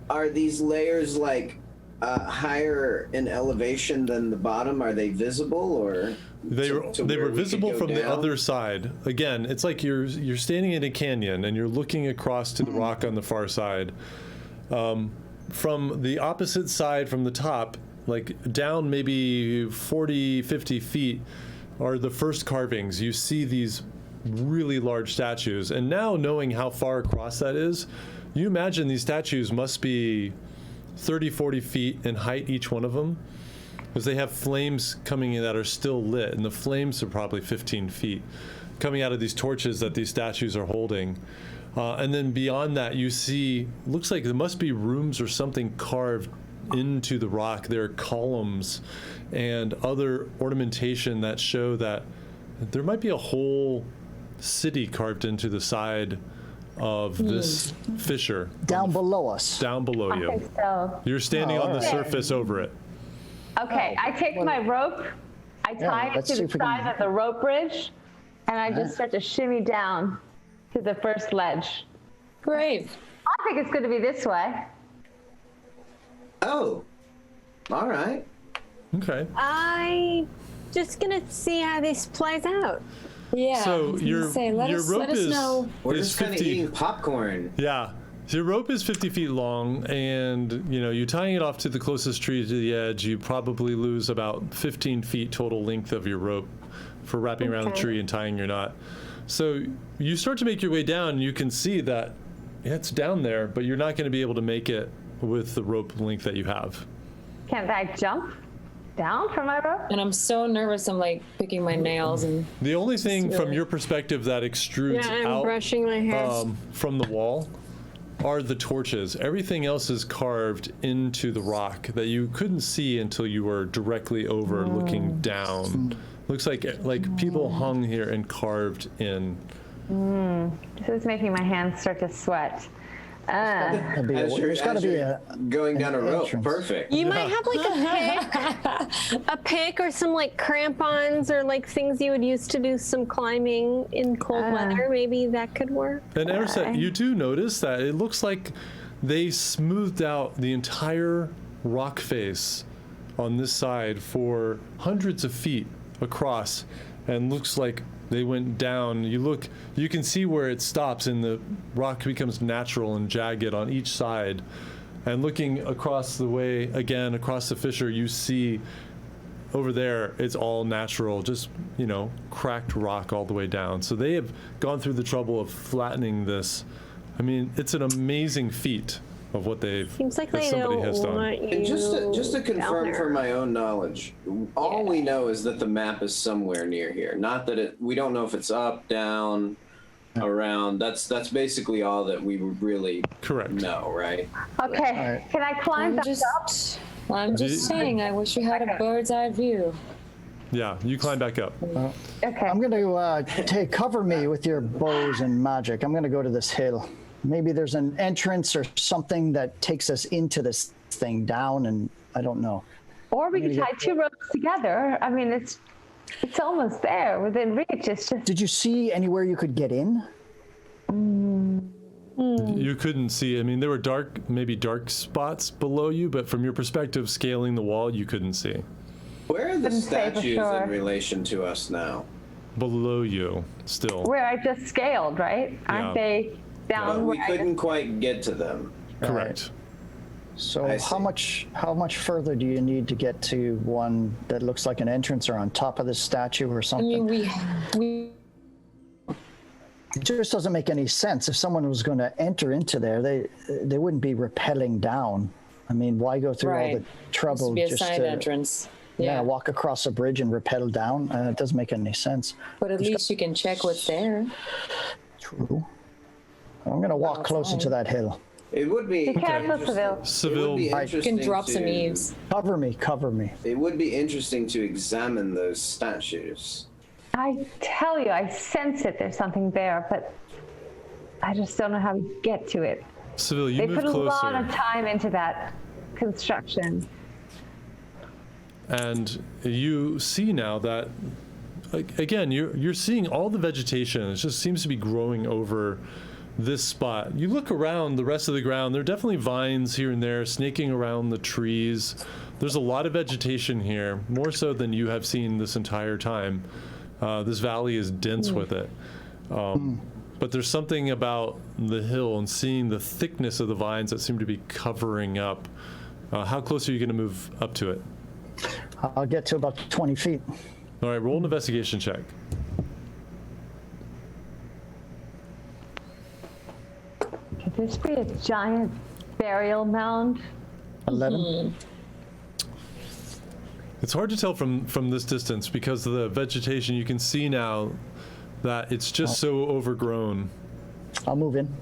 are these layers like higher in elevation than the bottom? Are they visible, or they were visible from the other side? Again, it's like you're standing in a canyon and you're looking across to the rock on the far side. From the opposite side, from the top, like down maybe 40, 50 feet, are the first carvings. You see these really large statues, and now knowing how far across that is, you imagine these statues must be 30, 40 feet in height, each one of them, because they have flames coming in that are still lit, and the flames are probably 15 feet coming out of these torches that these statues are holding. And then beyond that, you see, looks like there must be rooms or something carved into the rock. There are columns and other ornamentation that show that there might be a whole city carved into the side of this fissure. Down below us. Down below I you. think so. You're standing on the alright. surface over it. Okay, I take my rope, I tie it let's to see the if we can- side of the rope bridge, and I just start to shimmy down to the first ledge. Brave. I think it's going to be this way. Oh, all right. Okay. I just gonna see how this plays out. Yeah. I So was gonna your say, let us rope is know. We're is just kind of 50. eating popcorn. Yeah. So your rope is 50 feet long, and you tying it off to the closest tree to the edge, you probably lose about 15 feet total length of your rope for wrapping around the Okay. tree and tying your knot. So you start to make your way down, and you can see that it's down there, but you're not going to be able to make it with the rope length that you have. Can't I jump down from my rope? And I'm so nervous. I'm like picking my nails and The only thing from really- your perspective that extrudes Yeah, I'm out brushing my hair. from the wall are the torches. Everything else is carved into the rock that you couldn't see until you were directly over looking down. Looks like people hung here and carved in. This is making my hands start to sweat. There's got to be a going down a rope. entrance. Perfect. You might have like a pick or some like crampons or like things you would use to do some climbing in cold weather. Maybe that could work. And Erisette, you do notice that it looks like they smoothed out the entire rock face on this side for hundreds of feet across, and looks like they went down. You can see where it stops, and the rock becomes natural and jagged on each side. And looking across the way, again, across the fissure, you see over there, it's all natural, just, cracked rock all the way down. So they have gone through the trouble of flattening this. I mean, it's an amazing feat of what Seems like that they somebody don't has done. want you And just to down confirm there. for my own knowledge, all we know is that the map is somewhere near here. Not that we don't know if it's up, down, around. That's basically all that we would really Correct. know, right? Okay, can I climb back up? I'm just saying, I wish you had a bird's eye view. Yeah, you climb back up. Okay. I'm going to cover me with your bows and magic. I'm going to go to this hill. Maybe there's an entrance or something that takes us into this thing down, and I don't know. Or we could tie two ropes together. I mean, it's almost there, within reach. It's just. Did you see anywhere you could get in? You couldn't see. I mean, there were maybe dark spots below you, but from your perspective, scaling the wall, you couldn't see. Where are the Couldn't say for statues sure. in relation to us now? Below you, still. Where I just scaled, right? Aren't Yeah. they down Well, we where I couldn't quite get to them. Correct. So I how see. much further do you need to get to one that looks like an entrance or on top of the statue or I something? mean, we It just doesn't make any sense. If someone was going to enter into there, they wouldn't be rappelling down. I mean, why go through all the trouble be a just side to entrance. yeah, walk across a bridge and rappel down? It doesn't make any sense. But at least you can check what's there. True. I'm going to walk closer to that hill. It would be. Be careful, Seville. Seville, You can drop some eaves. Cover me. It would be interesting to examine those statues. I tell you, I sense it. There's something there, but I just don't know how to get to it. Seville, you They move put a closer. lot of time into that construction. And you see now that, again, you're seeing all the vegetation. It just seems to be growing over this spot. You look around the rest of the ground, there are definitely vines here and there snaking around the trees. There's a lot of vegetation here, more so than you have seen this entire time. This valley is dense with it. But there's something about the hill and seeing the thickness of the vines that seem to be covering up. How close are you going to move up to it? I'll get to about 20 feet. All right, roll an investigation check. Could this be a giant burial mound? 11. It's hard to tell from this distance because of the vegetation. You can see now that it's just so overgrown. I'll move in.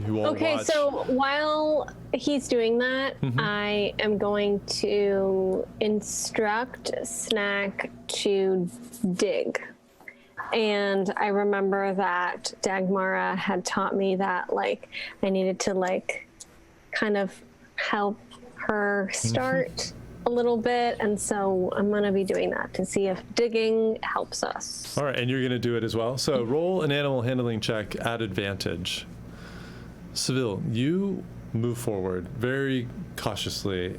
You all Okay, watch. so while he's doing that, I am going to instruct Snack to dig. And I remember that Dagmara had taught me that, like, I needed to, like, kind of help her start a little bit. And so I'm going to be doing that to see if digging helps us. All right, and you're going to do it as well. So roll an animal handling check at advantage. Seville, you move forward very cautiously.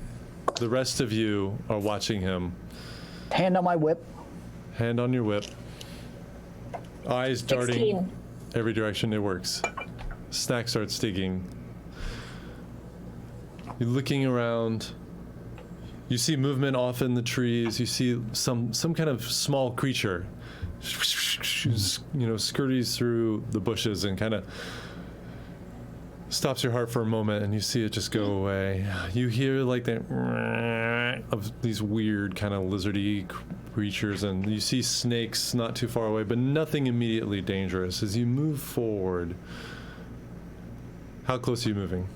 The rest of you are watching him. Hand on my whip. Hand on your whip. Eyes darting 16. every direction. It works. Snack starts digging. You're looking around. You see movement off in the trees. You see some kind of small creature, scurries through the bushes and kind of stops your heart for a moment, and you see it just go away. You hear like the of these weird kind of lizardy creatures, and you see snakes not too far away, but nothing immediately dangerous. As you move forward, how close are you moving?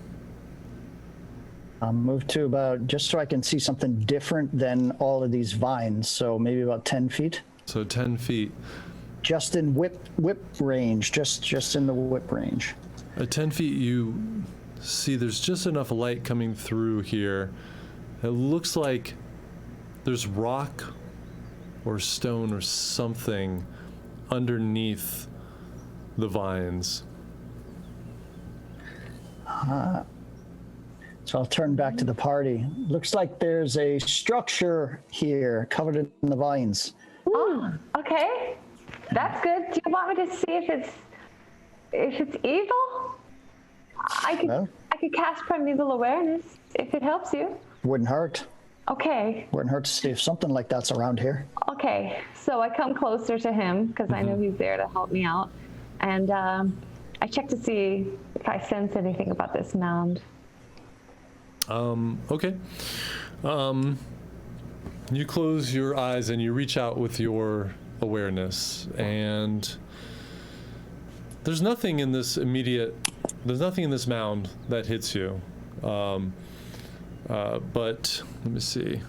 I'll move to about, just so I can see something different than all of these vines. So maybe about 10 feet. So 10 feet. Just in whip range, just in the whip range. At 10 feet, you see there's just enough light coming through here. It looks like there's rock or stone or something underneath the vines. So I'll turn back to the party. Looks like there's a structure here covered in the vines. Oh, okay. That's good. Do you want me to see if it's evil? I could cast primeval awareness if it helps you. Wouldn't hurt. Okay. Wouldn't hurt to see if something like that's around here. Okay. So I come closer to him because I know he's there to help me out, and I check to see if I sense anything about this mound. Okay. You close your eyes and you reach out with your awareness, and there's nothing in this mound that hits you. But let me see.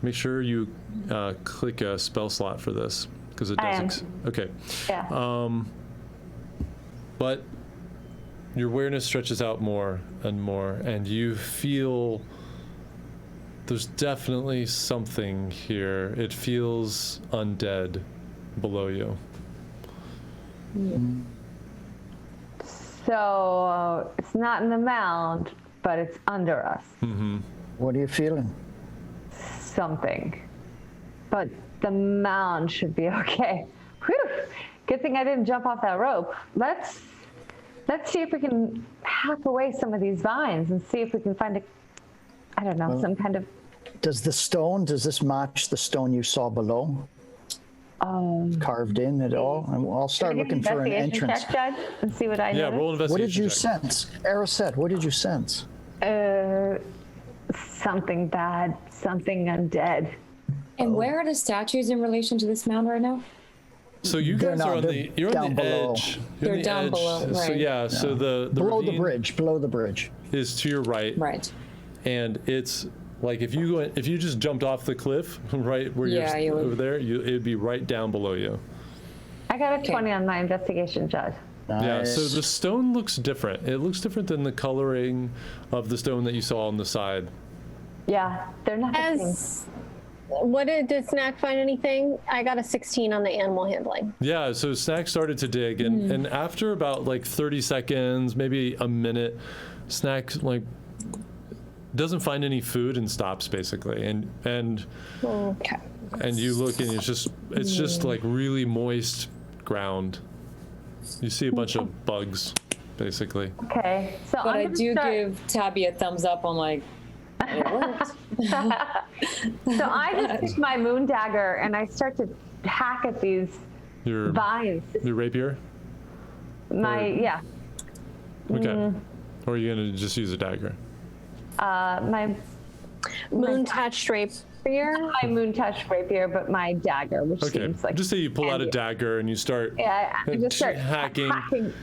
Make sure you click a spell slot for this, because it does. Okay. Yeah. But your awareness stretches out more and more, and you feel there's definitely something here. It feels undead below you. So it's not in the mound, but it's under us. What are you feeling? Something. But the mound should be okay. Whew. Good thing I didn't jump off that rope. Let's see if we can hack away some of these vines and see if we can find some kind of... Does this match the stone you saw below? carved in at all? And I'll start looking for an Investigation entrance. check, Judge, and see what I Yeah, notice. roll investigation. What did you check. sense? Aracet, what did you sense? Something bad, something undead. And where are the statues in relation to this mound right now? So you They're guys not, are on they're you're on down the below. edge. You're They're on the down edge. below, So right. yeah, so the Below the ravine bridge, below the bridge. is to your right, Right. and it's like if you just jumped off the cliff right where Yeah, you you're would. over there, it'd be right down below you. I got a 20 on my investigation, Judge. Yeah, so Nice. the stone looks different. It looks different than the coloring of the stone that you saw on the side. Yeah, they're not the same. As what did Snack find anything? I got a 16 on the animal handling. Yeah, so Snack started to dig, and after about like 30 seconds, maybe a minute, Snack like doesn't find any food and stops basically, and Okay. you look and it's just like really moist ground. You see a bunch of bugs, basically. Okay, so But I I'm do gonna give Tabby a thumbs up on like, it worked. So I just take my moon dagger and I start to hack at these Your vines. rapier. Yeah, Okay. Or are you gonna just use a dagger? my Moon touched rapier. moon touch rapier, but my dagger, which Okay. seems like Just say you pull out a handy. dagger and you start. Yeah, I just start hacking. hacking.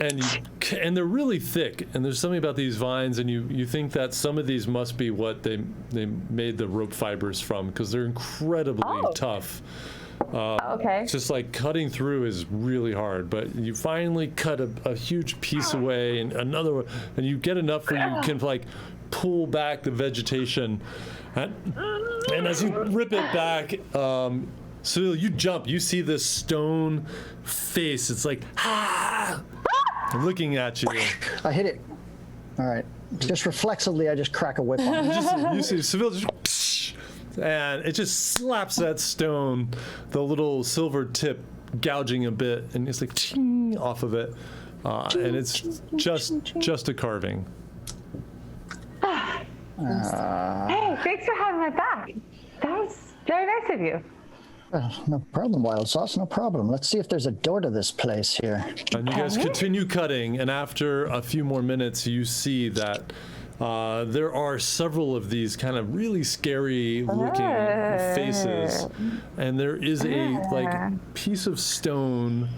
And they're really thick, and there's something about these vines, and you think that some of these must be what they made the rope fibers from, because they're incredibly tough. Okay. It's just like cutting through is really hard, but you finally cut a huge piece away, and another one, and you get enough where you can like pull back the vegetation, and as you rip it back, so you jump, you see this stone face. It's like looking at you. I hit it. All right. Just reflexively, I just crack a whip on it. You see Seville just, and it just slaps that stone, the little silver tip gouging a bit, and it's like ching off of it, and it's just a carving. Hey, thanks for having my back. That was very nice of you. No problem, Wild Sauce, no problem. Let's see if there's a door to this place here. And you guys continue cutting, and after a few more minutes, you see that there are several of these kind of really scary looking faces, and there is a like piece of stone.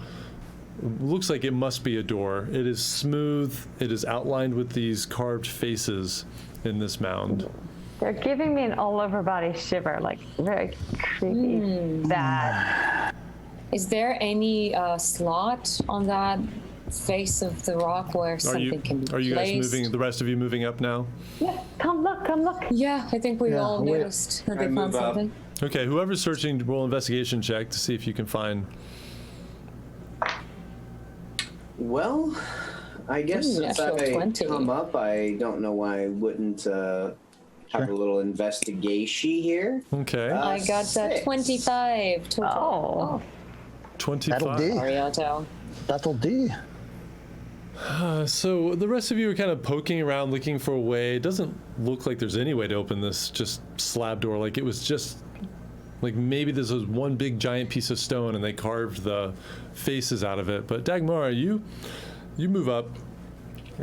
Looks like it must be a door. It is smooth. It is outlined with these carved faces in this mound. They're giving me an all-over body shiver, like very creepy, bad. Is there any slot on that face of the rock where something can be placed? Are you guys moving? The rest of you moving up now? Yeah, come look, come look. Yeah, I think we all we- noticed that I they found move up. something. Okay, whoever's searching, roll investigation check to see if you can find. Well, I guess Ooh, since natural I 20. come up, I don't know why I wouldn't have a little investigation here. Okay, I got that 6. 25 total. Oh, 25. That'll do. Sorry, Otto. That'll do. So the rest of you are kind of poking around, looking for a way. It doesn't look like there's any way to open this just slab door. Like it was just, like maybe this was one big giant piece of stone and they carved the faces out of it. But Dagmara, you move up.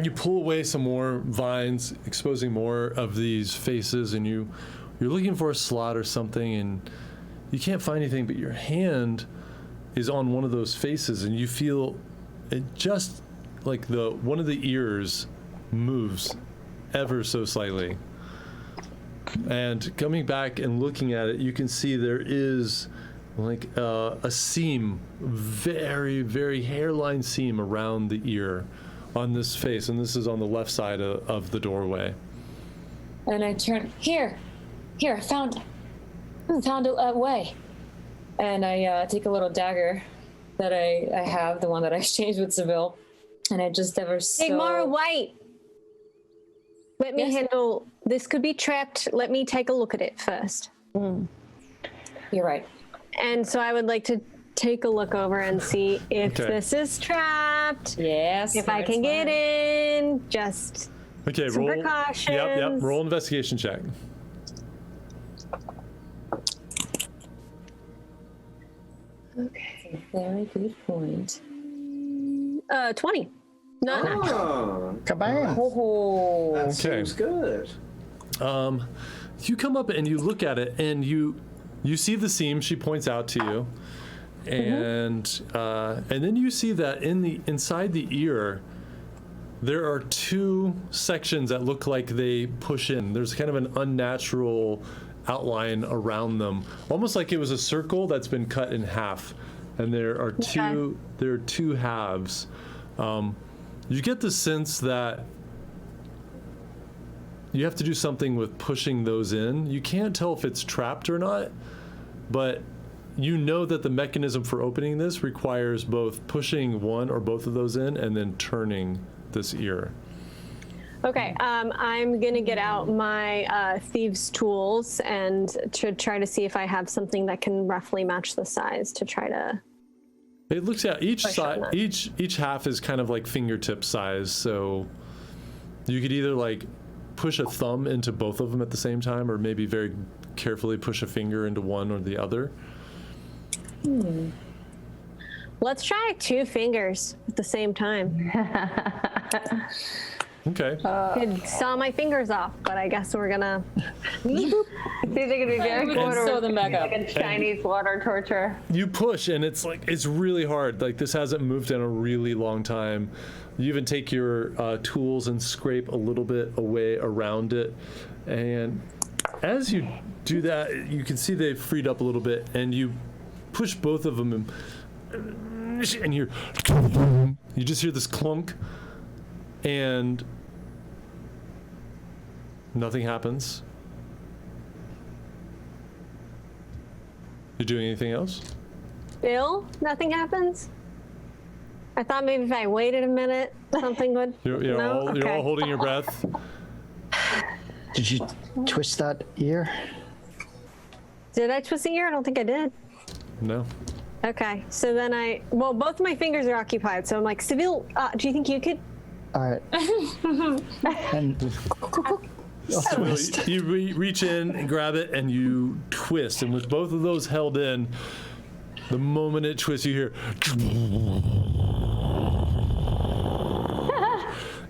You pull away some more vines, exposing more of these faces, and you're looking for a slot or something, and you can't find anything, but your hand is on one of those faces, and you feel it just like one of the ears moves ever so slightly. And coming back and looking at it, you can see there is like a seam, very, very hairline seam around the ear on this face, and this is on the left side of the doorway. And I turn, here, I found a way. And I take a little dagger that I have, the one that I exchanged with Seville, and I just ever so... Dagmara, wait. Let me Yes? handle. This could be trapped. Let me take a look at it first. You're right. And so I would like to take a look over and see if Okay. this is trapped. Yes. If I that's can get fine. in, just Okay, Some roll. precautions. Yep. Roll investigation check. Okay. Very good point. 20. No. Oh, Kabam. Oh. that Okay. seems good. You come up and you look at it, and you see the seam she points out to you, and then you see that inside the ear, there are two sections that look like they push in. There's kind of an unnatural outline around them, almost like it was a circle that's been cut in half, and there are two halves. You get the sense that you have to do something with pushing those in. You can't tell if it's trapped or not, but you know that the mechanism for opening this requires both pushing one or both of those in and then turning this ear. Okay, I'm gonna get out my thieves' tools and to try to see if I have something that can roughly match the size to try to. It looks at each Push on side. that. Each half is kind of like fingertip size, so you could either like push a thumb into both of them at the same time, or maybe very carefully push a finger into one or the other. Let's try 2 fingers at the same time. Okay. Could saw my fingers off, but I guess we're gonna. It's either going to be very And good or sew them back up. like a Chinese water torture. You push, and it's really hard. Like, this hasn't moved in a really long time. You even take your tools and scrape a little bit away around it, and as you do that, you can see they've freed up a little bit, and you push both of them, and you just hear this clunk, and nothing happens. You doing anything else? Still, nothing happens. I thought maybe if I waited a minute, something would. You're No? all Okay. holding your breath. Did you twist that ear? Did I twist the ear? I don't think I did. No. Okay, so then both my fingers are occupied, so I'm like, Seville, do you think you could? All right. And I'll twist. You reach in and grab it, and you twist. And with both of those held in, the moment it twists, you hear.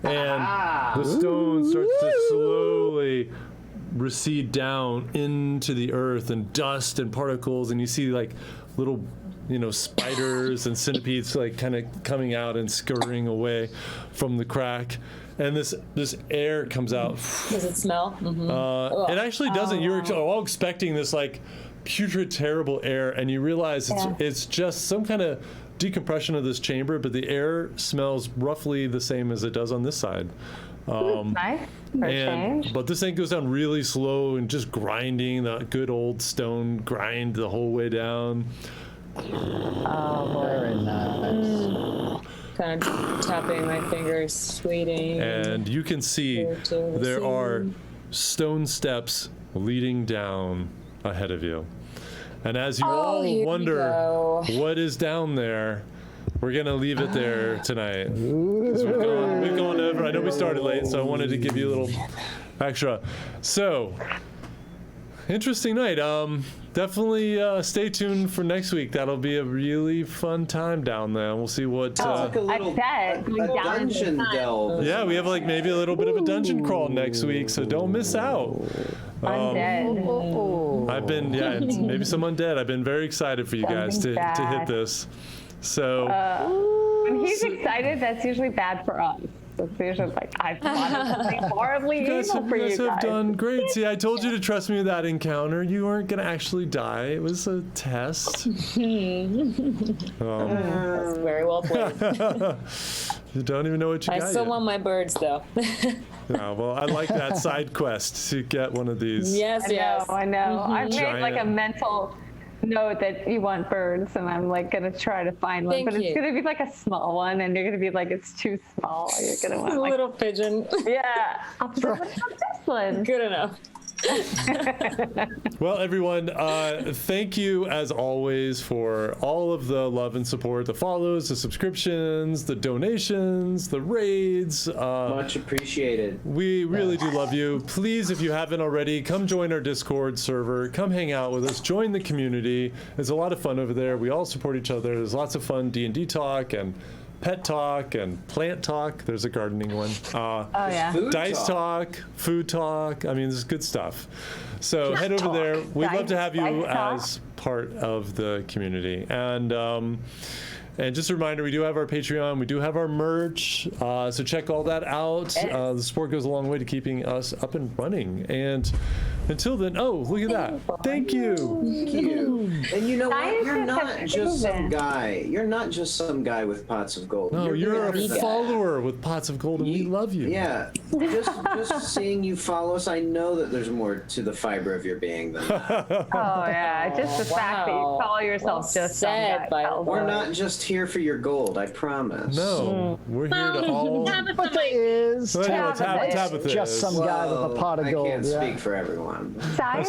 And the stone starts to slowly recede down into the earth, and dust and particles, and you see like little, spiders and centipedes like kind of coming out and scurrying away from the crack. And this air comes out. Does it smell? Mm-hmm. It actually doesn't. You're all expecting this like putrid, terrible air, and you realize it's just some kind of decompression of this chamber, but the air smells roughly the same as it does on this side. Nice. For a change. But this thing goes down really slow and just grinding, the good old stone grind the whole way down. Very nice. Kind of tapping my fingers, waiting. And you can see there are stone steps leading down ahead of you. And as you all here we wonder go. what is down there, we're going to leave it there tonight. 'Cause we've gone over. I know we started late, so I wanted to give you a little extra. So, interesting night. Definitely stay tuned for next week. That'll be a really fun time down there. We'll see what. It's like a little bet. a dungeon delve. Yeah, we have like maybe a little bit of a dungeon crawl next week, so don't miss out. Undead. I've been, maybe some undead. I've been very excited for you guys to Something hit bad. this. So. When he's excited, that's usually bad for us. It's usually like, I've plotted something horribly You guys, evil for you have guys. done great. See, I told you to trust me with that encounter. You weren't going to actually die. It was a test. That's very well played. You don't even know what you I got still yet. want my birds, though. Yeah, well, I like that side quest to get one of these. Yes, yes. I know. I've made like a Giant. mental note that you want birds, and I'm like gonna try to find one, Thank but it's you. gonna be like a small one, and you're gonna be like, it's too small. You're gonna want A like, little pigeon. yeah. I'll put it with this one. Good enough. Well, everyone, thank you as always for all of the love and support, the follows, the subscriptions, the donations, the raids. Much appreciated. We really do love you. Please, if you haven't already, come join our Discord server. Come hang out with us. Join the community. It's a lot of fun over there. We all support each other. There's lots of fun D&D talk and pet talk and plant talk. There's a gardening one. Food Dice talk, food talk. I mean, this is good stuff. So head over there. We'd love to have you as part of the community. And just a reminder, we do have our Patreon. We do have our merch. So check all that out. The support goes a long way to keeping us up and running. And until then, oh, look at that. Thank you. Thank you. And you know what? You're not just some guy. You're not just some guy with pots of gold. No, you're a follower with pots of gold, and we love you. Yeah. Just seeing you follow us, I know that there's more to the fiber of your being than that. Oh yeah, just the fact that you call yourself just some guy. We're not just here for your gold, I promise. No, we're here to all. Tabitha is. Tabitha just is. some guy with a pot of gold. I can't speak for everyone.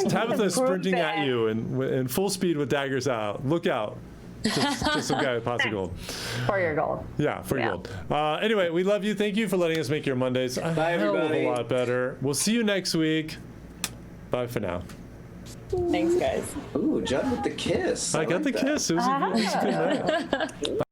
Tabitha's sprinting at you in full speed with daggers out. Look out. Just some guy with pots of gold. For your gold. Yeah, for your gold. Anyway, we love you. Thank you for letting us make your Mondays a hell of a lot better. We'll see you next week. Bye for now. Thanks, guys. Ooh, Judd with the kiss. I got the kiss. It was a good night.